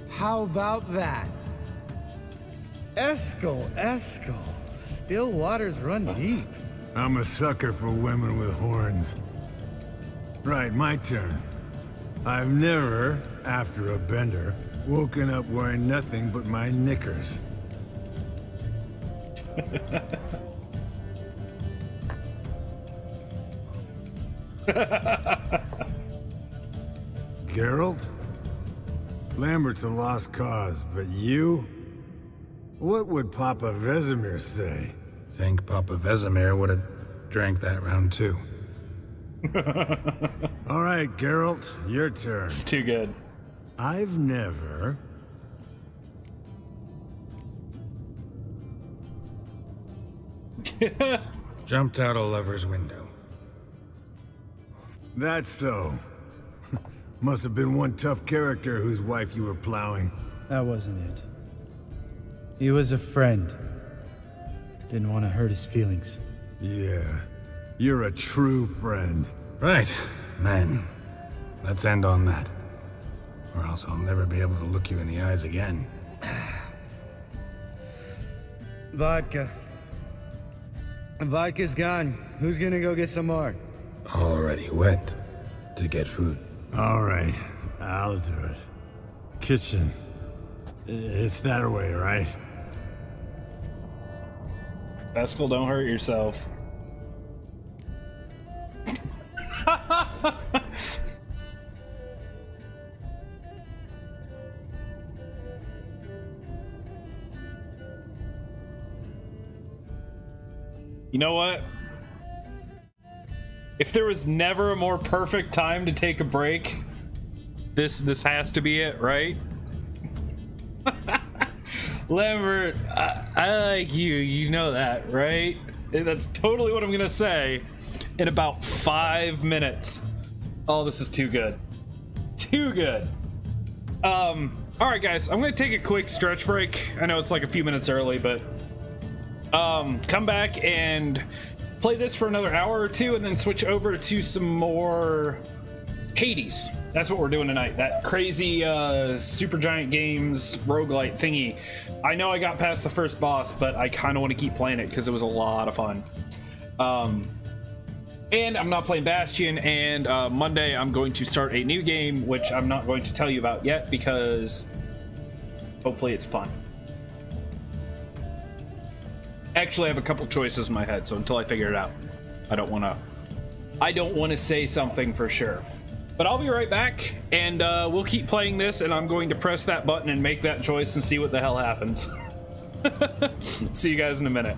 How about that? Eskel. Still waters run deep. I'm a sucker for women with horns. Right, my turn. I've never, after a bender, woken up wearing nothing but my knickers. Geralt? Lambert's a lost cause, but you? What would Papa Vesemir say? Think Papa Vesemir would have drank that round too. All right, Geralt, your turn. It's too good. I've never... Jumped out a lover's window. That's so. Must have been one tough character whose wife you were plowing. That wasn't it. He was a friend. Didn't want to hurt his feelings. Yeah. You're a true friend. Right. Man, let's end on that. Or else I'll never be able to look you in the eyes again. Vodka. Vodka's gone. Who's gonna go get some more? Already went to get food. All right, I'll do it. Kitchen. It's that way, right? Vescal, don't hurt yourself. You know what? If there was never a more perfect time to take a break, this has to be it, right? Lambert, I like you. You know that, right? That's totally what I'm gonna say in about 5 minutes. Oh, this is too good. Too good. All right, guys, I'm gonna take a quick stretch break. I know it's like a few minutes early, but come back and play this for another hour or two, and then switch over to some more Hades. That's what we're doing tonight. That crazy Super Giant Games roguelite thingy. I know I got past the first boss, but I kind of want to keep playing it because it was a lot of fun. And I'm not playing Bastion, and Monday I'm going to start a new game, which I'm not going to tell you about yet because hopefully it's fun. Actually, I have a couple choices in my head, so until I figure it out, I don't want to say something for sure. But I'll be right back, and we'll keep playing this, and I'm going to press that button and make that choice and see what the hell happens. See you guys in a minute.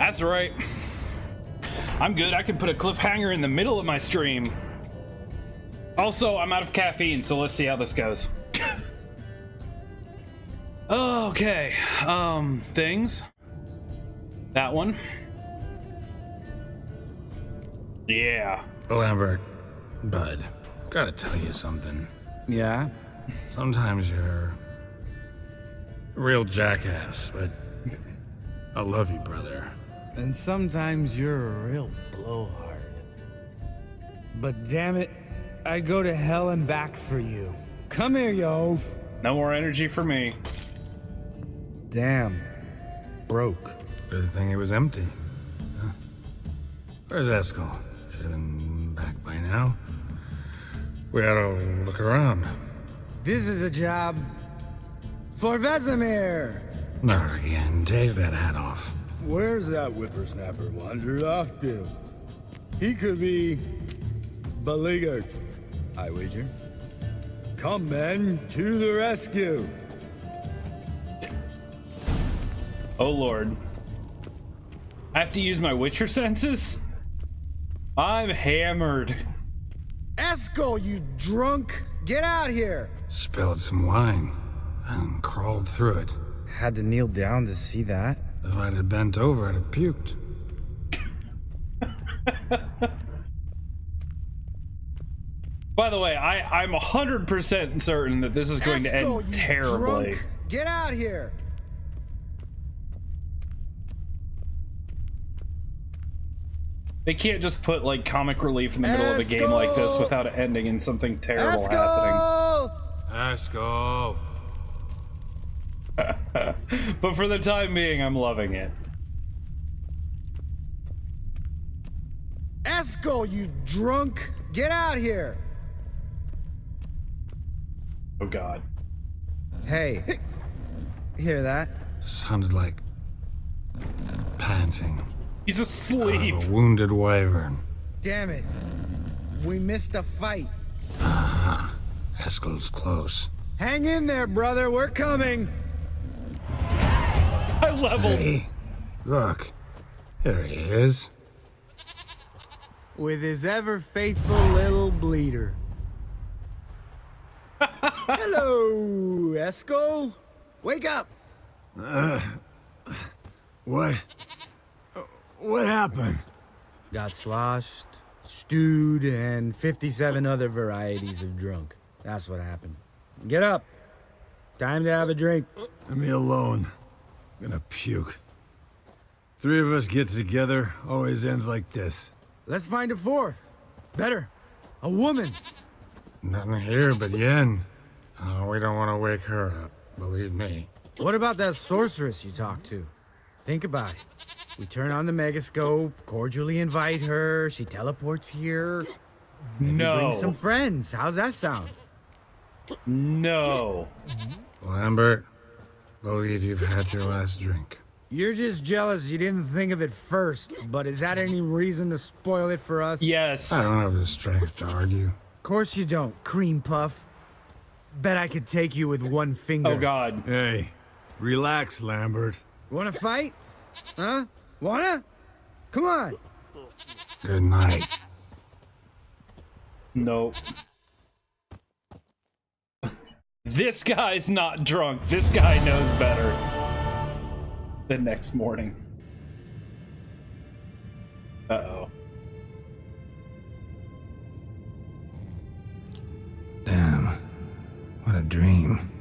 That's right. I'm good. I can put a cliffhanger in the middle of my stream. Also, I'm out of caffeine, so let's see how this goes. Okay. Things. That one. Yeah. Lambert, bud, gotta tell you something. Yeah? Sometimes you're a real jackass, but I love you, brother. And sometimes you're a real blowhard. But damn it, I'd go to hell and back for you. Come here, you oaf. No more energy for me. Damn. Broke. Good thing it was empty. Huh? Where's Eskel? Should have been back by now. We had to look around. This is a job for Vesemir. Not again. Take that hat off. Where's that whippersnapper wandered off to? He could be beleaguered, I wager. Come, men, to the rescue. Oh, Lord. I have to use my Witcher senses? I'm hammered. Eskel, you drunk! Get out here! Spilled some wine and crawled through it. Had to kneel down to see that. If I'd have bent over, I'd have puked. By the way, I'm 100% certain that this is going to end terribly. Drunk. Get out here! They can't just put like comic relief in the middle of a game like this without it ending in something terrible happening. Eskel! But for the time being, I'm loving it. Eskel, you drunk! Get out here! Oh God. Hey. Hear that? Sounded like panting. He's asleep. A wounded wyvern. Damn it. We missed a fight. Eskel's close. Hang in there, brother. We're coming. I leveled. Hey, look. Here he is. With his ever faithful little bleeder. Hello, Eskel. Wake up. What? What happened? Got sloshed, stewed, and 57 other varieties of drunk. That's what happened. Get up. Time to have a drink. Leave me alone. I'm gonna puke. Three of us get together, always ends like this. Let's find a fourth. Better. A woman. Nothing here but Yen. Oh, we don't want to wake her up, believe me. What about that sorceress you talked to? Think about it. We turn on the megascope, cordially invite her, she teleports here. Maybe bring some friends. How's that sound? No. Lambert, believe you've had your last drink. You're just jealous you didn't think of it first, but is that any reason to spoil it for us? Yes. I don't have the strength to argue. Of course you don't, cream puff. Bet I could take you with one finger. Oh God. Hey, relax, Lambert. Wanna fight? Huh? Wanna? Come on. Good night. Nope. This guy's not drunk. This guy knows better. The next morning. Uh-oh. Damn. What a dream.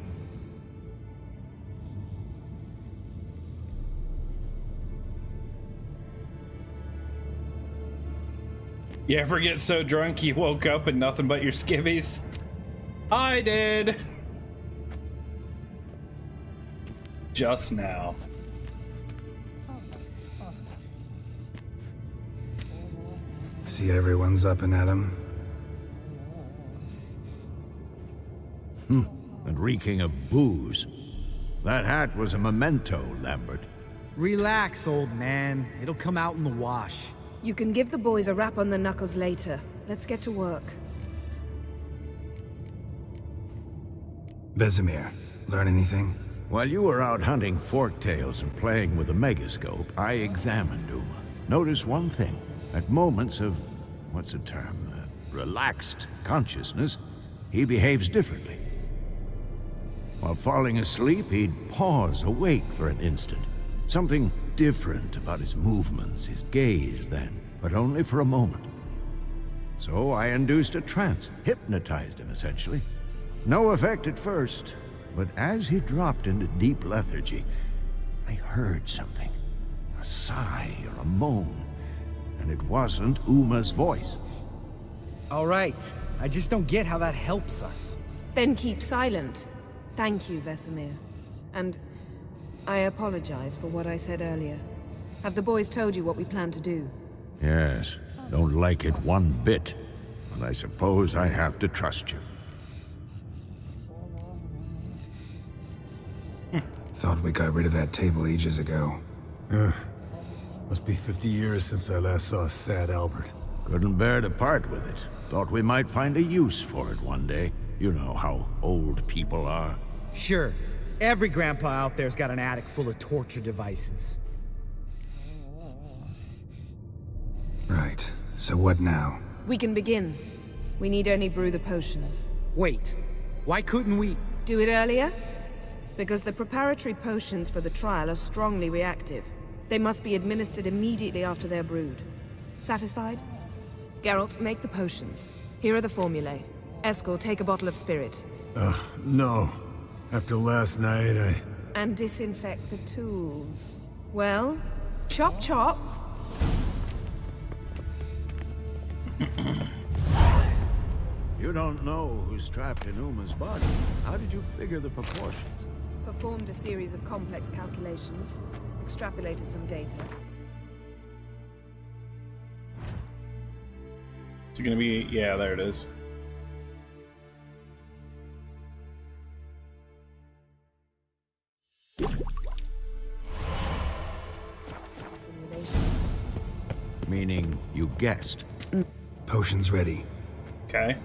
You ever get so drunk you woke up and nothing but your skivvies? I did. Just now. See everyone's up and at 'em. And reeking of booze. That hat was a memento, Lambert. Relax, old man. It'll come out in the wash. You can give the boys a rap on the knuckles later. Let's get to work. Vesemir, learn anything? While you were out hunting forktails and playing with the megascope, I examined Uma. Notice one thing. At moments of, what's the term, relaxed consciousness, he behaves differently. While falling asleep, he'd pause awake for an instant. Something different about his movements, his gaze then, but only for a moment. So I induced a trance, hypnotized him essentially. No effect at first, but as he dropped into deep lethargy, I heard something. A sigh or a moan, and it wasn't Uma's voice. All right, I just don't get how that helps us. Then keep silent. Thank you, Vesemir. And I apologize for what I said earlier. Have the boys told you what we plan to do? Yes, don't like it one bit, but I suppose I have to trust you. Thought we got rid of that table ages ago. Must be 50 years since I last saw sad Albert. Couldn't bear to part with it. Thought we might find a use for it one day. You know how old people are. Sure. Every grandpa out there's got an attic full of torture devices. Right. So what now? We can begin. We need only brew the potions. Wait. Why couldn't we... Do it earlier? Because the preparatory potions for the trial are strongly reactive. They must be administered immediately after they're brewed. Satisfied? Geralt, make the potions. Here are the formulae. Eskel, take a bottle of spirit. No. After last night, And disinfect the tools. Well, chop chop. You don't know who's trapped in Uma's body. How did you figure the proportions? Performed a series of complex calculations. Extrapolated some data. Is it gonna be... Yeah, there it is. Simulations. Meaning you guessed. Potions ready. Okay.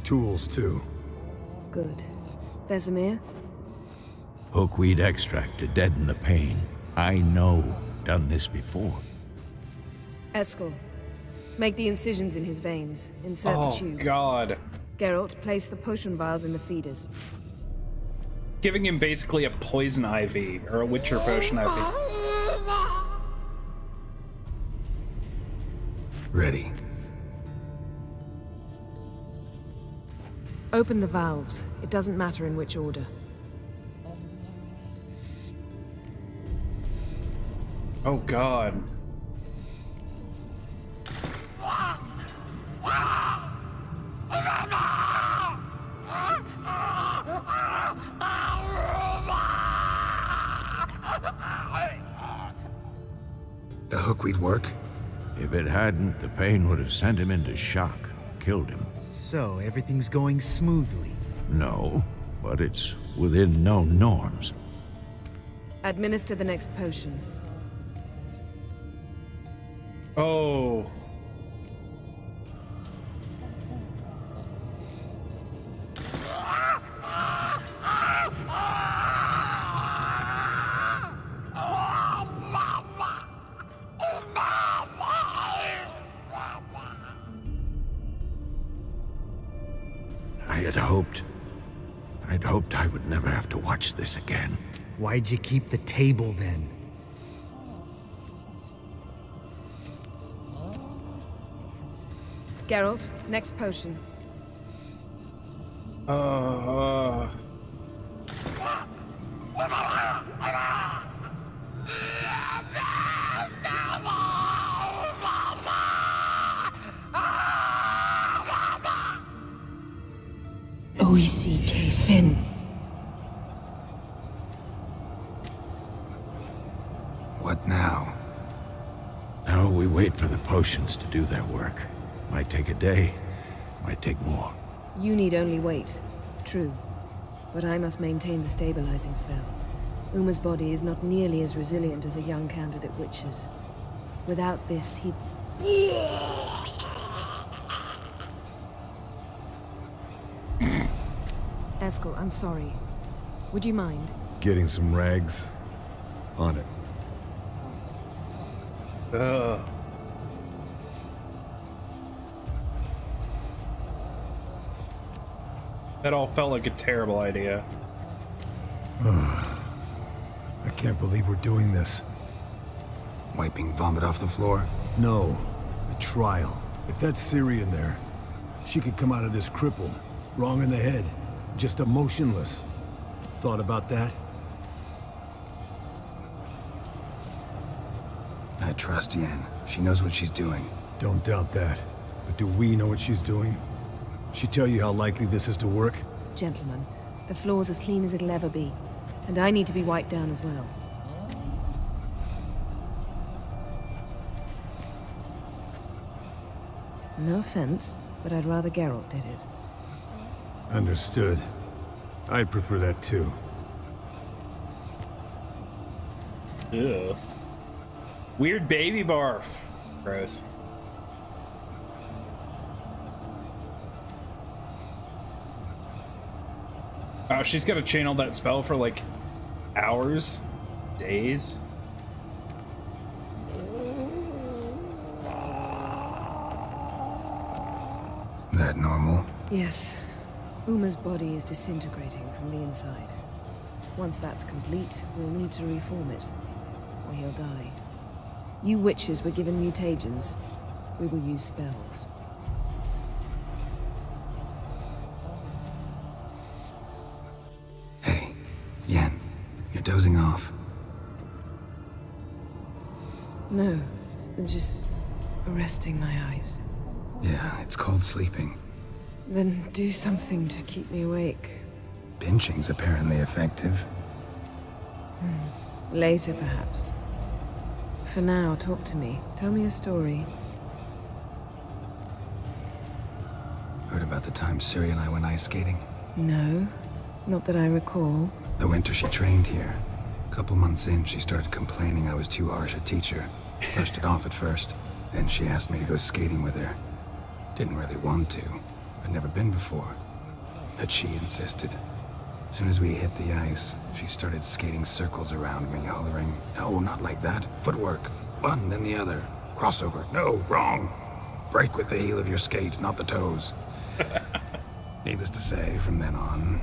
tools too. Good. Vesemir? Hookweed extract to deaden the pain. I know. Done this before. Eskel. Make the incisions in his veins. Insert the tubes. Oh, God. Geralt, place the potion vials in the feeders. Giving him basically a poison IV, or a Witcher potion IV. Ready. Open the valves. It doesn't matter in which order. Oh, God. The hookweed work? If it hadn't, the pain would have sent him into shock, killed him. So, everything's going smoothly? No, but it's within known norms. Administer the next potion. Oh. I'd hoped I would never have to watch this again. Why'd you keep the table then? Geralt, next potion. Oici Fin. What now? Now we wait for the potions to do their work. Might take a day, might take more. You need only wait. True. But I must maintain the stabilizing spell. Uma's body is not nearly as resilient as a young candidate witch's. Without this, he'd... Eskel, I'm sorry. Would you mind? getting some rags. On it. Ugh. That all felt like a terrible idea. I can't believe we're doing this. Wiping vomit off the floor? No, the trial. If that's Ciri in there, she could come out of this crippled, wrong in the head, just emotionless. Thought about that? I trust Yen. She knows what she's doing. Don't doubt that. But do we know what she's doing? She tell you how likely this is to work? Gentlemen, the floor's as clean as it'll ever be. And I need to be wiped down as well. No offense, but I'd rather Geralt did it. Understood. I'd prefer that too. Ew. Weird baby barf. Gross. Oh, she's got to channel that spell for like hours, days. That normal? Yes. Uma's body is disintegrating from the inside. Once that's complete, we'll need to reform it, or he'll die. You witches were given mutagens. We will use spells. Hey, Yen, you're dozing off. No, just resting my eyes. Yeah, it's called sleeping. Then do something to keep me awake. Pinching's apparently effective. Later, perhaps. For now, talk to me. Tell me a story. Heard about the time Ciri and I went ice skating? No, not that I recall. The winter she trained here. A couple months in, she started complaining I was too harsh a teacher. Brushed it off at first. Then she asked me to go skating with her. Didn't really want to. I'd never been before. But she insisted. As soon as we hit the ice, she started skating circles around me, hollering, "No, not like that. Footwork. One, then the other. Crossover. No, wrong. Break with the heel of your skate, not the toes." Needless to say, from then on...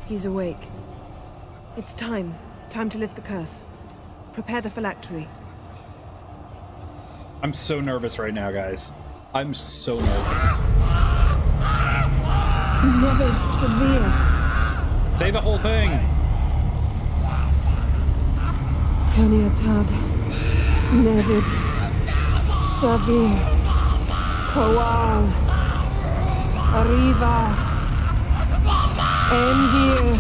He's awake. It's time. Time to lift the curse. Prepare the phylactery. I'm so nervous right now, guys. I'm so nervous. Never severe. Say the whole thing. Caniatad. Nevid. Savir. Kowal. Arriva. Endir.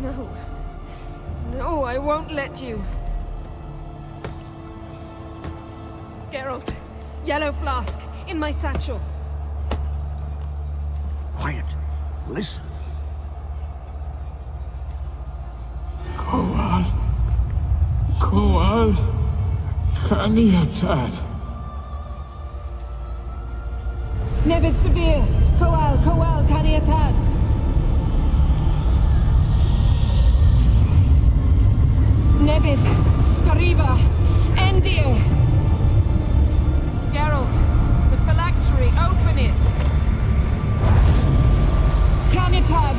No. No, I won't let you. Geralt, yellow flask, in my satchel. Quiet. Listen. Kowal. Kowal. Kaniatad. Nevid severe. Kowal. Kowal. Caniatad. Nevid. Gariba. Endir. Geralt, the phylactery, open it! Canitad,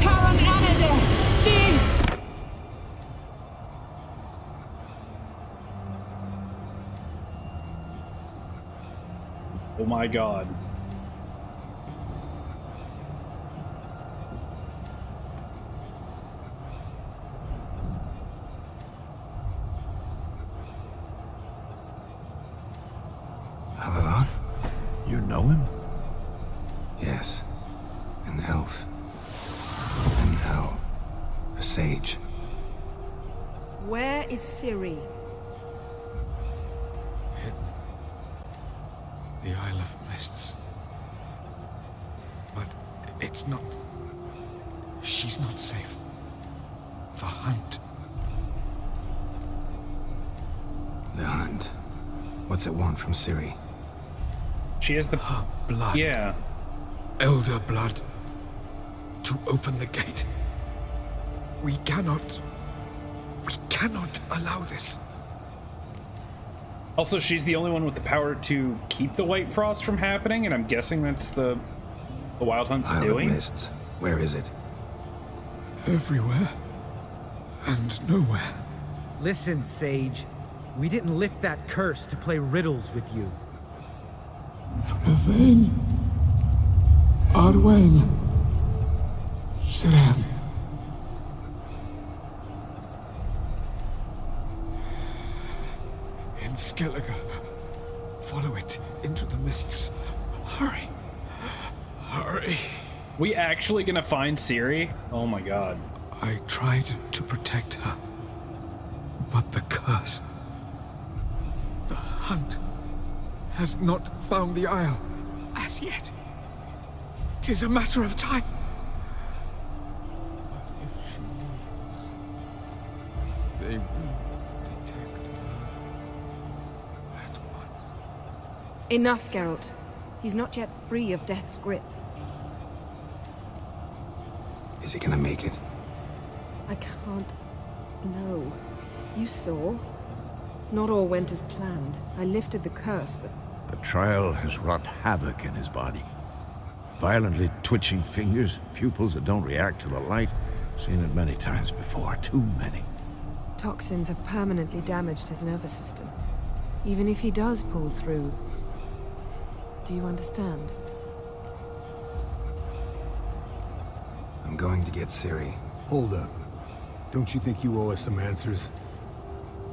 Taran Anade, Dis! Oh my god. Avalon? You know him? Yes. An elf. An owl. A sage. Where is Ciri? The Isle of Mists. But it's not... She's not safe. The hunt. The hunt. What's it want from Ciri? She has the blood. Yeah. Elder blood. To open the gate. We cannot allow this. Also, she's the only one with the power to keep the White Frost from happening, and I'm guessing that's the Wild Hunt's Isle doing. of Mists. Where is it? Everywhere. And nowhere. Listen, Sage. We didn't lift that curse to play riddles with you. Yvain. Arwen. Siren. In Skellige. Follow it into the mists. Hurry. Hurry. We actually gonna find Ciri? Oh my god. I tried to protect her. But the curse. The hunt has not found the Isle as yet. It is a matter of time. But if she leaves, they will detect her at once. Enough, Geralt. He's not yet free of death's grip. Is he gonna make it? I can't... No. You saw. Not all went as planned. I lifted the curse, but... The trial has wrought havoc in his body. Violently twitching fingers, pupils that don't react to the light. Seen it many times before, too many. Toxins have permanently damaged his nervous system. Even if he does pull through... Do you understand? I'm going to get Ciri. Hold up. Don't you think you owe us some answers?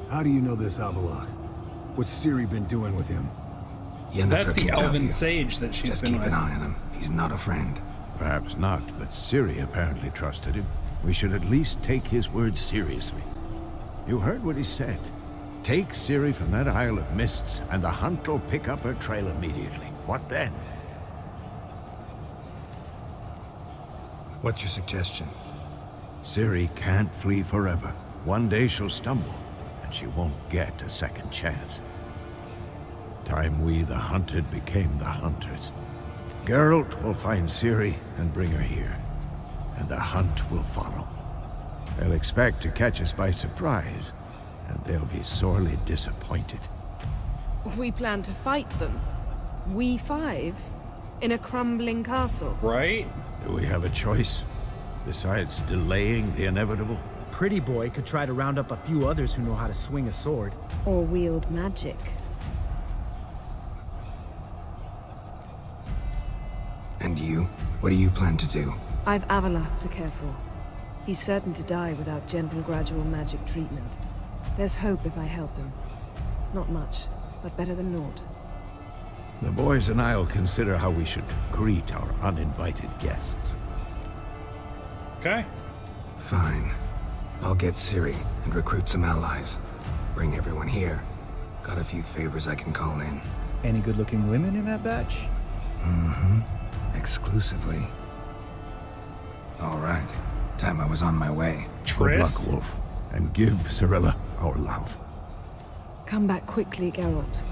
How do you know this Avalok? What's Ciri been doing with him? So that's the elven you. sage that she's Just been keep with. an eye on him. He's not a friend. Perhaps not, but Ciri apparently trusted him. We should at least take his words seriously. You heard what he said. Take Ciri from that Isle of Mists, and the hunt will pick up her trail immediately. What then? What's your suggestion? Ciri can't flee forever. One day she'll stumble, and she won't get a second chance. Time we, the hunted, became the hunters. Geralt will find Ciri and bring her here, and the hunt will follow. They'll expect to catch us by surprise, and they'll be sorely disappointed. We plan to fight them. We five? In a crumbling castle? Right? Do we have a choice? Besides delaying the inevitable? Pretty Boy could try to round up a few others who know how to swing a sword. Or wield magic. And you? What do you plan to do? I've Avalok to care for. He's certain to die without gentle, gradual magic treatment. There's hope if I help him. Not much, but better than naught. The boys and I'll consider how we should greet our uninvited guests. Okay. Fine. I'll get Ciri and recruit some allies. Bring everyone here. Got a few favors I can call in. Any good-looking women in that batch? Mm-hmm. Exclusively. All right. Time I was on my way. Good luck, Wolf. And give Cirilla our love. Come back quickly, Geralt.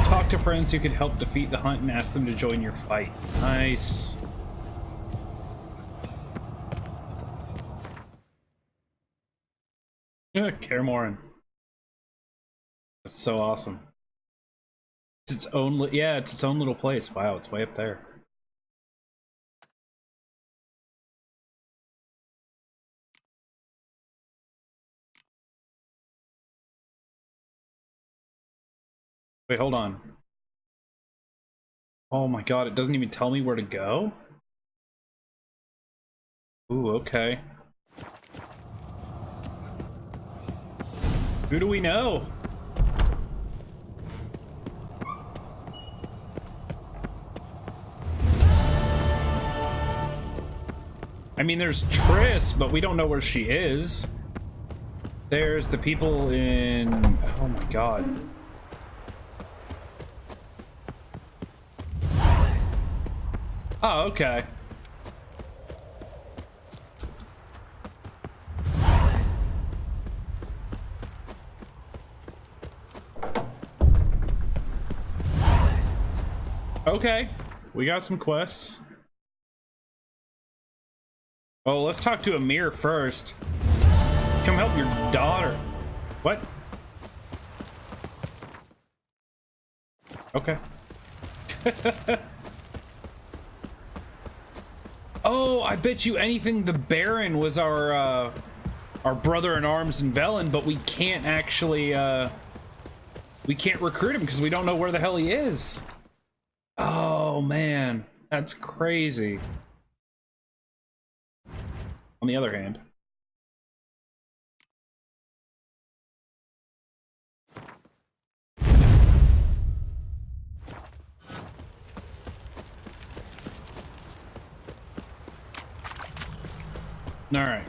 Talk to friends who could help defeat the hunt and ask them to join your fight. Nice. Yeah, Kaer Morhen. That's so awesome. It's its own, yeah, it's its own little place. Wow, it's way up there. Wait, hold on. Oh my god, it doesn't even tell me where to go? Ooh, okay. Who do we know? I mean, there's Triss, but we don't know where she is. There's the people in... Oh my god. Oh, okay. Okay, we got some quests. Oh, let's talk to Amir first. Come help your daughter. What? Okay. Oh, I bet you anything the Baron was our brother-in-arms in Velen, but we can't actually, we can't recruit him because we don't know where the hell he is. Oh, man. That's crazy. On the other hand. All right.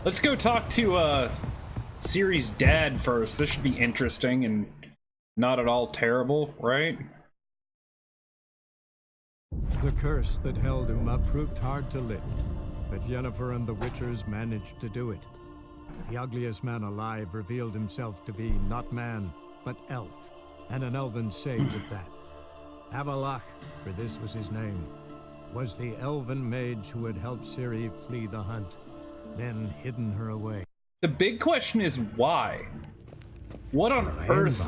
Let's go talk to Ciri's dad first. This should be interesting and not at all terrible, right? The curse that held Uma proved hard to lift, but Yennefer and the Witchers managed to do it. The ugliest man alive revealed himself to be not man, but elf, and an elven sage at that. Avalach, for this was his name, was the elven mage who had helped Ciri flee the hunt, then hidden her away. The big question is why? What on earth?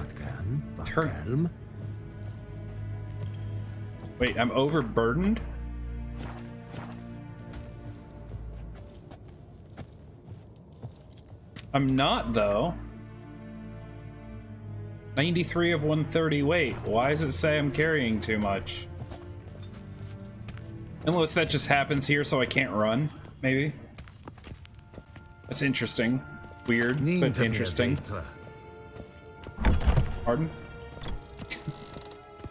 Wait, I'm overburdened? I'm not, though. 93 of 130. Wait, why does it say I'm carrying too much? Unless that just happens here so I can't run, maybe. That's interesting. Weird, but interesting. Pardon?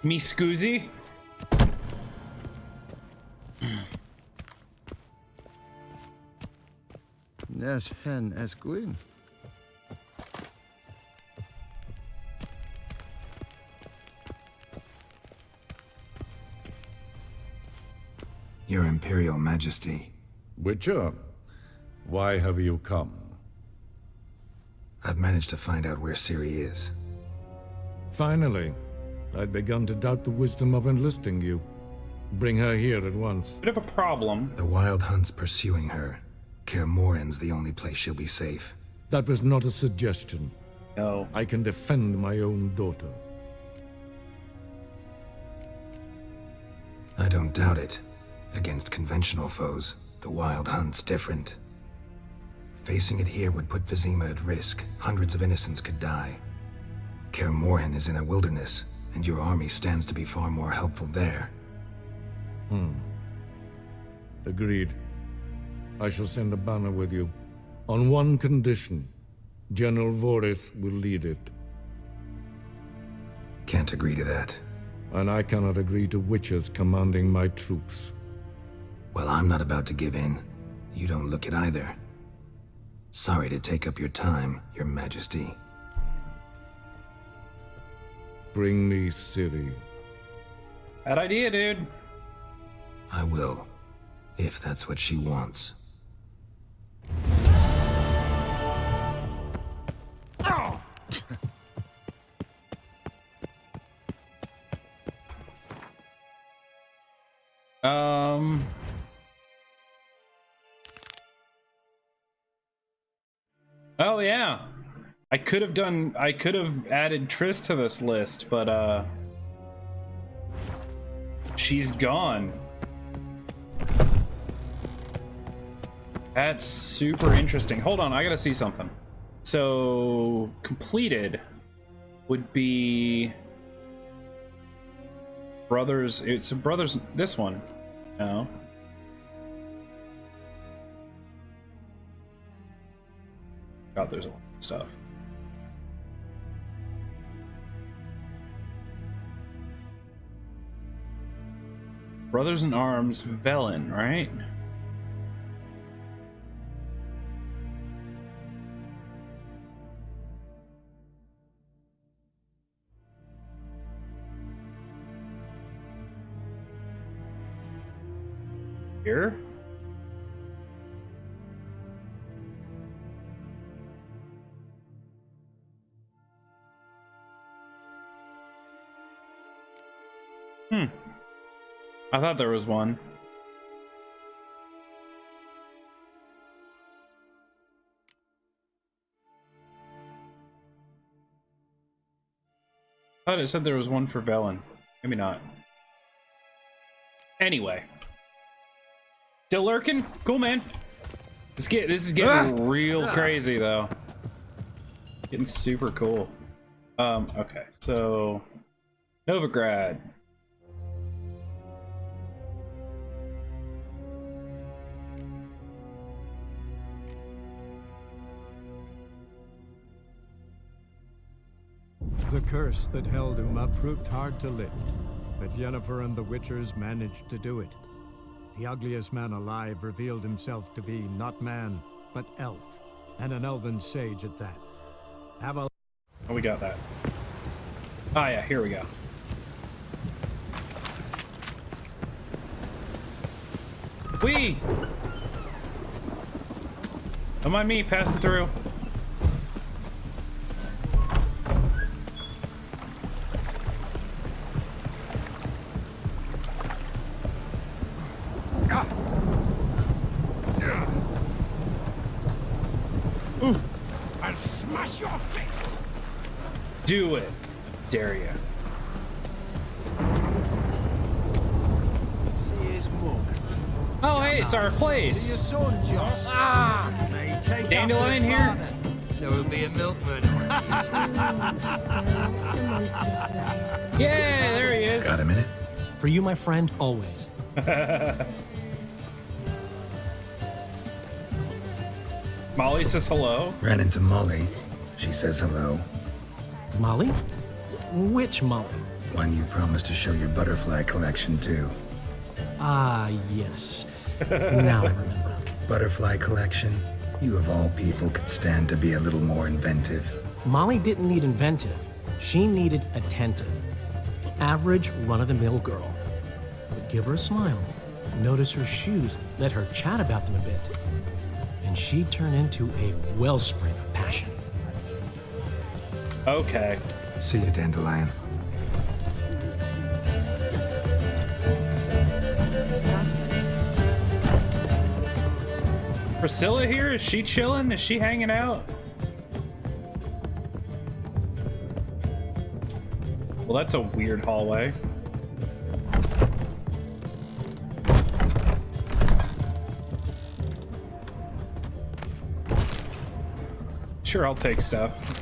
Me scoozy? Nes hen esquin. Your Imperial Majesty. Witcher, why have you come? I've managed to find out where Ciri is. Finally. I'd begun to doubt the wisdom of enlisting you. Bring her here at once. Bit of a problem. The Wild Hunt's pursuing her. Kaer Morhen's the only place she'll be safe. That was not a suggestion. No. I can defend my own daughter. I don't doubt it. Against conventional foes, the Wild Hunt's different. Facing it here would put Vizima at risk. Hundreds of innocents could die. Kaer Morhen is in a wilderness, and your army stands to be far more helpful there. Agreed. I shall send a banner with you. On one condition. General Voris will lead it. Can't agree to that. And I cannot agree to Witchers commanding my troops. Well, I'm not about to give in. You don't look it either. Sorry to take up your time, Your Majesty. Bring me Ciri. Bad idea, dude. I will, if that's what she wants. Oh. Oh yeah. I could have added Triss to this list, but she's gone. That's super interesting. Hold on, I gotta see something. So completed would be brothers. It's a brothers. This one, no. God, there's a lot of stuff. Brothers in Arms, Velen, right? Here? I thought there was one. I thought it said there was one for Velen. Maybe not. Anyway. Still lurking? Cool, man. This is getting real crazy, though. Getting super cool. Okay, so... Novigrad. The curse that held Uma proved hard to lift, but Yennefer and the Witchers managed to do it. The ugliest man alive revealed himself to be not man, but elf, and an elven sage at that. Have a... Oh, we got that. Oh yeah, here we go. Whee! Don't mind me passing through. I'll smash your face. Do it, dare ya. See his mug. Oh, hey, it's our place. See your son, Josh. Ah! Dandelion here? So he'll be a milkman. Yeah, there he is. Got a minute? For you, my friend, always. Molly says hello. Ran into Molly. She says hello. Molly? Which Molly? One you promised to show your butterfly collection to. Ah, yes. Now I remember. Butterfly collection? You of all people could stand to be a little more inventive. Molly didn't need inventive. She needed attentive. Average, run-of-the-mill girl. But give her a smile. Notice her shoes. Let her chat about them a bit. And she'd turn into a wellspring of passion. Okay. See you, Dandelion. Priscilla here? Is she chilling? Is she hanging out? Well, that's a weird hallway. Sure, I'll take stuff.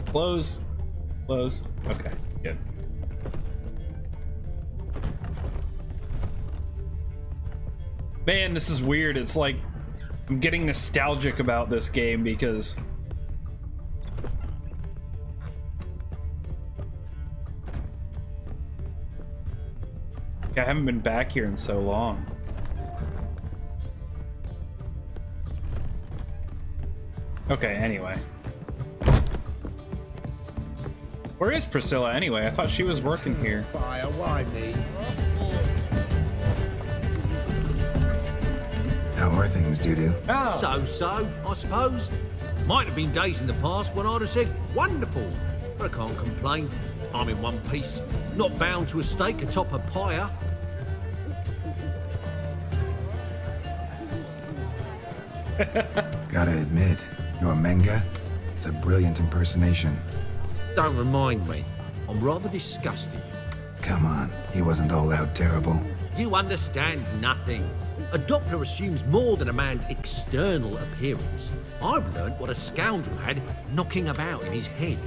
Close. Close. Okay, good. Man, this is weird. It's like I'm getting nostalgic about this game because I haven't been back here in so long. Okay, anyway. Where is Priscilla anyway? I thought she was working here. Fire, why me? How are things, Doo-Doo? Oh. So, I suppose. Might have been days in the past when I'd have said, wonderful. But I can't complain. I'm in one piece. Not bound to a stake atop a pyre. Gotta admit, your manga, it's a brilliant impersonation. Don't remind me. I'm rather disgusted. Come on, he wasn't all out terrible. You understand nothing. A Doppler assumes more than a man's external appearance. I've learnt what a scoundrel had knocking about in his head.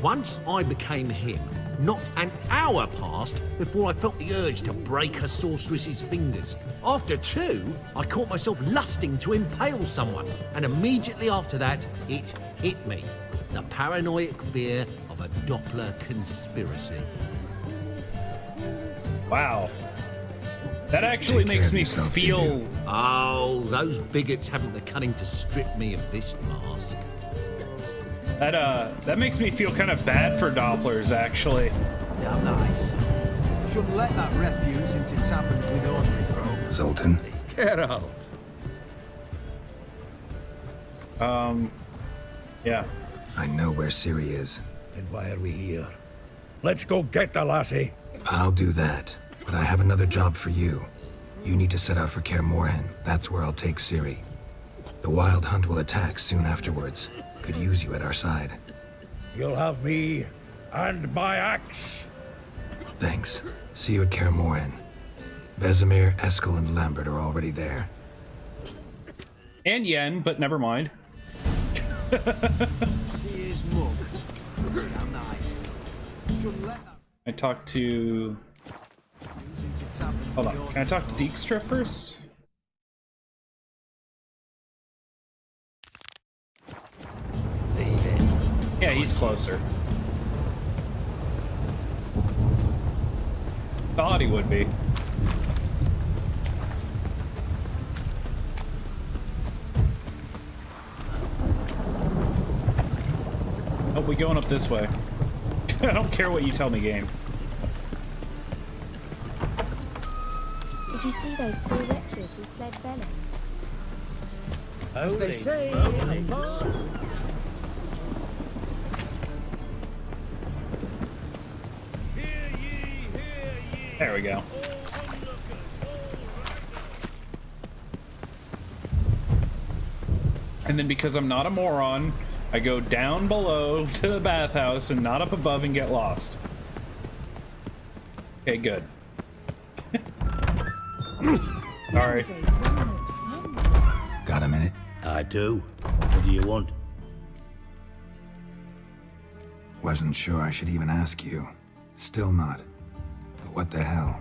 Once I became him, not an hour passed before I felt the urge to break a sorceress's fingers. After two, I caught myself lusting to impale someone, and immediately after that, it hit me. The paranoid fear of a Doppler conspiracy. Wow. That actually makes me feel... Oh, those bigots haven't the cunning to strip me of this mask. That makes me feel kind of bad for Dopplers, actually. Damn nice. Shouldn't let that refuse into taverns with ordinary folk. Zoltan? Geralt. Yeah. I know where Ciri is. Then why are we here? Let's go get the lassie. I'll do that, but I have another job for you. You need to set out for Kaer Morhen. That's where I'll take Ciri. The Wild Hunt will attack soon afterwards. Could use you at our side. You'll have me and my axe. Thanks. See you at Kaer Morhen. Vesemir, Eskel, and Lambert are already there. And Yen, but never mind. See his mug. How nice. Shouldn't let that I talked to... use into taverns Hold with on. your Can I talk to Dijkstra first? Yeah, he's closer. Thought he would be. Oh, we going up this way. I don't care what you tell me, game. Did you see those poor wretches who fled Velen? As they say, There we go. And then because I'm not a moron, I go down below to the bathhouse and not up above and get lost. Okay, good. Sorry. Got a minute? I do. What do you want? Wasn't sure I should even ask you. Still not. But what the hell?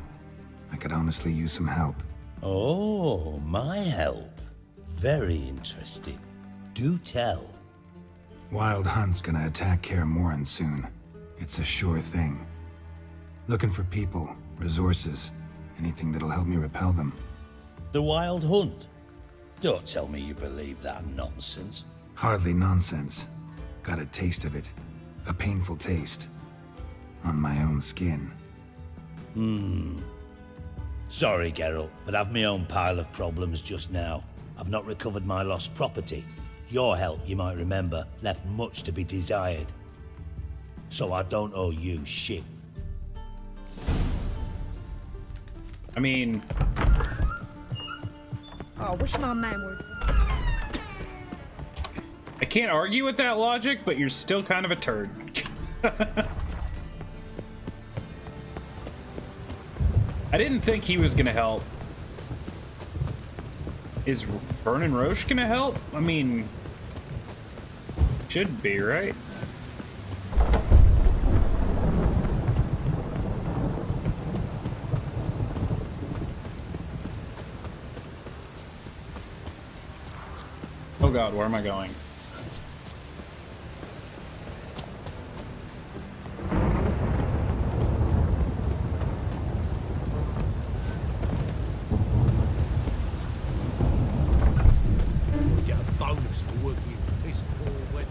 I could honestly use some help. Oh, my help. Very interesting. Do tell. Wild Hunt's gonna attack Kaer Morhen soon. It's a sure thing. Looking for people, resources, anything that'll help me repel them. The Wild Hunt? Don't tell me you believe that nonsense. Hardly nonsense. Got a taste of it. A painful taste. On my own skin. Sorry, Geralt, but I've my own pile of problems just now. I've not recovered my lost property. Your help, you might remember, left much to be desired. So I don't owe you shit. I mean... Oh, I wish my man were... I can't argue with that logic, but you're still kind of a turd. I didn't think he was gonna help. Is Vernon Roche gonna help? I mean... should be, right? Oh god, where am I going? We get a bonus for working in this poor weather.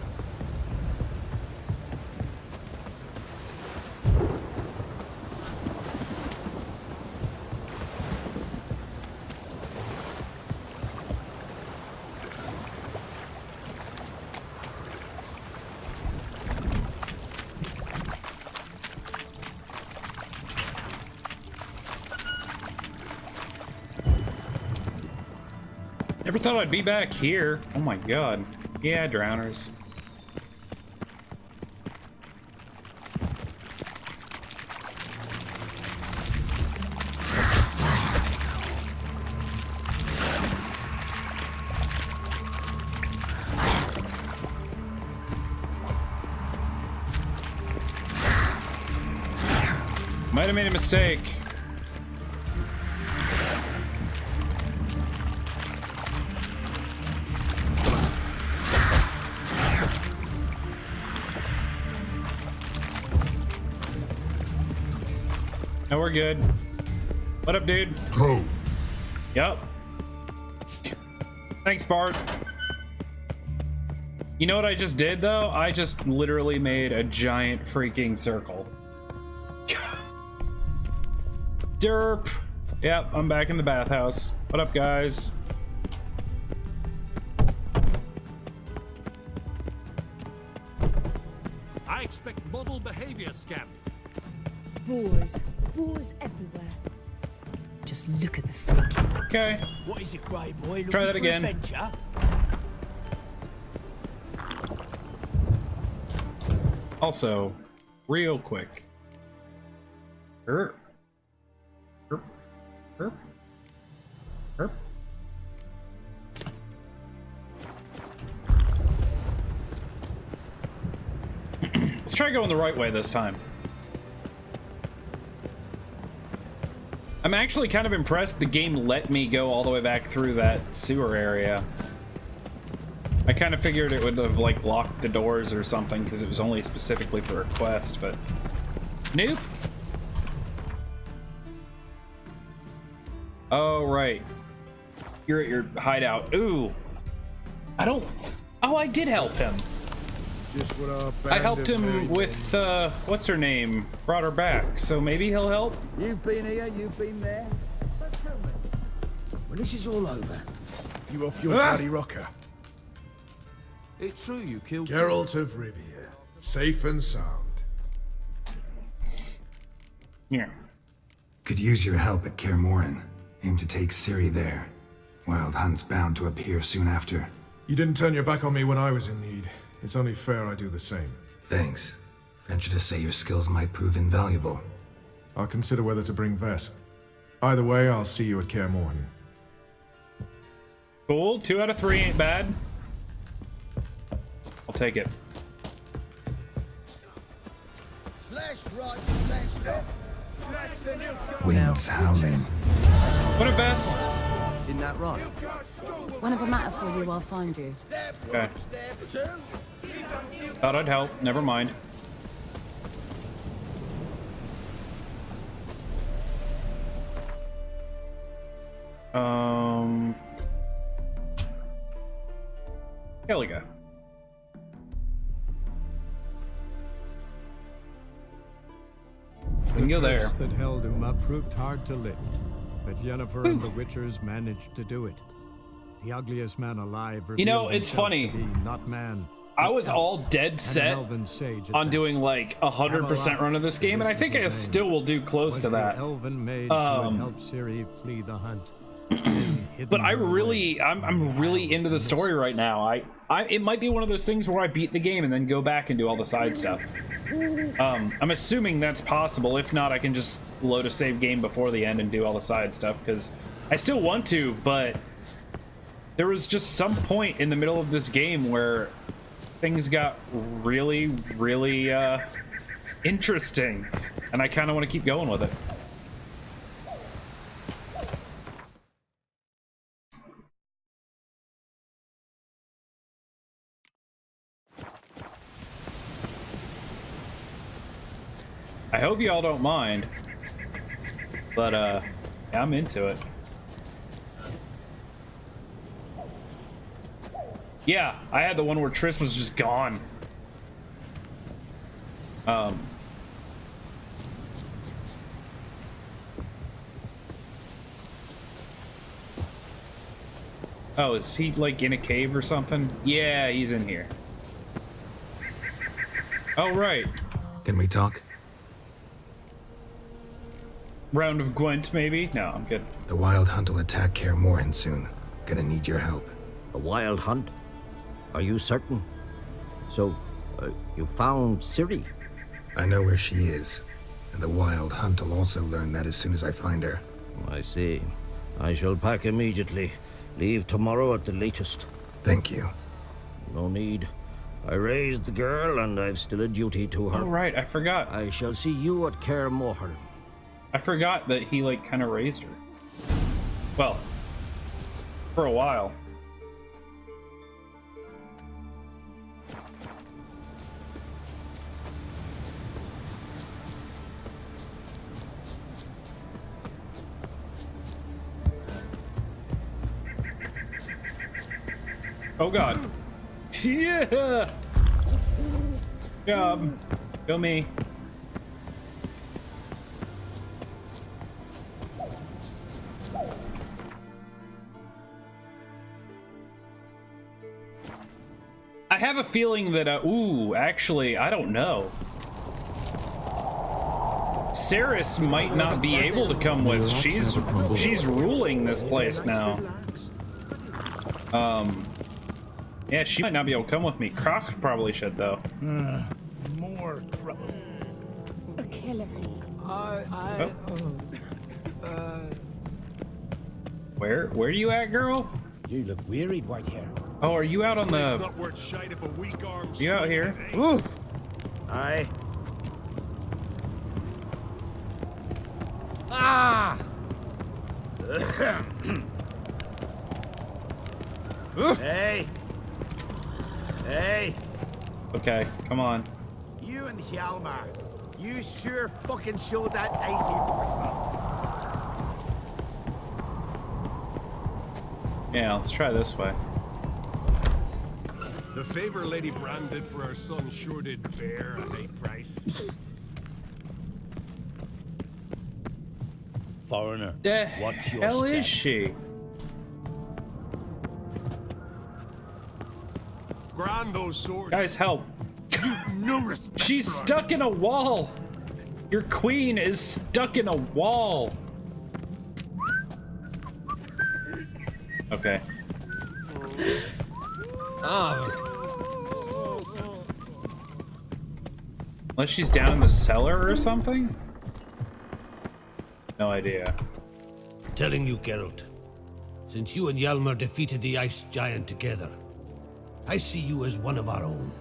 Never thought I'd be back here. Oh my god. Yeah, drowners. Might have made a mistake. No, we're good. What up, dude? Go. Yup. Thanks, Bart. You know what I just did, though? I just literally made a giant freaking circle. Derp. Yep, I'm back in the bathhouse. What up, guys? I expect model behavior, scamp. Boars. Boars everywhere. Just look at the freak. Okay. What is it, Grey Boy? Try that again. Adventure? Also, real quick. Herp. Herp. Herp. Herp. Let's try going the right way this time. I'm actually kind of impressed the game let me go all the way back through that sewer area. I kind of figured it would have like blocked the doors or something because it was only specifically for a quest, but nope. Oh, right. You're at your hideout. Ooh. I don't... Oh, I did help him. Just what I helped him with, what's her name? Brought her back, so maybe he'll help? You've been here, you've been there. So tell me, when this is all over, You off your bloody rocker? it's true you killed Geralt of Rivia, safe and sound. Yeah. Could use your help at Kaer Morhen. Aim to take Ciri there. Wild Hunt's bound to appear soon after. You didn't turn your back on me when I was in need. It's only fair I do the same. Thanks. Venture to say your skills might prove invaluable. I'll consider whether to bring Vess. Either way, I'll see you at Kaer Morhen. Cool. 2 out of 3 ain't bad. I'll take it. Slash right, slash left. Slash the new Winds howling. What a Vess. Isn't that right? Whenever matter for you, I'll find you. Okay. Thought I'd help. Never mind. Here we go. We can go there. The curse that held Uma proved hard to lift, but Yennefer and the Witchers managed to do it. The ugliest man alive. You know, revealed it's himself funny. to be not man, I but was elf, all dead and an set elven sage at on that. doing like 100% run of this game, and I think I still will do close Was to the that. elven mage who had helped Ciri flee the hunt. But I really, I'm really into the story right now. It might be one of those things where I beat the game and then go back and do all the side stuff. I'm assuming that's possible. If not, I can just load a save game before the end and do all the side stuff, because I still want to, but there was just some point in the middle of this game where things got really, really interesting, and I kind of want to keep going with it. I hope y'all don't mind, but yeah, I'm into it. Yeah, I had the one where Triss was just gone. Oh, is he like in a cave or something? Yeah, he's in here. Oh, right. Can we talk? Round of Gwent, maybe? No, I'm good. The Wild Hunt will attack Kaer Morhen soon. Gonna need your help. A wild hunt? Are you certain? So, you found Ciri? I know where she is, and the Wild Hunt will also learn that as soon as I find her. I see. I shall pack immediately. Leave tomorrow at the latest. Thank you. No need. I raised the girl, and I've still a duty to her. Oh, right, I forgot. I shall see you at Kaer Morhen. I forgot that he, like, kind of raised her. Well, for a while. Oh, God. Yeah! Job. Go me. have a feeling that, ooh, actually, I don't know. Saris might not be able to come with. She's ruling this place now. Yeah, she might not be able to come with me. Croc probably should, though. More trouble. A killer. Where are you at, girl? You look wearied, Whitehair. Oh, are you out on the... Not worth shite if a weak arm. You out here? Ooh. Aye. Ah! Hey! Hey! Okay, come on. You and Hjalmar, you sure fucking showed that icy horse up. Yeah, let's try this way. The favor Lady Brand did for our son sure did bear a high price. Foreigner, The what's your hell step? is she? Grind those swords. Guys, help. No respect. She's stuck in a wall. Your queen is stuck in a wall. Okay. Unless she's down in the cellar or something? No idea. Telling you, Geralt, since you and Hjalmar defeated the ice giant together, I see you as one of our own.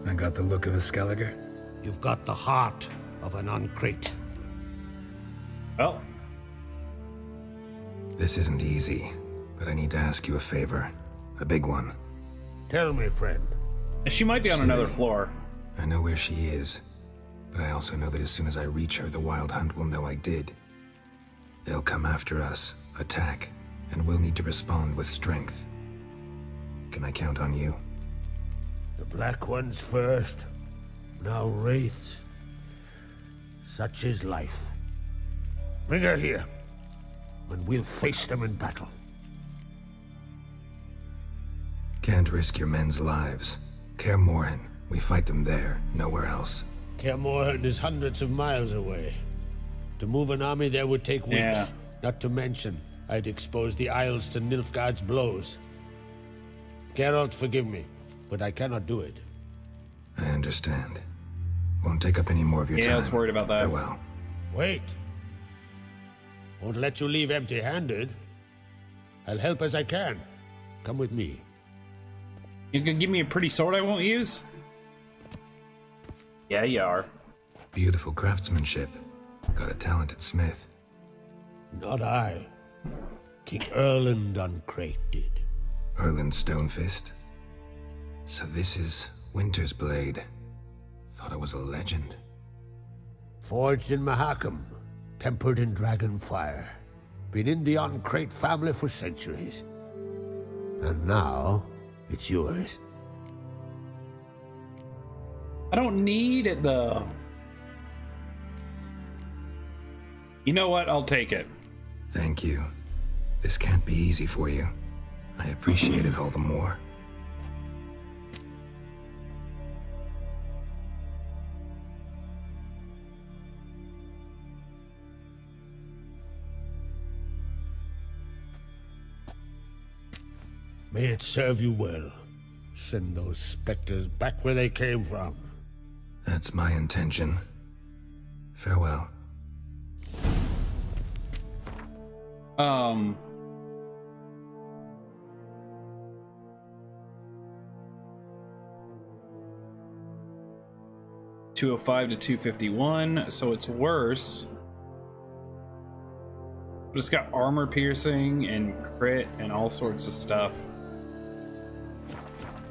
I got the look of a Skelliger. You've got the heart of an Uncrate. Well. This isn't easy, but I need to ask you a favor. A big one. Tell me, friend. She might be on another floor. I know where she is, but I also know that as soon as I reach her, the Wild Hunt will know I did. They'll come after us, attack, and we'll need to respond with strength. Can I count on you? The Black Ones first, now Wraiths. Such is life. Bring her here, and we'll face them in battle. Can't risk your men's lives. Kaer Morhen, we fight them there, nowhere else. Kaer Morhen is hundreds of miles away. To move an army there would take weeks. Yeah. Not to mention, I'd expose the Isles to Nilfgaard's blows. Geralt, forgive me, but I cannot do it. I understand. Won't take up any more of your time. Yeah, I was worried about that. Farewell. Wait. Won't let you leave empty-handed. I'll help as I can. Come with me. You can give me a pretty sword I won't use? Yeah, you are. Beautiful craftsmanship. Got a talented smith. Not I. King Erland Uncrate did. Erland Stonefist. So this is Winter's Blade. Thought I was a legend. Forged in Mahakam, tempered in dragon fire. Been in the Uncrate family for centuries. And now, it's yours. I don't need it, though. You know what? I'll take it. Thank you. This can't be easy for you. I appreciate it all the more. May it serve you well. Send those specters back where they came from. That's my intention. Farewell. Um... 205 to 251, so it's worse. But it's got armor piercing and crit and all sorts of stuff.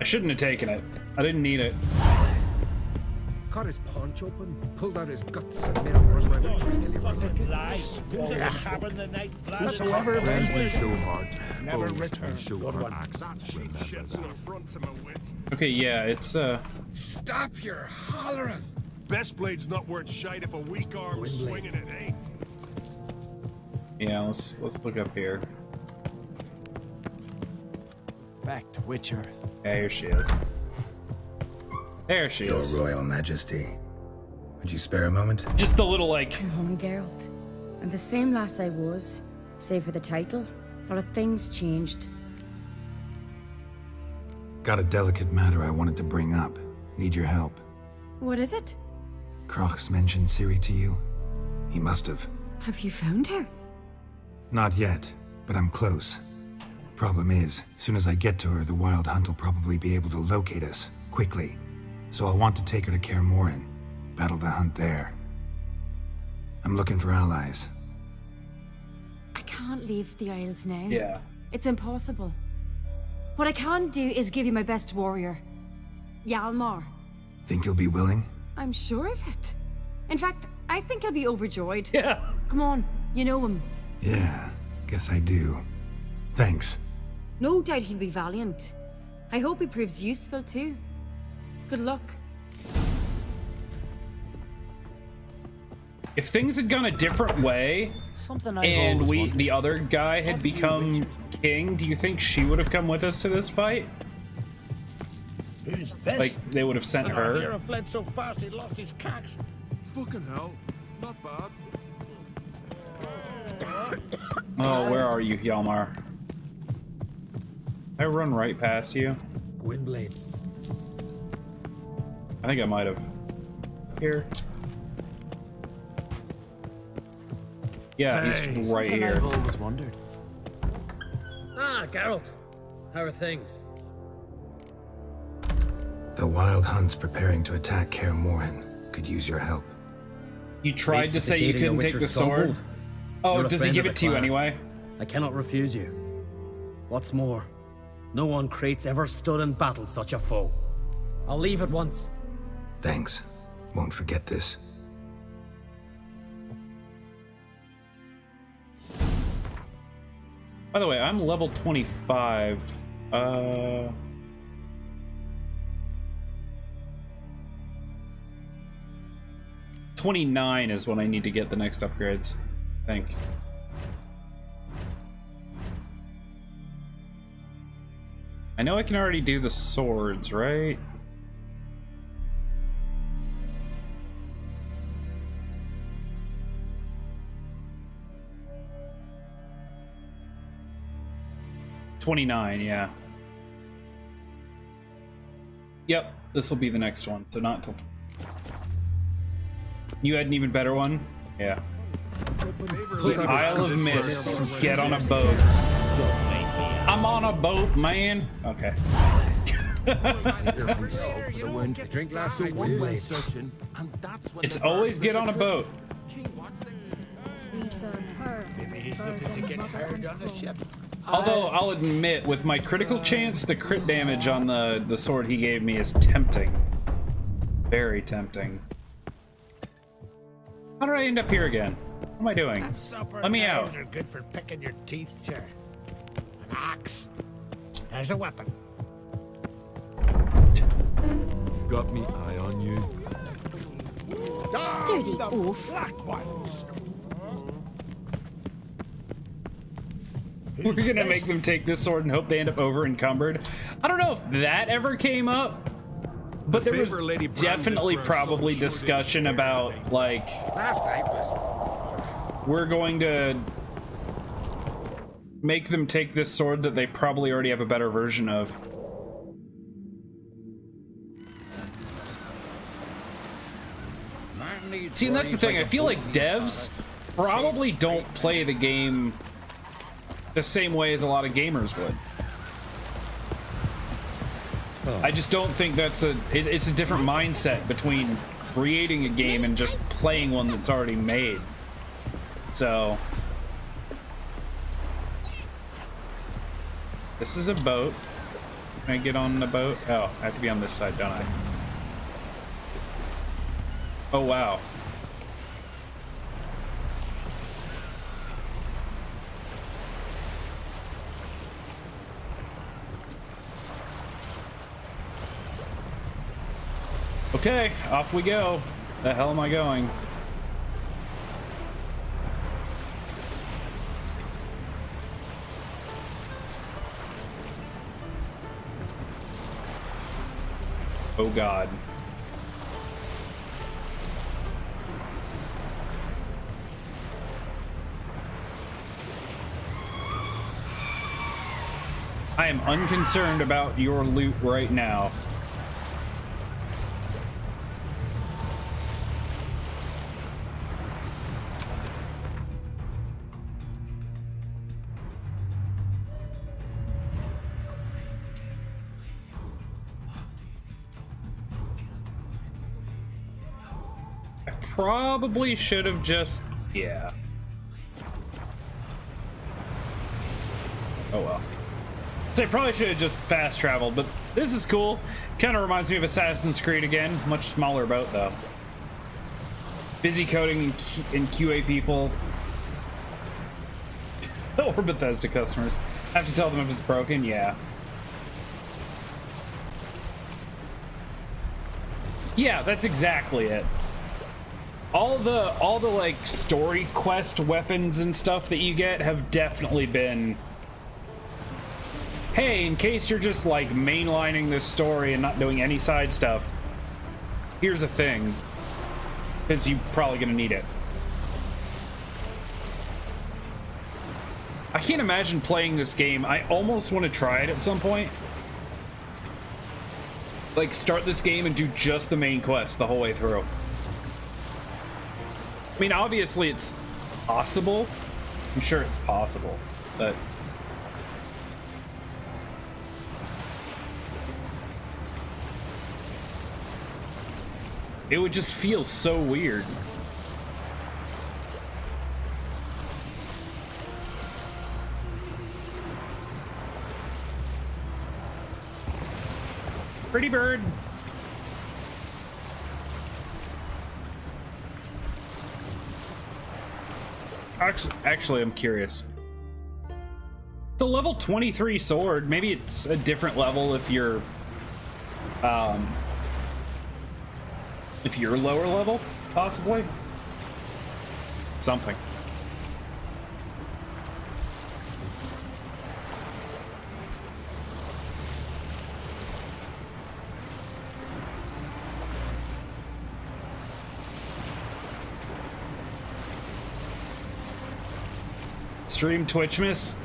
I shouldn't have taken it. I didn't need it. Cut his paunch open, pulled out his guts, and made a horseman retreat till he Whosoever friendly show heart, never foes return. show Good one. axe. That cheap shit's an affront to my wit. Okay, yeah, it's Stop your hollering! Best blade's not worth shite if a weak arm's swinging it, eh? yeah, let's look up here. Back to Witcher. Yeah, here she is. There she Your is. Royal Majesty. Would you spare a moment? Just the little, like... I'm Geralt. I'm the same lass I was, save for the title. A lot of things changed. Got a delicate matter I wanted to bring up. Need your help. What is it? Kroch's mentioned Ciri to you? He must have. Have you found her? Not yet, but I'm close. Problem is, soon as I get to her, the Wild Hunt will probably be able to locate us, quickly. So I'll want to take her to Kaer Morhen. Battle the hunt there. I'm looking for allies. I can't leave the Isles now. Yeah. It's impossible. What I can do is give you my best warrior, Hjalmar. Think you'll be willing? I'm sure of it. In fact, I think he'll be overjoyed. Yeah. Come on, you know him. Yeah, guess I do. Thanks. No doubt he'll be valiant. I hope he proves useful too. Good luck. If things had gone a different way, and the other guy had become king, do you think she would have come with us to this fight? Who's this? Like, they would have sent her? Hero fled so fast he lost his cax. Fucking hell. Not bad. Oh, where are you, Hjalmar? I run right past you. Gwynblade. I think I might have. Here. Yeah, he's right here. I've always wondered. Ah, Geralt. How are things? The Wild Hunt's preparing to attack Kaer Morhen. Could use your help. You tried to say you couldn't take the sword? Oh, does he give it to you anyway? I cannot refuse you. What's more, no one Krait's ever stood in battle such a foe. I'll leave at once. Thanks. Won't forget this. By the way, I'm level 25. 29 is when I need to get the next upgrades, I think. I know I can already do the swords, right? $29, yeah. Yep, this will be the next one, so not till... You had an even better one? Yeah. Isle of Mists, get on a boat. I'm on a boat, man. Okay. It's always get on a boat. Maybe he's looking to get hired on the ship. Although I'll admit, with my critical chance, the crit damage on the sword he gave me is tempting. Very tempting. How did I end up here again? What am I doing? Let me out. Are good for picking your teeth, sir. An axe. There's a weapon. Got me eye on you. Dirty oaf. Black ones. We're gonna make them take this sword and hope they end up over encumbered. I don't know if that ever came up, but there was definitely probably discussion about, like, Last night was... we're going to make them take this sword that they probably already have a better version of. See, and that's the thing, I feel like devs probably don't play the game the same way as a lot of gamers would. I just don't think that's it's a different mindset between creating a game and just playing one that's already made. So this is a boat. Can I get on the boat? Oh, I have to be on this side, don't I? Oh wow. Okay, off we go. The hell am I going? Oh God. I am unconcerned about your loot right now. I probably should have just... yeah. Oh well. So I probably should have just fast traveled, but this is cool. Kind of reminds me of Assassin's Creed again. Much smaller boat though. Busy coding and QA people. Or Bethesda customers. Have to tell them if it's broken? Yeah. Yeah, that's exactly it. All the like story quest weapons and stuff that you get have definitely been, hey, in case you're just like mainlining this story and not doing any side stuff, here's a thing, because you're probably gonna need it. I can't imagine playing this game. I almost want to try it at some point. Like start this game and do just the main quest the whole way through. I mean, obviously it's possible. I'm sure it's possible, but it would just feel so weird. Pretty bird. Actually, I'm curious. It's a level 23 sword. Maybe it's a different level if you're lower level, possibly. Something. Stream Twitchmas?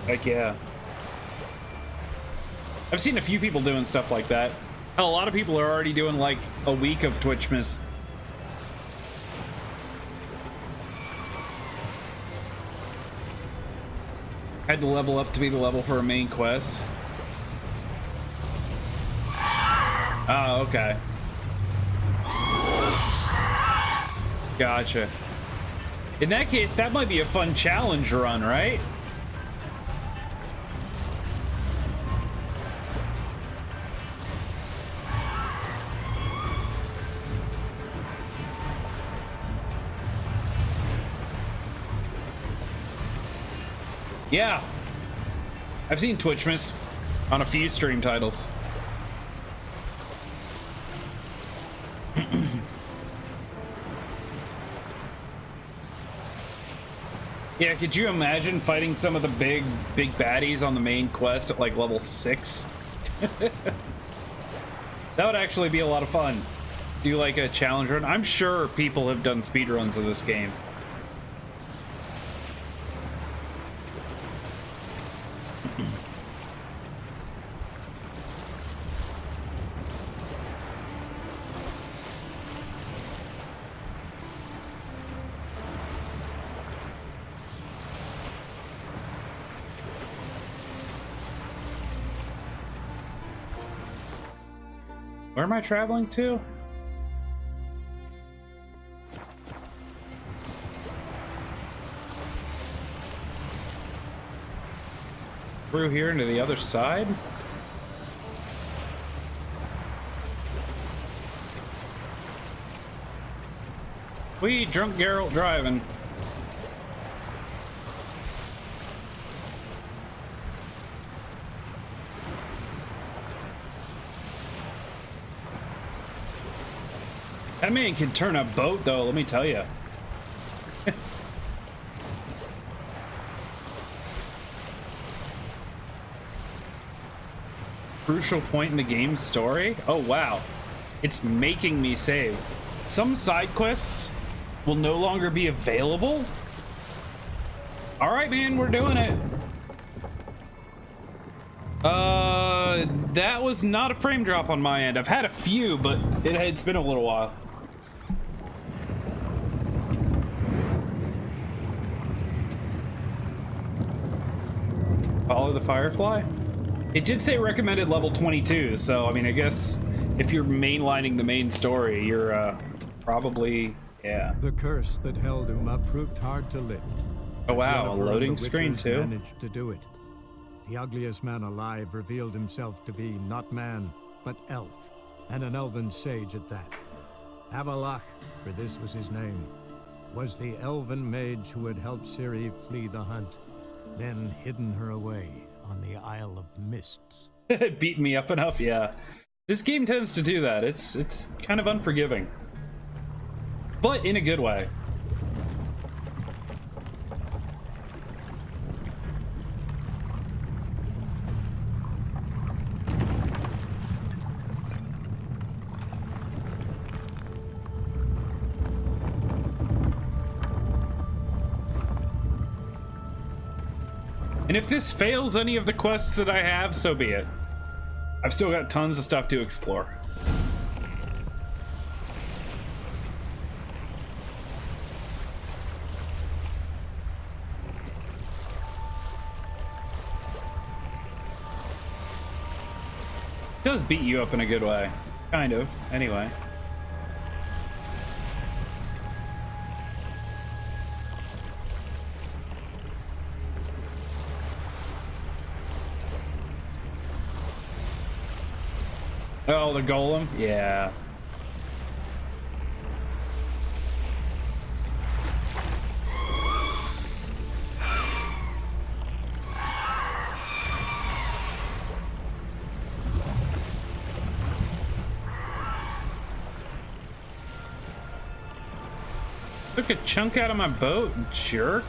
Heck yeah. I've seen a few people doing stuff like that. Hell, a lot of people are already doing like a week of Twitchmas. Had to level up to be the level for a main quest. Oh, okay. Gotcha. In that case, that might be a fun challenge run, right? Yeah. I've seen Twitchmas on a few stream titles. Yeah, could you imagine fighting some of the big baddies on the main quest at like level 6? That would actually be a lot of fun. Do like a challenge run. I'm sure people have done speedruns of this game. Where am I traveling to? Through here into the other side? We drunk Geralt driving. That man can turn a boat, though, let me tell you. Crucial point in the game's story? Oh, wow. It's making me save. Some side quests will no longer be available? All right, man, we're doing it. That was not a frame drop on my end. I've had a few, but it's been a little while. Follow the Firefly? It did say recommended level 22, so I mean, I guess if you're mainlining the main story, you're probably, yeah. The curse that held Uma proved hard to lift. Oh wow, a Yennefer and loading the screen Witchers too? managed to do it. The ugliest man alive revealed himself to be not man, but elf, and an elven sage at that. Avalach, for this was his name, was the elven mage who had helped Ciri flee the hunt, then hidden her away on the Isle of Mists. Beat me up enough, yeah. This game tends to do that. It's kind of unforgiving. But in a good way. And if this fails any of the quests that I have, so be it. I've still got tons of stuff to explore. It does beat you up in a good way. Kind of, anyway. Oh, the golem? Yeah. Took a chunk out of my boat, jerk.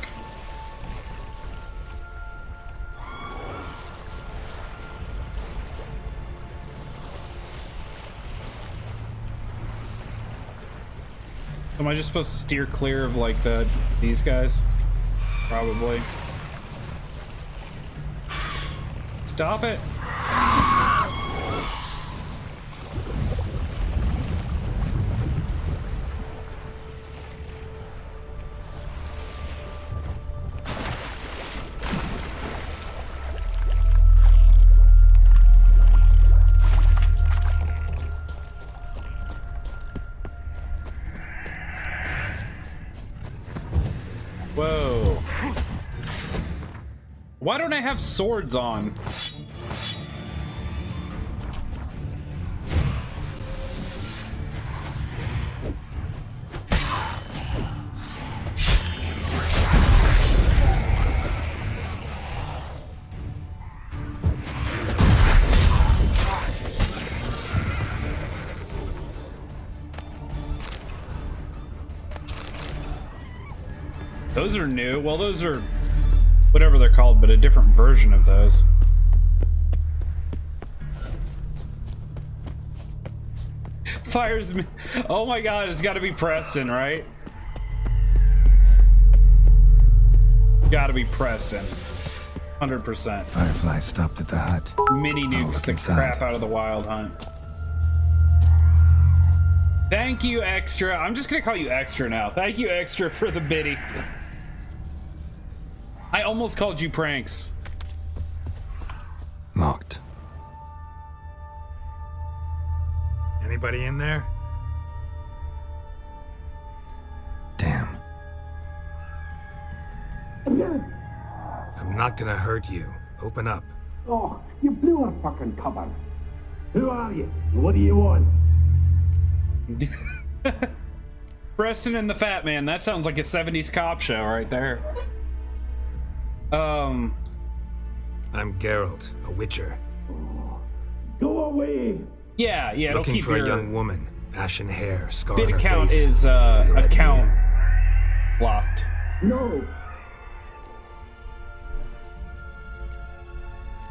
Am I just supposed to steer clear of like these guys? Probably. Stop it. Whoa. Why don't I have swords on? Those are new. Well, those are whatever they're called, but a different version of those. Fires me. Oh my god, it's got to be Preston, right? Got to be Preston. 100%. Firefly stopped at the hut. Mini nukes the crap out of the Wild Hunt. Thank you, Extra. I'm just gonna call you Extra now. Thank you, Extra, for the biddy. I almost called you Pranks. Locked. Anybody in there? Damn. I'm not gonna hurt you. Open up. Oh, you blew our fucking cover. Who are you? What do you want? Preston and the Fat Man. That sounds like a 70s cop show right there. I'm Geralt, a witcher. Go away. Yeah, it'll Looking keep for your a young woman, ashen hair, scar bid on her account face. is account locked. No.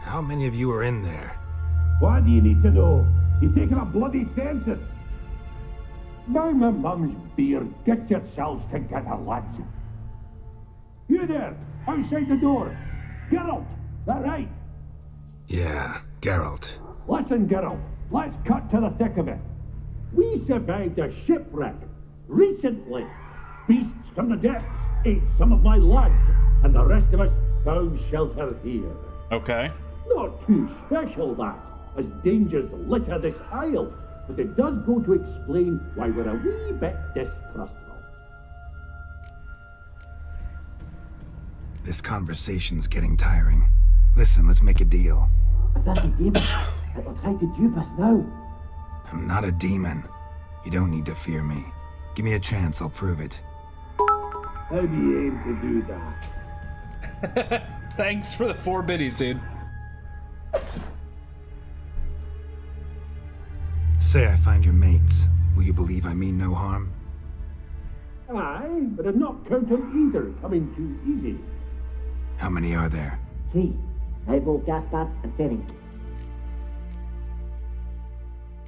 How many of you are in there? What do you need to know? You're taking a bloody census. By my mum's beard, get yourselves together, lads. You there, outside the door. Geralt, that right? Yeah, Geralt. Listen, Geralt, let's cut to the thick of it. We survived a shipwreck recently. Beasts from the depths ate some of my lads, and the rest of us found shelter here. Okay. Not too special, that, as dangers litter this isle, but it does go to explain why we're a wee bit distrustful. This conversation's getting tiring. Listen, let's make a deal. If that's a demon, it'll try to dupe us now. I'm not a demon. You don't need to fear me. Give me a chance, I'll prove it. How do you aim to do that? Thanks for the 4 biddies, dude. Say I find your mates. Will you believe I mean no harm? Aye, but I'm not count on either coming too easy. How many are there? 3. Ivo, Gaspard, and Ferenc.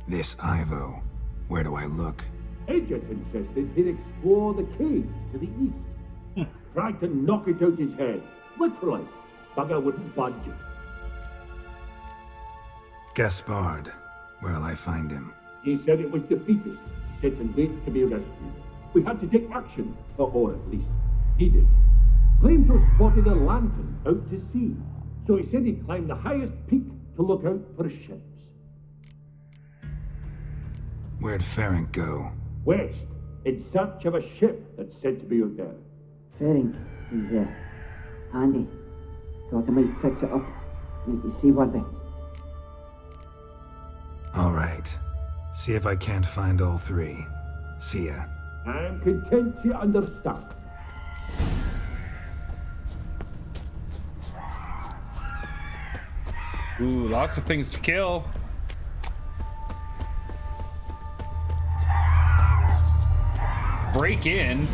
This Ivo. Where do I look? Agent insisted he'd explore the caves to the east. Tried to knock it out his head. Literally. Bugger wouldn't budge. Gaspard. Where'll I find him? He said it was defeatist, set and wait to be rescued. We had to take action, or at least he did. Claimed to have spotted a lantern out to sea, so he said he'd climb the highest peak to look out for ships. Where'd Ferenc go? West, in search of a ship that's said to be out there. Ferenc, he's, handy. Thought I might fix it up, make you seaworthy. All right. See if I can't find all 3. See ya. I'm content to understand. Ooh, lots of things to kill. Break in.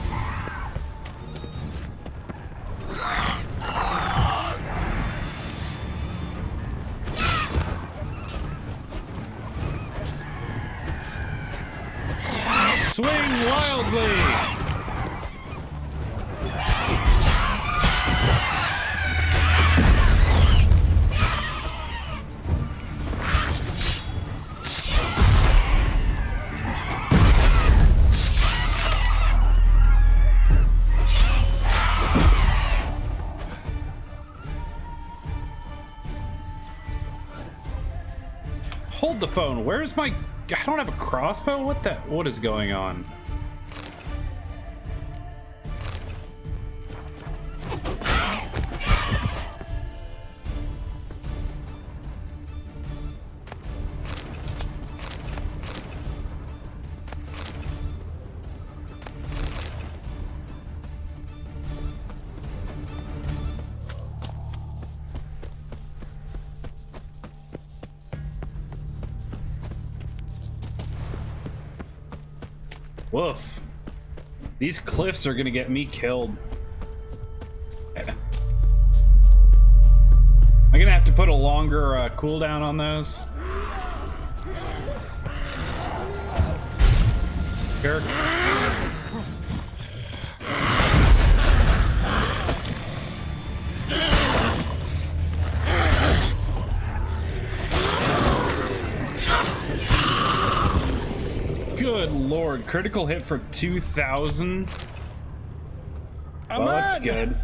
Swing wildly. Hold the phone. Where's my... I don't have a crossbow? What is going on? Woof. These cliffs are gonna get me killed. I'm gonna have to put a longer cooldown on those. Eric. Good lord, critical hit for 2,000. Well, that's good.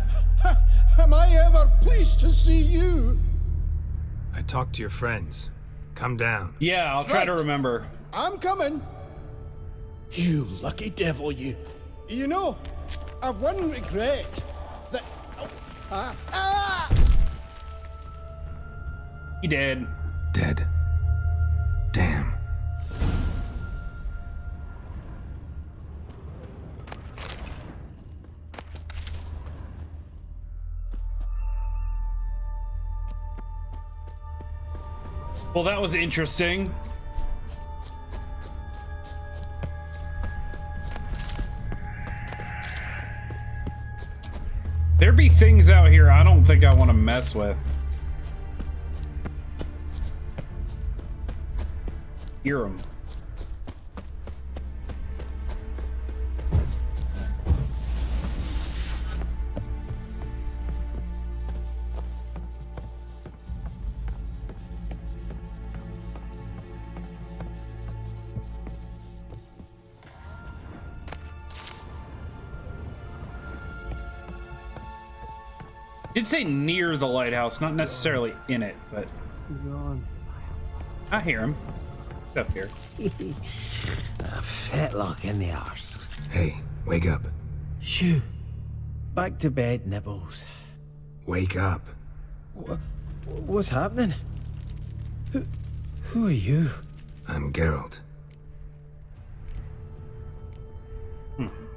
Am I ever pleased to see you? I talked to your friends. Come down. Yeah, I'll try to remember. I'm coming. You lucky devil, you. You know, I've one regret. That... He dead. Dead. Damn. Well, that was interesting. There be things out here I don't think I want to mess with. Hear 'em. Did say near the lighthouse, not necessarily in it, but I hear him. He's up here. A fetlock in the arse. Hey, wake up. Shoo. Back to bed, Nibbles. Wake up. What's happening? Who are you? I'm Geralt.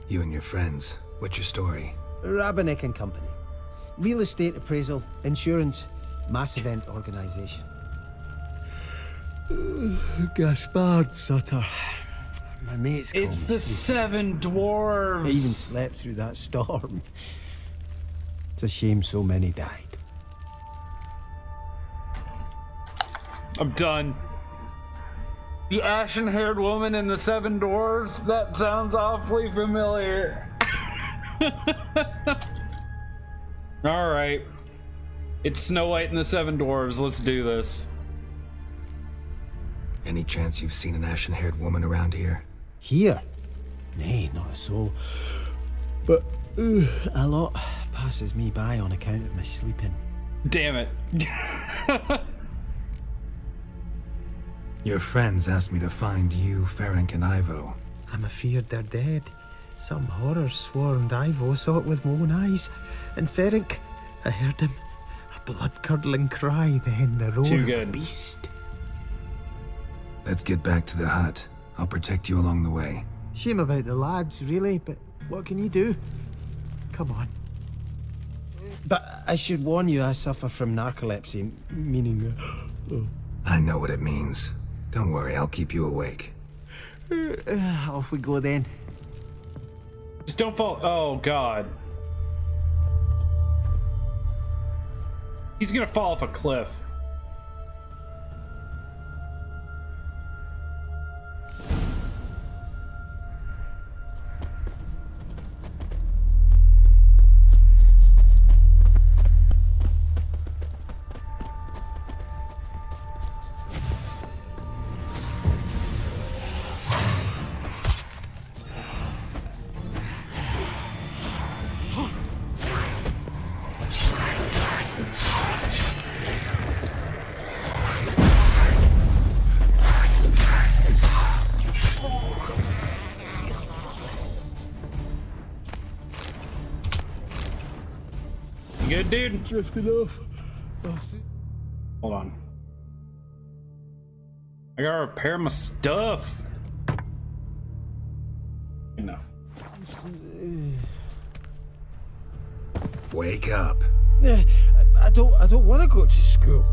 You and your friends. What's your story? Rabenik and Company. Real estate appraisal, insurance, mass event organization. Gaspard Sutter. My mates call It's me the Sleepy. 7 Dwarves. I even slept through that storm. It's a shame so many died. I'm done. The ashen-haired woman in the 7 Dwarves? That sounds awfully familiar. Alright. It's Snow White and the 7 Dwarves. Let's do this. Any chance you've seen an ashen-haired woman around here? Here? Nay, not a soul. But a lot passes me by on account of my sleeping. Damn it. Your friends asked me to find you, Ferenc, and Ivo. I'm afeard they're dead. Some horror swarmed Ivo, saw it with my own eyes. And Ferenc, I heard him. A blood-curdling cry, then the roar of a beast. Let's get back to the hut. I'll protect you along the way. Shame about the lads, really, but what can you do? Come on. But I should warn you, I suffer from narcolepsy, meaning... I know what it means. Don't worry, I'll keep you awake. Off we go then. Just don't fall. Oh, God. He's gonna fall off a cliff. Good, dude. Drifted off. I'll see. Hold on. I gotta repair my stuff. Enough. Wake up. I don't want to go to school.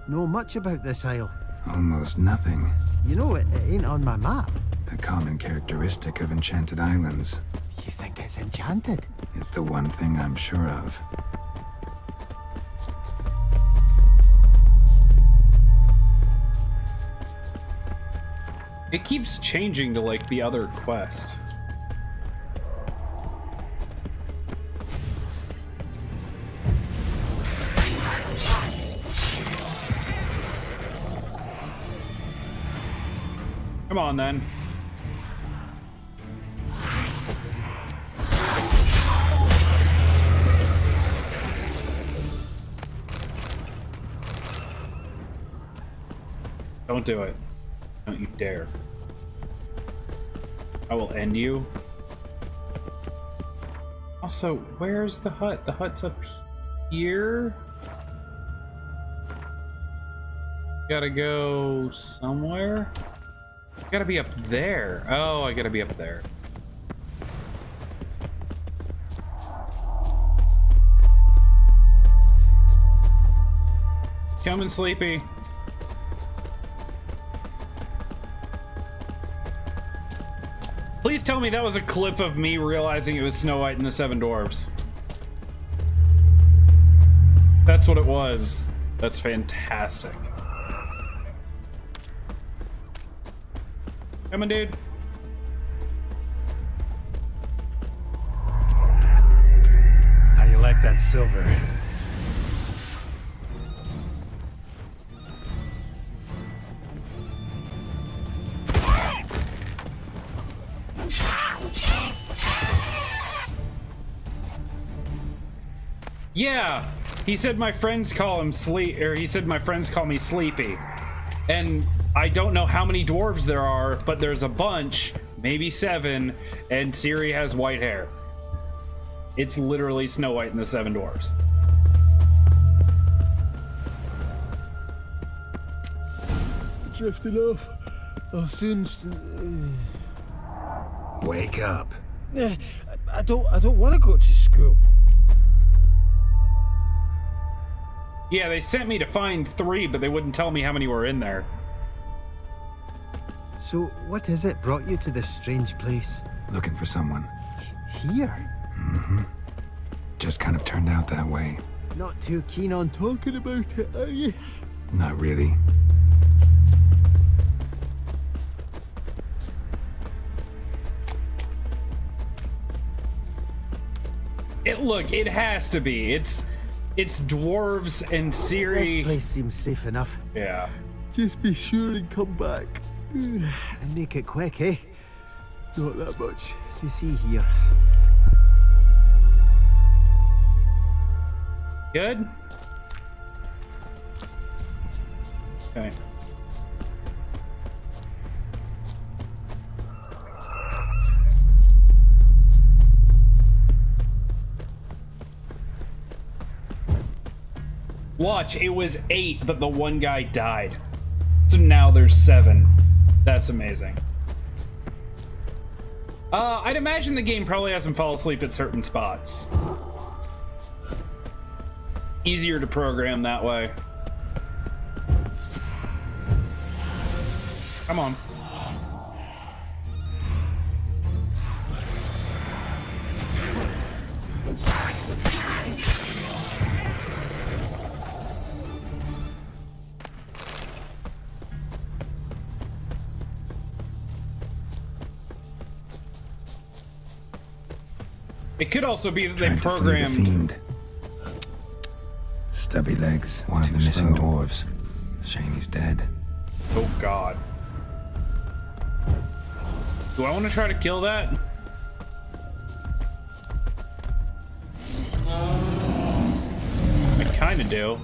Know much about this isle? Almost nothing. You know, it ain't on my map. A common characteristic of enchanted islands. You think it's enchanted? It's the one thing I'm sure of. It keeps changing to like the other quest. Come on, then. Don't do it. Don't you dare. I will end you. Also, where's the hut? The hut's up here? Gotta go somewhere? Gotta be up there. Oh, I gotta be up there. Coming, Sleepy. Please tell me that was a clip of me realizing it was Snow White and the 7 Dwarves. That's what it was. That's fantastic. Come on, dude. How you like that silver? Yeah, he said my friends call him he said my friends call me Sleepy. And I don't know how many dwarves there are, but there's a bunch, maybe 7, and Ciri has white hair. It's literally Snow White and the 7 Dwarves. Drifting off. I'll soon. Wake up. I don't want to go to school. Yeah, they sent me to find 3, but they wouldn't tell me how many were in there. So, what is it brought you to this strange place? Looking for someone. Here? Mm-hmm. Just kind of turned out that way. Not too keen on talking about it, are you? Not really. Look, it has to be. It's dwarves and Ciri. This place seems safe enough. Yeah. Just be sure and come back. And make it quick, eh? Not that much to see here. Good? Okay. Watch, it was 8, but the one guy died. So now there's 7. That's amazing. I'd imagine the game probably has him fall asleep at certain spots. Easier to program that way. Come on. It could also be that they programmed. Fiend. Stubby legs. One of the missing dwarves. Shame he's dead. Oh God. Do I want to try to kill that? I kind of do.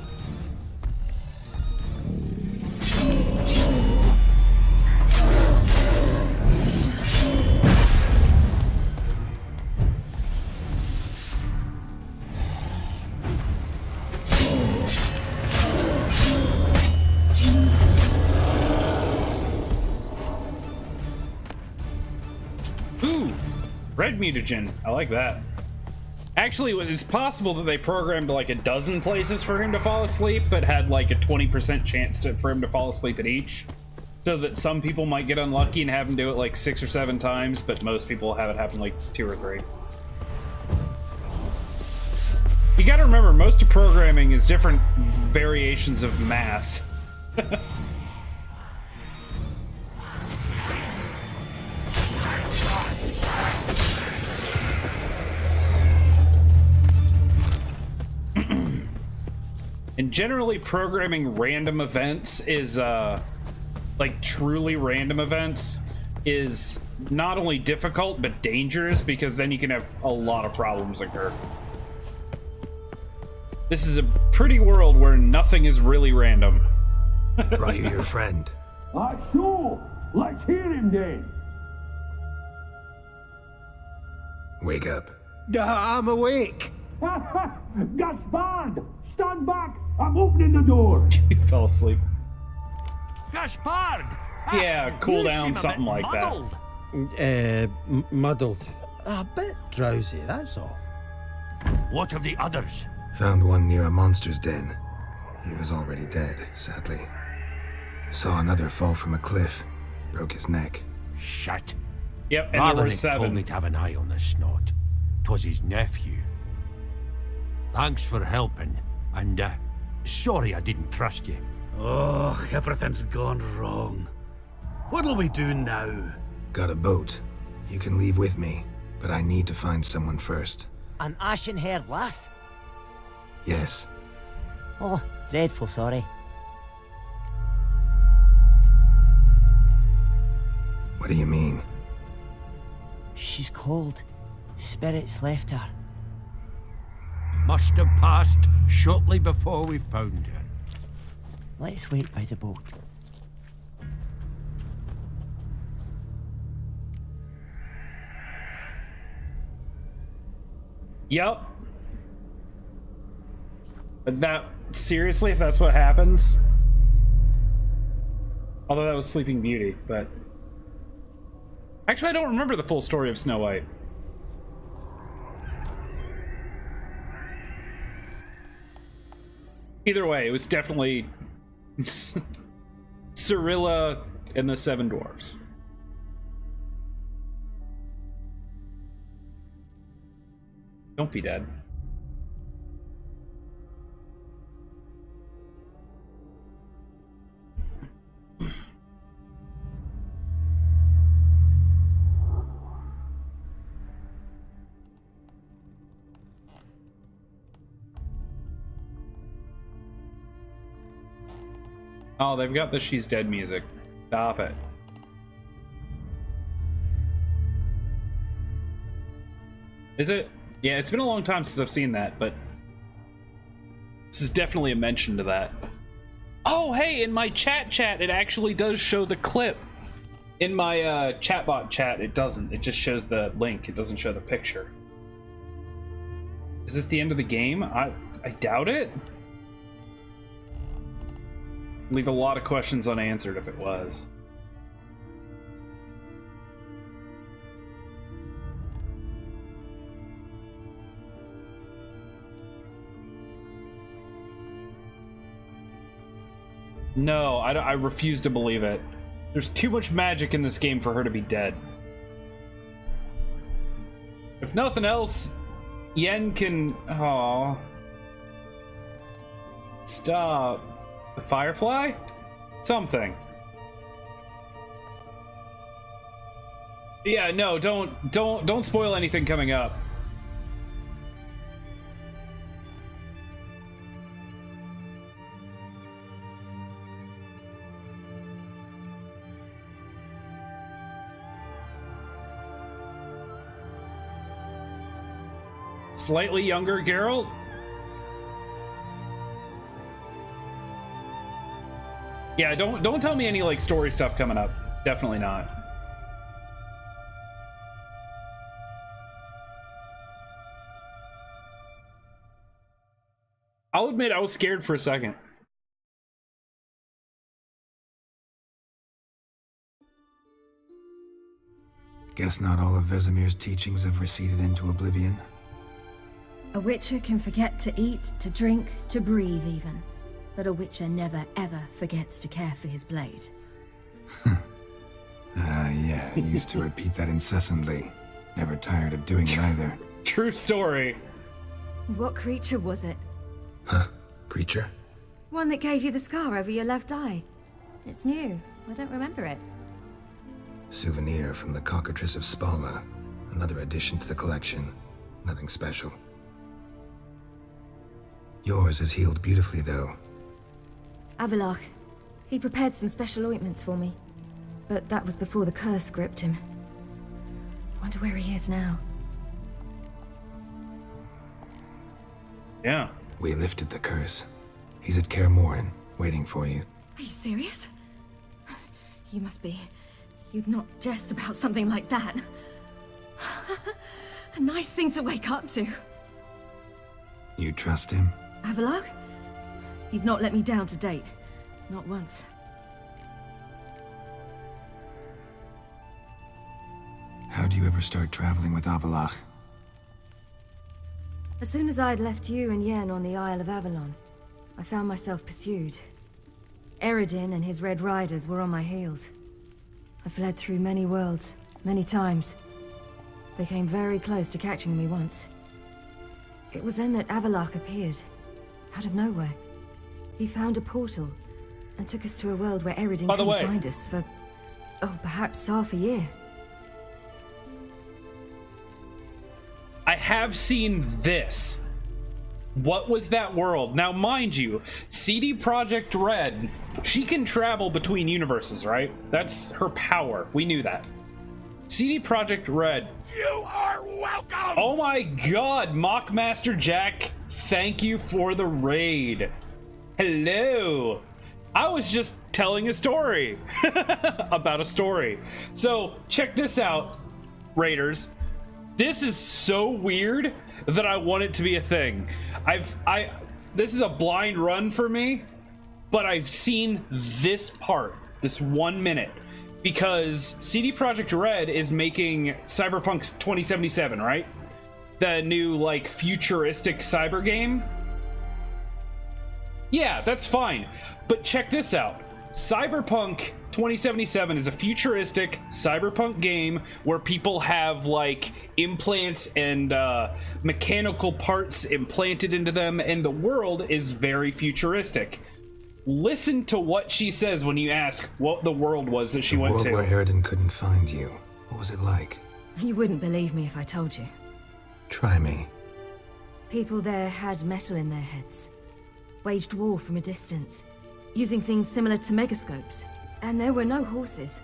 Red mutagen. I like that. Actually, it's possible that they programmed like a dozen places for him to fall asleep, but had like a 20% chance for him to fall asleep at each. So that some people might get unlucky and have him do it like 6 or 7 times, but most people have it happen like 2 or 3. You gotta remember, most of programming is different variations of math. And generally programming random events is, like truly random events, is not only difficult, but dangerous, because then you can have a lot of problems occur. This is a pretty world where nothing is really random. Brought you your friend. Sure. Let's hear him then. Wake up. I'm awake. Gaspard! Stand back! I'm opening the door! He fell asleep. Gaspard! Yeah, cool down, something like muddled. that. Muddled. A bit drowsy, that's all. What of the others? Found one near a monster's den. He was already dead, sadly. Saw another fall from a cliff. Broke his neck. Shit. Yep, and there were 7. told me to have an eye on the snot. 'Twas his nephew. Thanks for helping, and sorry I didn't trust you. Oh, everything's gone wrong. What'll we do now? Got a boat. You can leave with me, but I need to find someone first. An ashen-haired lass? Yes. Oh, dreadful sorry. What do you mean? She's cold. Spirits left her. must have passed shortly before we found her. Let's wait by the boat. Yep. That, seriously, if that's what happens? Although that was Sleeping Beauty, but... Actually, I don't remember the full story of Snow White. Either way, it was definitely Cirilla and the Seven Dwarves. Don't be dead. Oh, they've got the She's Dead music. Stop it. Is it? Yeah, it's been a long time since I've seen that, but this is definitely a mention to that. Oh, hey, in my chat, it actually does show the clip. In my chatbot chat, it doesn't. It just shows the link. It doesn't show the picture. Is this the end of the game? I doubt it. Leave a lot of questions unanswered if it was. No, I refuse to believe it. There's too much magic in this game for her to be dead. If nothing else, Yen can... Aww. Stop. The Firefly? Something. Yeah, no, don't spoil anything coming up. Slightly younger Geralt? Yeah, don't tell me any like story stuff coming up. Definitely not. I'll admit I was scared for a second. Guess not all of Vesemir's teachings have receded into oblivion. A witcher can forget to eat, to drink, to breathe even. But a witcher never ever forgets to care for his blade. Yeah, I used to repeat that incessantly. Never tired of doing it either. True story. What creature was it? Huh? Creature? One that gave you the scar over your left eye. It's new. I don't remember it. Souvenir from the Cockatrice of Spala. Another addition to the collection. Nothing special. Yours has healed beautifully, though. Avalach. He prepared some special ointments for me. But that was before the curse gripped him. Wonder where he is now. Yeah. We lifted the curse. He's at Kaer Morhen, waiting for you. Are you serious? You must be. You'd not jest about something like that. A nice thing to wake up to. You trust him? Avalach? He's not let me down to date. Not once. How'd you ever start traveling with Avalach? As soon as I'd left you and Yen on the Isle of Avalon, I found myself pursued. Eredin and his Red Riders were on my heels. I fled through many worlds, many times. They came very close to catching me once. It was then that Avalach appeared, out of nowhere. He found a portal and took us to a world where Eredin couldn't find us for, perhaps half a year. I have seen this. What was that world? Now, mind you, CD Projekt Red, she can travel between universes, right? That's her power. We knew that. CD Projekt Red. You are welcome! Oh my god, Mockmaster Jack, thank you for the raid. Hello. I was just telling a story about a story. So check this out, raiders. This is so weird that I want it to be a thing. This is a blind run for me, but I've seen this part, this 1 minute, because CD Projekt Red is making Cyberpunk 2077, right? The new, like, futuristic cyber game. Yeah, that's fine. But check this out. Cyberpunk 2077 is a futuristic cyberpunk game where people have, like, implants and mechanical parts implanted into them, and the world is very futuristic. Listen to what she says when you ask what the world was that she went to. The world where Aridin couldn't find you. What was it like? You wouldn't believe me if I told you. Try me. People there had metal in their heads, waged war from a distance, using things similar to megascopes. And there were no horses.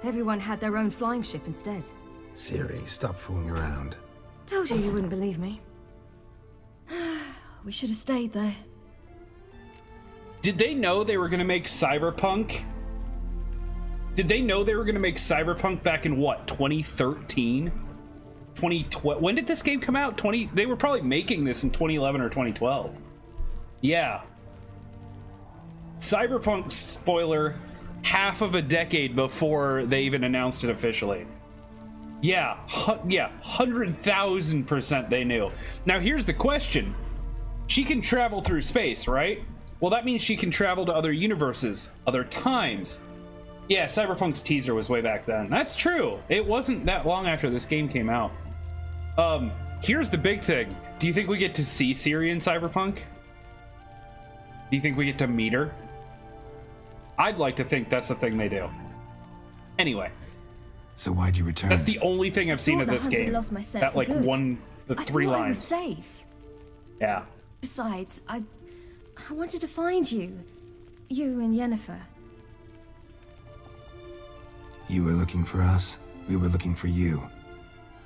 Everyone had their own flying ship instead. Siri, stop fooling around. Told you you wouldn't believe me. We should have stayed there. Did they know they were going to make Cyberpunk? Did they know they were going to make Cyberpunk back in what, 2013? 2012? When did this game come out? They were probably making this in 2011 or 2012. Yeah. Cyberpunk, spoiler, half of a decade before they even announced it officially. Yeah, 100,000% they knew. Now here's the question. She can travel through space, right? Well, that means she can travel to other universes, other times. Yeah, Cyberpunk's teaser was way back then. That's true. It wasn't that long after this game came out. Here's the big thing. Do you think we get to see Ciri in Cyberpunk? Do you think we get to meet her? I'd like to think that's the thing they do. Anyway. So why'd you return? That's the only thing I've seen of this game. Lost my scent that, for like, good. the three I thought lines. I was safe. Yeah. Besides, I wanted to find you. You and Yennefer. You were looking for us. We were looking for you.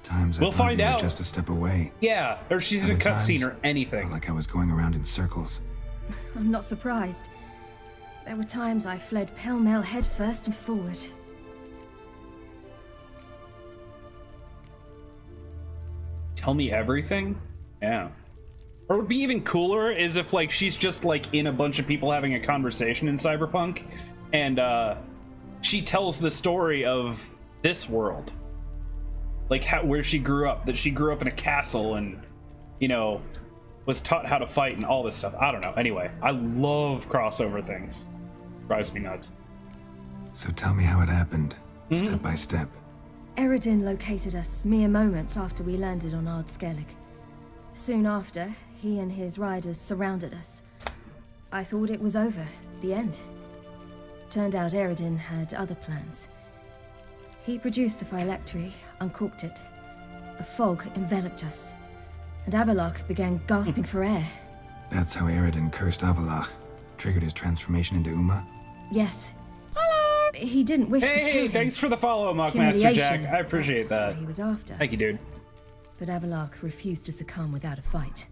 Times We'll I thought find you were out. just a step away. Yeah, or she's in a Other cutscene times, or anything. Felt like I was going around in circles. I'm not surprised. There were times I fled pell-mell head first and forward. Tell me everything? Yeah. Or it would be even cooler is if, like, she's just, like, in a bunch of people having a conversation in Cyberpunk, and she tells the story of this world. Like, where she grew up. That she grew up in a castle and, you know, was taught how to fight and all this stuff. I don't know. Anyway, I love crossover things. Drives me nuts. So tell me how it happened, step by step. Eredin located us mere moments after we landed on Ard Skellig. Soon after, he and his riders surrounded us. I thought it was over, the end. Turned out Eredin had other plans. He produced the phylactery, uncorked it. A fog enveloped us, and Avallac'h began gasping for air. That's how Aridin cursed Avallac'h, triggered his transformation into Uma? Yes. He didn't wish to kill Hey, him. thanks for the follow, Mockmaster Jack. Humiliation, I appreciate that's that. what he was after. Thank you, dude. But Avallac'h refused to succumb without a fight.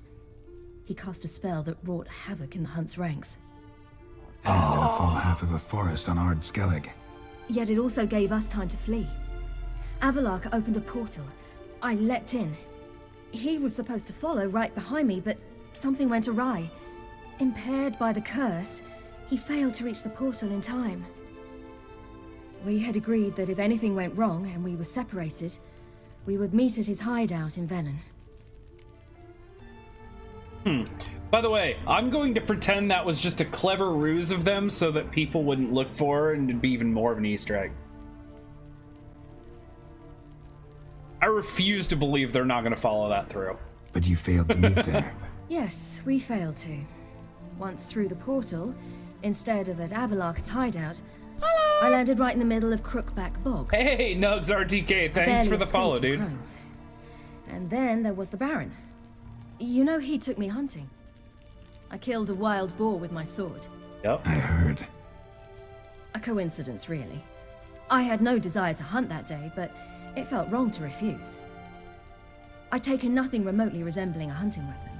He cast a spell that wrought havoc in the Hunt's ranks. And in a full half of a forest on Ard Skellig. Yet it also gave us time to flee. Avallac'h opened a portal. I leapt in. He was supposed to follow right behind me, but something went awry. Impaired by the curse, he failed to reach the portal in time. We had agreed that if anything went wrong and we were separated, we would meet at his hideout in Velen. By the way, I'm going to pretend that was just a clever ruse of them so that people wouldn't look for her and it'd be even more of an Easter egg. I refuse to believe they're not going to follow that through. But you failed to meet there. Yes, we failed to. Once through the portal, instead of at Avallac'h's hideout, I landed right in the middle of Crookback Bog. Hey, Nugs RTK, thanks for the follow, dude. Crones. And then there was the Baron. You know he took me hunting. I killed a wild boar with my sword. Yep. I heard. A coincidence, really. I had no desire to hunt that day, but it felt wrong to refuse. I'd taken nothing remotely resembling a hunting weapon.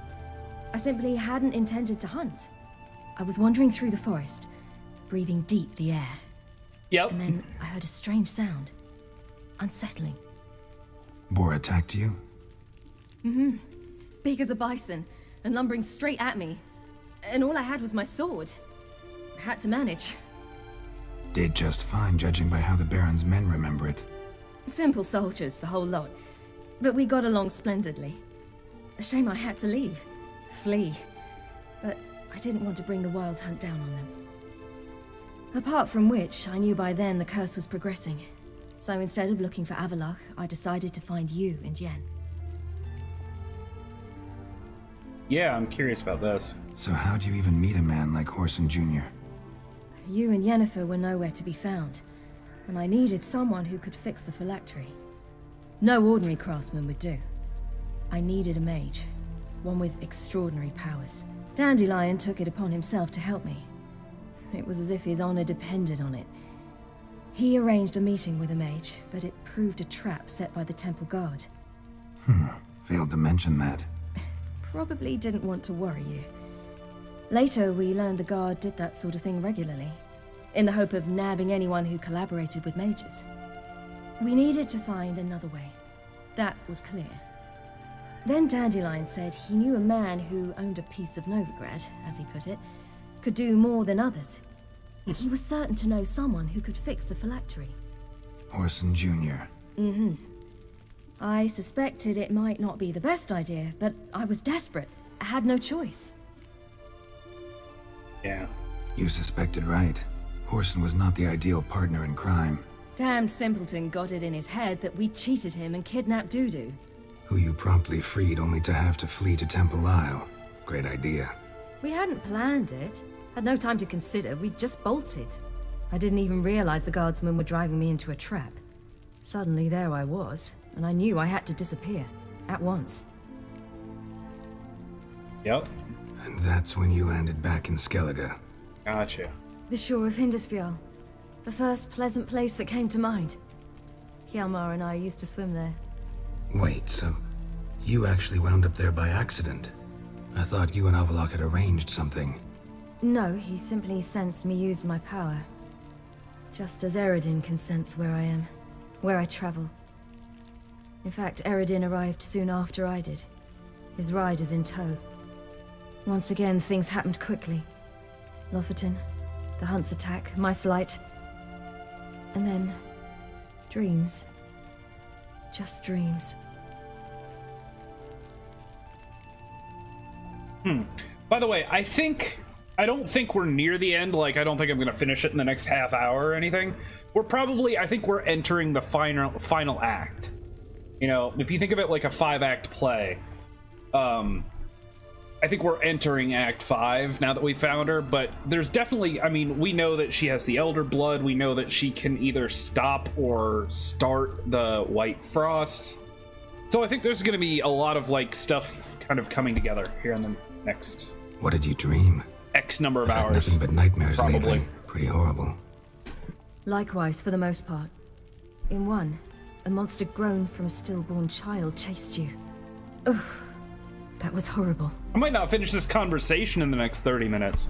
I simply hadn't intended to hunt. I was wandering through the forest, breathing deep the air. Yep. And then I heard a strange sound. Unsettling. Boar attacked you? Mm-hmm. Big as a bison, and lumbering straight at me. And all I had was my sword. I had to manage. Did just fine, judging by how the Baron's men remember it. Simple soldiers, the whole lot. But we got along splendidly. A shame I had to leave. Flee. But I didn't want to bring the wild hunt down on them. Apart from which, I knew by then the curse was progressing. So instead of looking for Avallac'h, I decided to find you and Yen. Yeah, I'm curious about this. So how'd you even meet a man like Whoreson Jr.? You and Yennefer were nowhere to be found, and I needed someone who could fix the phylactery. No ordinary craftsman would do. I needed a mage, one with extraordinary powers. Dandelion took it upon himself to help me. It was as if his honor depended on it. He arranged a meeting with a mage, but it proved a trap set by the temple guard. Failed to mention that. Probably didn't want to worry you. Later, we learned the guard did that sort of thing regularly, in the hope of nabbing anyone who collaborated with mages. We needed to find another way. That was clear. Then Dandelion said he knew a man who owned a piece of Novigrad, as he put it, could do more than others. He was certain to know someone who could fix the phylactery. Whoreson Jr. Mm-hmm. I suspected it might not be the best idea, but I was desperate. I had no choice. Yeah. You suspected right. Whoreson was not the ideal partner in crime. Damned simpleton got it in his head that we cheated him and kidnapped Dudu. Who you promptly freed only to have to flee to Temple Isle. Great idea. We hadn't planned it. Had no time to consider. We just bolted. I didn't even realize the guardsmen were driving me into a trap. Suddenly there I was, and I knew I had to disappear. At once. Yep. And that's when you landed back in Skellige. Gotcha. The shore of Hindisfjall. The first pleasant place that came to mind. Hjalmar and I used to swim there. Wait, so you actually wound up there by accident? I thought you and Avallac'h had arranged something. No, he simply sensed me use my power. Just as Eredin can sense where I am, where I travel. In fact, Eredin arrived soon after I did, his riders in tow. Once again, things happened quickly. Lofoten, the hunt's attack, my flight. And then, dreams. Just dreams. By the way, I don't think we're near the end. Like, I don't think I'm gonna finish it in the next half hour or anything. I think we're entering the final act. You know, if you think of it like a 5-act play, I think we're entering Act 5 now that we found her, but there's definitely, I mean, we know that she has the Elder Blood, we know that she can either stop or start the White Frost. So I think there's gonna be a lot of, like, stuff kind of coming together here in the next... What did you dream? X number of I've had hours. nothing but nightmares probably. lately. Pretty horrible. Likewise, for the most part. In one, a monster grown from a stillborn child chased you. Ugh, that was horrible. I might not finish this conversation in the next 30 minutes.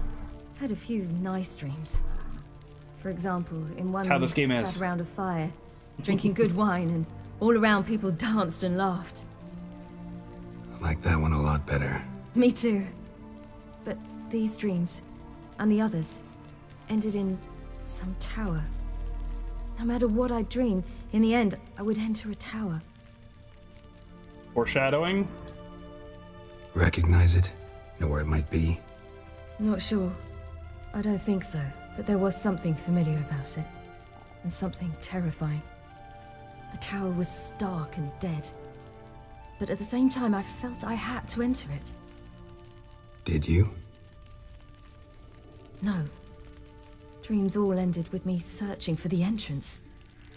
Had a few nice dreams. For example, in one That's how this game sat is. around a fire, drinking good wine, and all around people danced and laughed. I like that one a lot better. Me too. But these dreams, and the others, ended in some tower. No matter what I dream, in the end, I would enter a tower. Foreshadowing? Recognize it? Know where it might be? Not sure. I don't think so, but there was something familiar about it. And something terrifying. The tower was stark and dead. But at the same time, I felt I had to enter it. Did you? No. Dreams all ended with me searching for the entrance.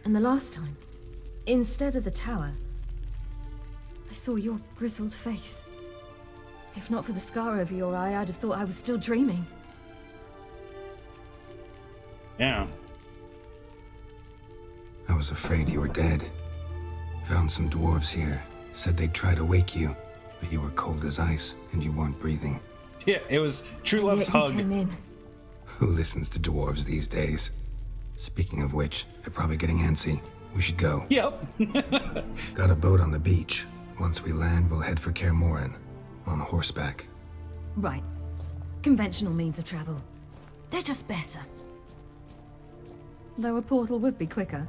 And the last time, instead of the tower, I saw your grizzled face. If not for the scar over your eye, I'd have thought I was still dreaming. Yeah. I was afraid you were dead. Found some dwarves here. Said they'd try to wake you. but you were cold as ice and you weren't breathing. Yeah, it was true love's Yet you hug. came in. Who listens to dwarves these days? Speaking of which, they're probably getting antsy. We should go. Yep. Got a boat on the beach. Once we land, we'll head for Kaer Morhen. On horseback. Right. Conventional means of travel. They're just better. Though a portal would be quicker.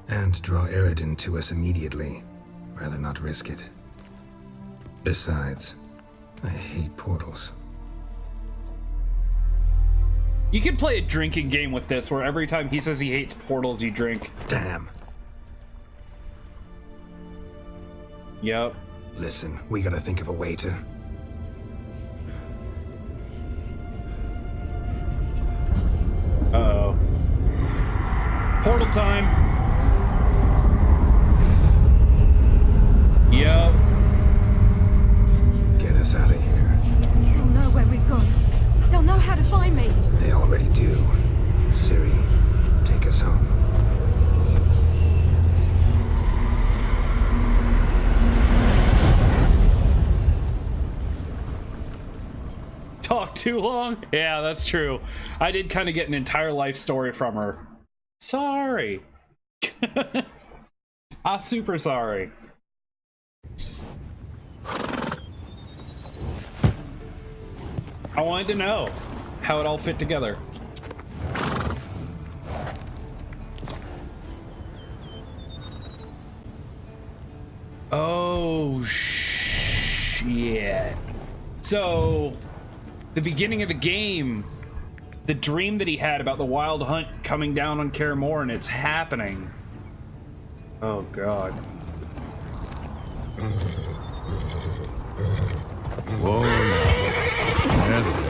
And draw Eredin to us immediately. Rather not risk it. Besides, I hate portals. You could play a drinking game with this, where every time he says he hates portals, you drink. Damn. Yep. Listen, we gotta think of a way to... Uh-oh. Portal time. Yep. Get us out of here. They'll know where we've gone. They'll know how to find me. They already do. Ciri, take us home. Talk too long? Yeah, that's true. I did kind of get an entire life story from her. Sorry. I'm super sorry. Just... I wanted to know how it all fit together. Oh, shit. So, the beginning of the game, the dream that he had about the wild hunt coming down on Kaer Morhen, it's happening. Oh, God. Whoa, now.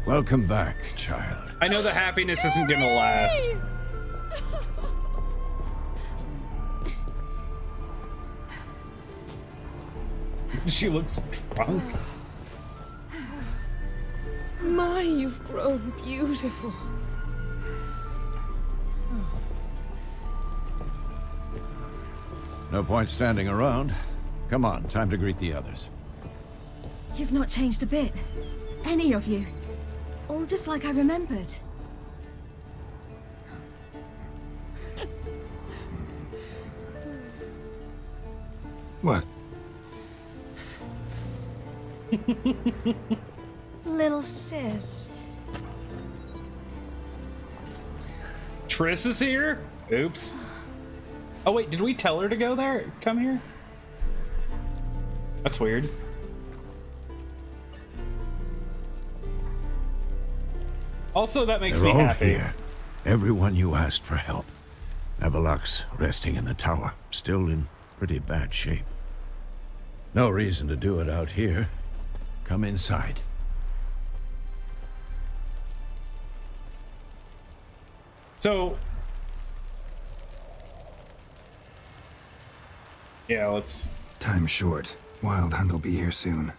Welcome back, child. I know the happiness isn't gonna last. She looks drunk. My, you've grown beautiful. No point standing around. Come on, time to greet the others. You've not changed a bit. Any of you. All just like I remembered. What? Little sis. Triss is here? Oops. Oh wait, did we tell her to go there? Come here? That's weird. Also, that makes They're me all happy. Here. Everyone you asked for help. Avalok's resting in the tower, still in pretty bad shape. No reason to do it out here. Come inside. So... yeah, let's... Time's short. Wild Hunt will be here soon.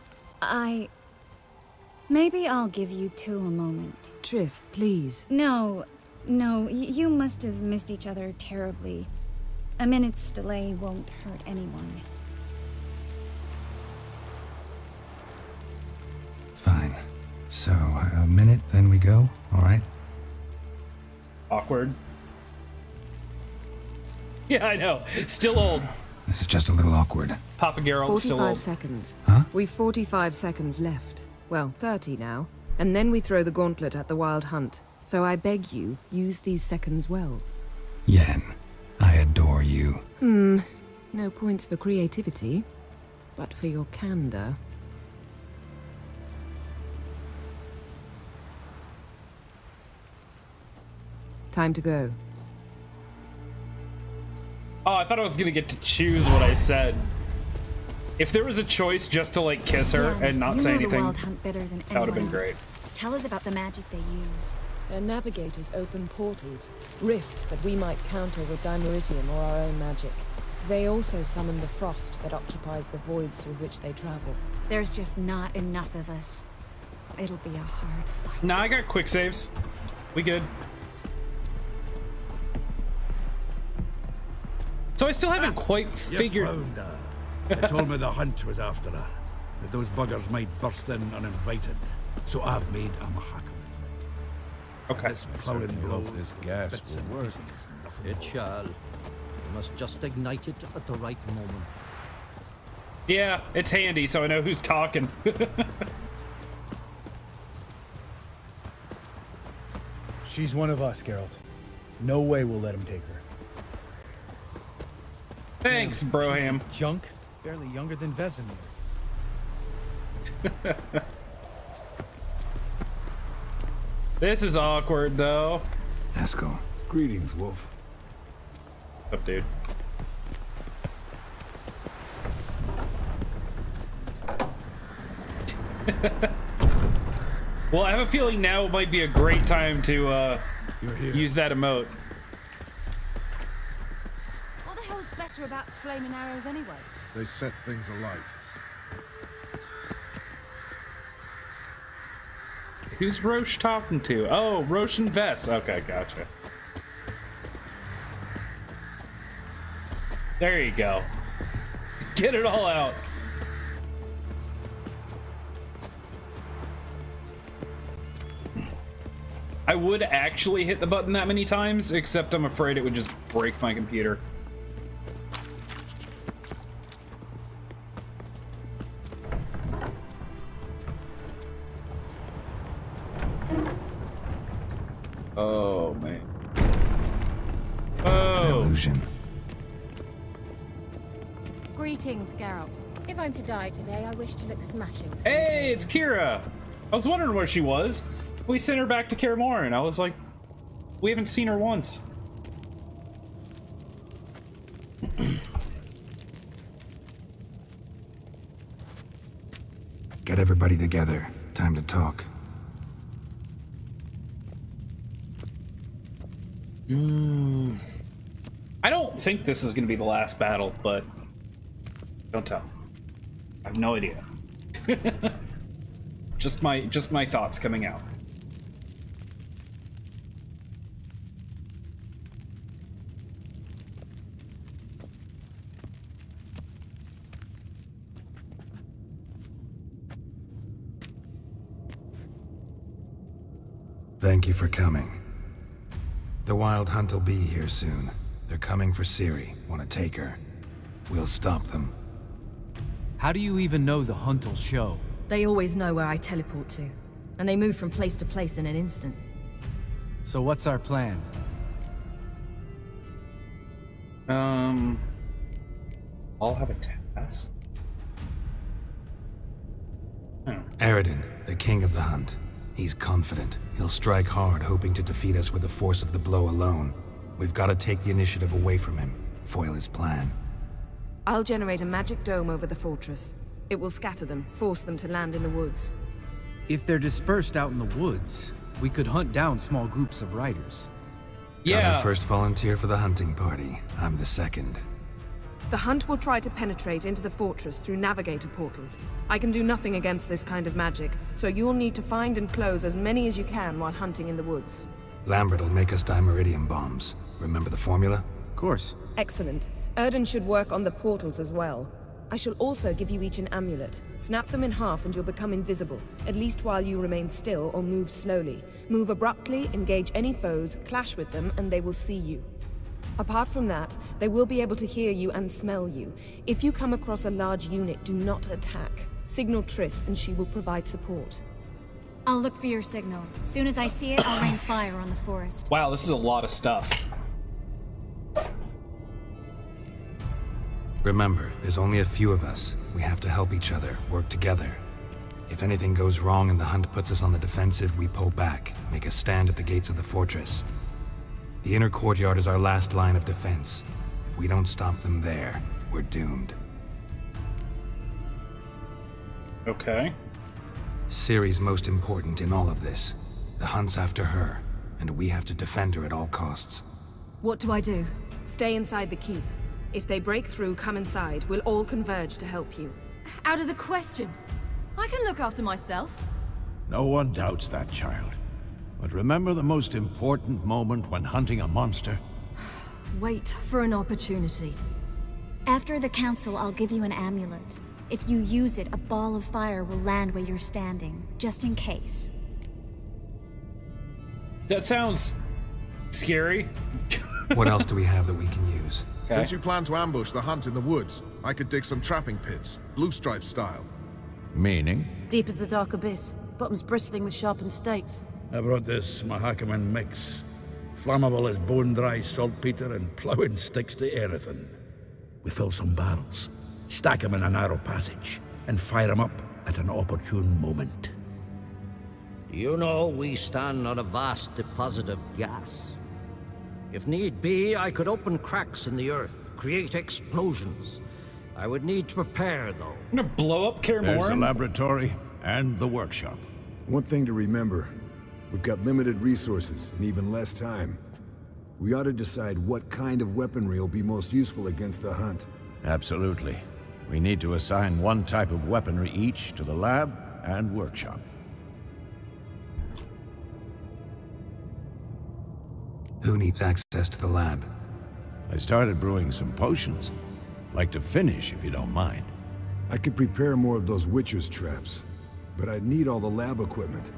Maybe I'll give you two a moment. Triss, please. No, you must have missed each other terribly. A minute's delay won't hurt anyone. Fine. So, a minute, then we go, alright? Awkward. Yeah, I know. Still old. This is just a little awkward. Papa Geralt still 45 old. seconds. Huh? We've 45 seconds left. Well, 30 now. And then we throw the gauntlet at the Wild Hunt. So I beg you, use these seconds well. Yen, I adore you. No points for creativity, but for your candor. Time to go. Oh, I thought I was gonna get to choose what I said. If there was a choice just to like kiss her and not say anything, the Wild Hunt better than that would have been anyone great. else. Tell us about the magic they use. Their navigators open portals, rifts that we might counter with Dimeridium or our own magic. They also summon the frost that occupies the voids through which they travel. There's just not enough of us. It'll be a hard fight. Nah, I got quick saves. We good. So I still haven't quite figured. You found her. They told me the hunt was after her, that those buggers might burst in uninvited. So I've made a mahak of it. Okay. This plowing blow, this gas will work. It shall. You must just ignite it at the right moment. Yeah, it's handy, so I know who's talking. She's one of us, Geralt. No way we'll let him take her. Thanks, Broham. Junk, barely younger than Vesemir. This is awkward, though. Eskel. Greetings, Wolf. What's up, dude? Well, I have a feeling now might be a great time to use that emote. What the hell's better about flaming arrows anyway? They set things alight. Who's Roche talking to? Oh, Roche and Vess. Okay, gotcha. There you go. Get it all out. I would actually hit the button that many times, except I'm afraid it would just break my computer. Oh, man. Oh. An illusion. Greetings, Geralt. If I'm to die today, I wish to look smashing. Hey, it's Kira. I was wondering where she was. We sent her back to Kaer Morhen. I was like, we haven't seen her once. Get everybody together. Time to talk. I don't think this is going to be the last battle, but don't tell. I have no idea. just my thoughts coming out. Thank you for coming. The Wild Hunt will be here soon. They're coming for Ciri. Want to take her. We'll stop them. How do you even know the hunt will show? They always know where I teleport to, and they move from place to place in an instant. So what's our plan? I'll have a task. Eredin, the king of the hunt. He's confident. He'll strike hard, hoping to defeat us with the force of the blow alone. We've got to take the initiative away from him, foil his plan. I'll generate a magic dome over the fortress. It will scatter them, force them to land in the woods. If they're dispersed out in the woods, we could hunt down small groups of riders. Got our first volunteer for the hunting party. I'm the second. The hunt will try to penetrate into the fortress through navigator portals. I can do nothing against this kind of magic, so you'll need to find and close as many as you can while hunting in the woods. Lambert will make us dimeridium bombs. Remember the formula? Of course. Excellent. Erden should work on the portals as well. I shall also give you each an amulet. Snap them in half and you'll become invisible, at least while you remain still or move slowly. Move abruptly, engage any foes, clash with them, and they will see you. Apart from that, they will be able to hear you and smell you. If you come across a large unit, do not attack. Signal Triss and she will provide support. I'll look for your signal. As soon as I see it, I'll rain fire on the forest. Wow, this is a lot of stuff. Remember, there's only a few of us. We have to help each other, work together. If anything goes wrong and the hunt puts us on the defensive, we pull back, make a stand at the gates of the fortress. The inner courtyard is our last line of defense. If If we don't stop them there, we're doomed. Okay. Ciri's most important in all of this. The hunt's after her, and we have to defend her at all costs. What do I do? Stay inside the keep. If they break through, come inside. We'll all converge to help you. Out of the question. I can look after myself. No one doubts that, child. But remember the most important moment when hunting a monster? Wait for an opportunity. After the council, I'll give you an amulet. If you use it, a ball of fire will land where you're standing, just in case. That sounds scary. What else do we have that we can use? Okay. Since you plan to ambush the hunt in the woods, I could dig some trapping pits, blue stripe style. Meaning? Deep as the dark abyss, bottoms bristling with sharpened stakes. I brought this Mahakaman mix. Flammable as bone-dry saltpeter and ploughing sticks to everything. We fill some barrels, stack them in a narrow passage, and fire them up at an opportune moment. You know, we stand on a vast deposit of gas. If need be, I could open cracks in the earth, create explosions. I would need to prepare, though. I'm gonna blow up Kaer There's a Morhen? laboratory and the workshop. One thing to remember, we've got limited resources and even less time. We ought to decide what kind of weaponry will be most useful against the hunt. Absolutely. We need to assign one type of weaponry each to the lab and workshop. Who needs access to the lab? I started brewing some potions. Like to finish, if you don't mind. I could prepare more of those Witcher's traps, but I'd need all the lab equipment.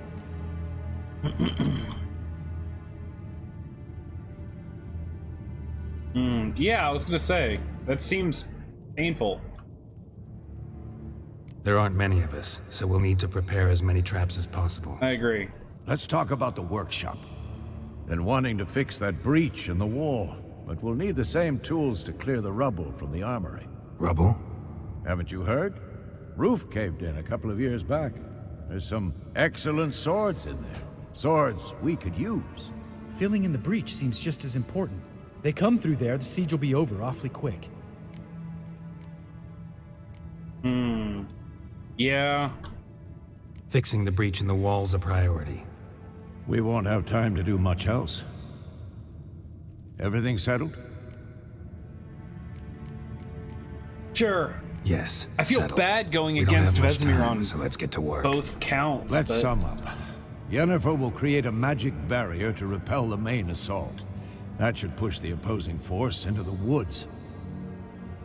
Yeah, I was gonna say, that seems painful. There aren't many of us, so we'll need to prepare as many traps as possible. I agree. Let's talk about the workshop. Been wanting to fix that breach in the wall, but we'll need the same tools to clear the rubble from the armory. Rubble? Haven't you heard? Roof caved in a couple of years back. There's some excellent swords in there. Swords we could use. Filling in the breach seems just as important. They come through there, the siege will be over awfully quick. Yeah. Fixing the breach in the wall's a priority. We won't have time to do much else. Everything settled? Sure. Yes. I feel settled. bad going We don't against have much Vesemir time, on so let's get to work. both counts. Let's but... sum up. Yennefer will create a magic barrier to repel the main assault. That should push the opposing force into the woods,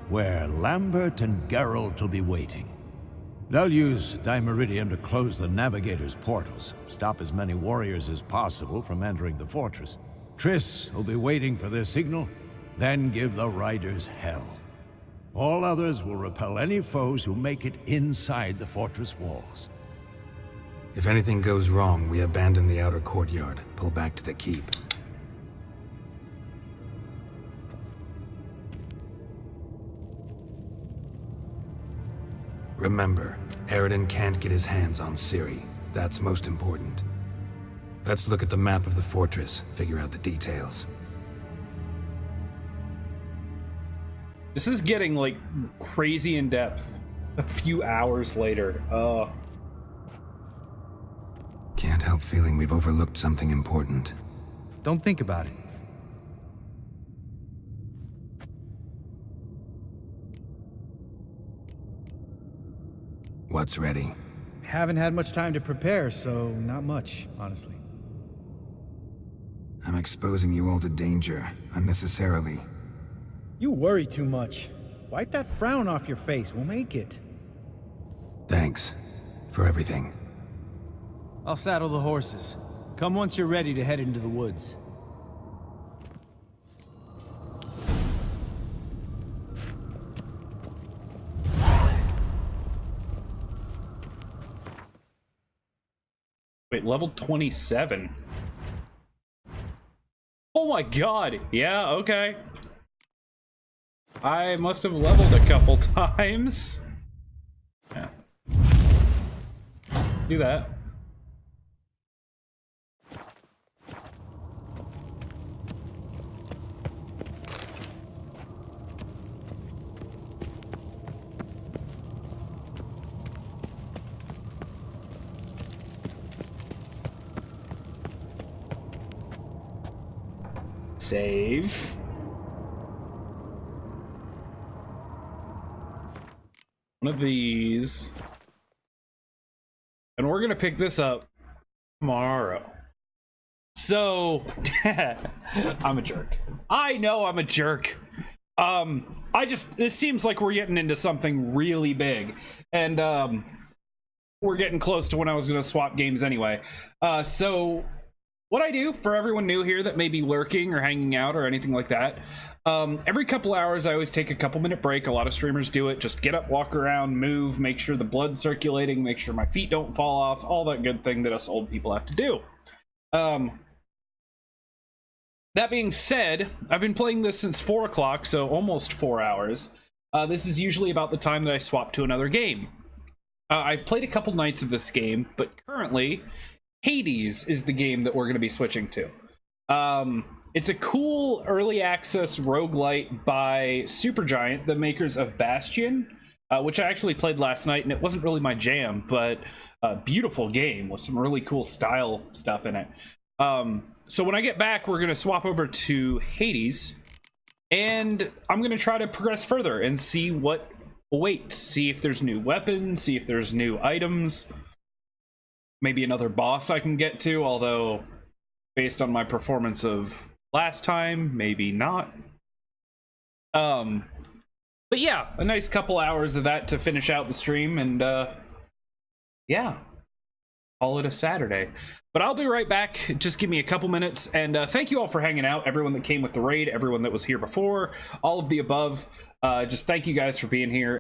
where Lambert and Geralt will be waiting. They'll use Dimeridium to close the Navigator's portals, stop as many warriors as possible from entering the fortress. Triss will be waiting for their signal, then give the riders hell. All others will repel any foes who make it inside the fortress walls. If anything goes wrong, we abandon the outer courtyard, pull back to the keep. Remember, Eredin can't get his hands on Ciri. That's most important. Let's look at the map of the fortress, figure out the details. This is getting, like, crazy in depth. A few hours later. Can't help feeling we've overlooked something important. Don't think about it. What's ready? Haven't had much time to prepare, so not much, honestly. I'm exposing you all to danger, unnecessarily. You worry too much. Wipe that frown off your face, we'll make it. Thanks for everything. I'll saddle the horses. Come once you're ready to head into the woods. Wait, level 27? Oh my god! Yeah, okay. I must have leveled a couple times. Yeah. Do that. save. One of these. And we're gonna pick this up tomorrow. So, I'm a jerk. I know I'm a jerk. This seems like we're getting into something really big. And, we're getting close to when I was gonna swap games anyway. So, what I do, for everyone new here that may be lurking or hanging out or anything like that, every couple hours I always take a couple-minute break. A lot of streamers do it. Just get up, walk around, move, make sure the blood's circulating, make sure my feet don't fall off, all that good thing that us old people have to do. That being said, I've been playing this since 4 o'clock, so almost 4 hours. This is usually about the time that I swap to another game. I've played a couple nights of this game, but currently, Hades is the game that we're going to be switching to. It's a cool early access roguelite by Supergiant, the makers of Bastion, which I actually played last night, and it wasn't really my jam, but a beautiful game with some really cool style stuff in it. So when I get back, we're going to swap over to Hades, and I'm going to try to progress further and see what awaits. See if there's new weapons, see if there's new items, maybe another boss I can get to, although based on my performance of last time, maybe not. But yeah, a nice couple hours of that to finish out the stream, and yeah, call it a Saturday. But I'll be right back. Just give me a couple minutes, and thank you all for hanging out. Everyone that came with the raid, everyone that was here before, all of the above. Just thank you guys for being here.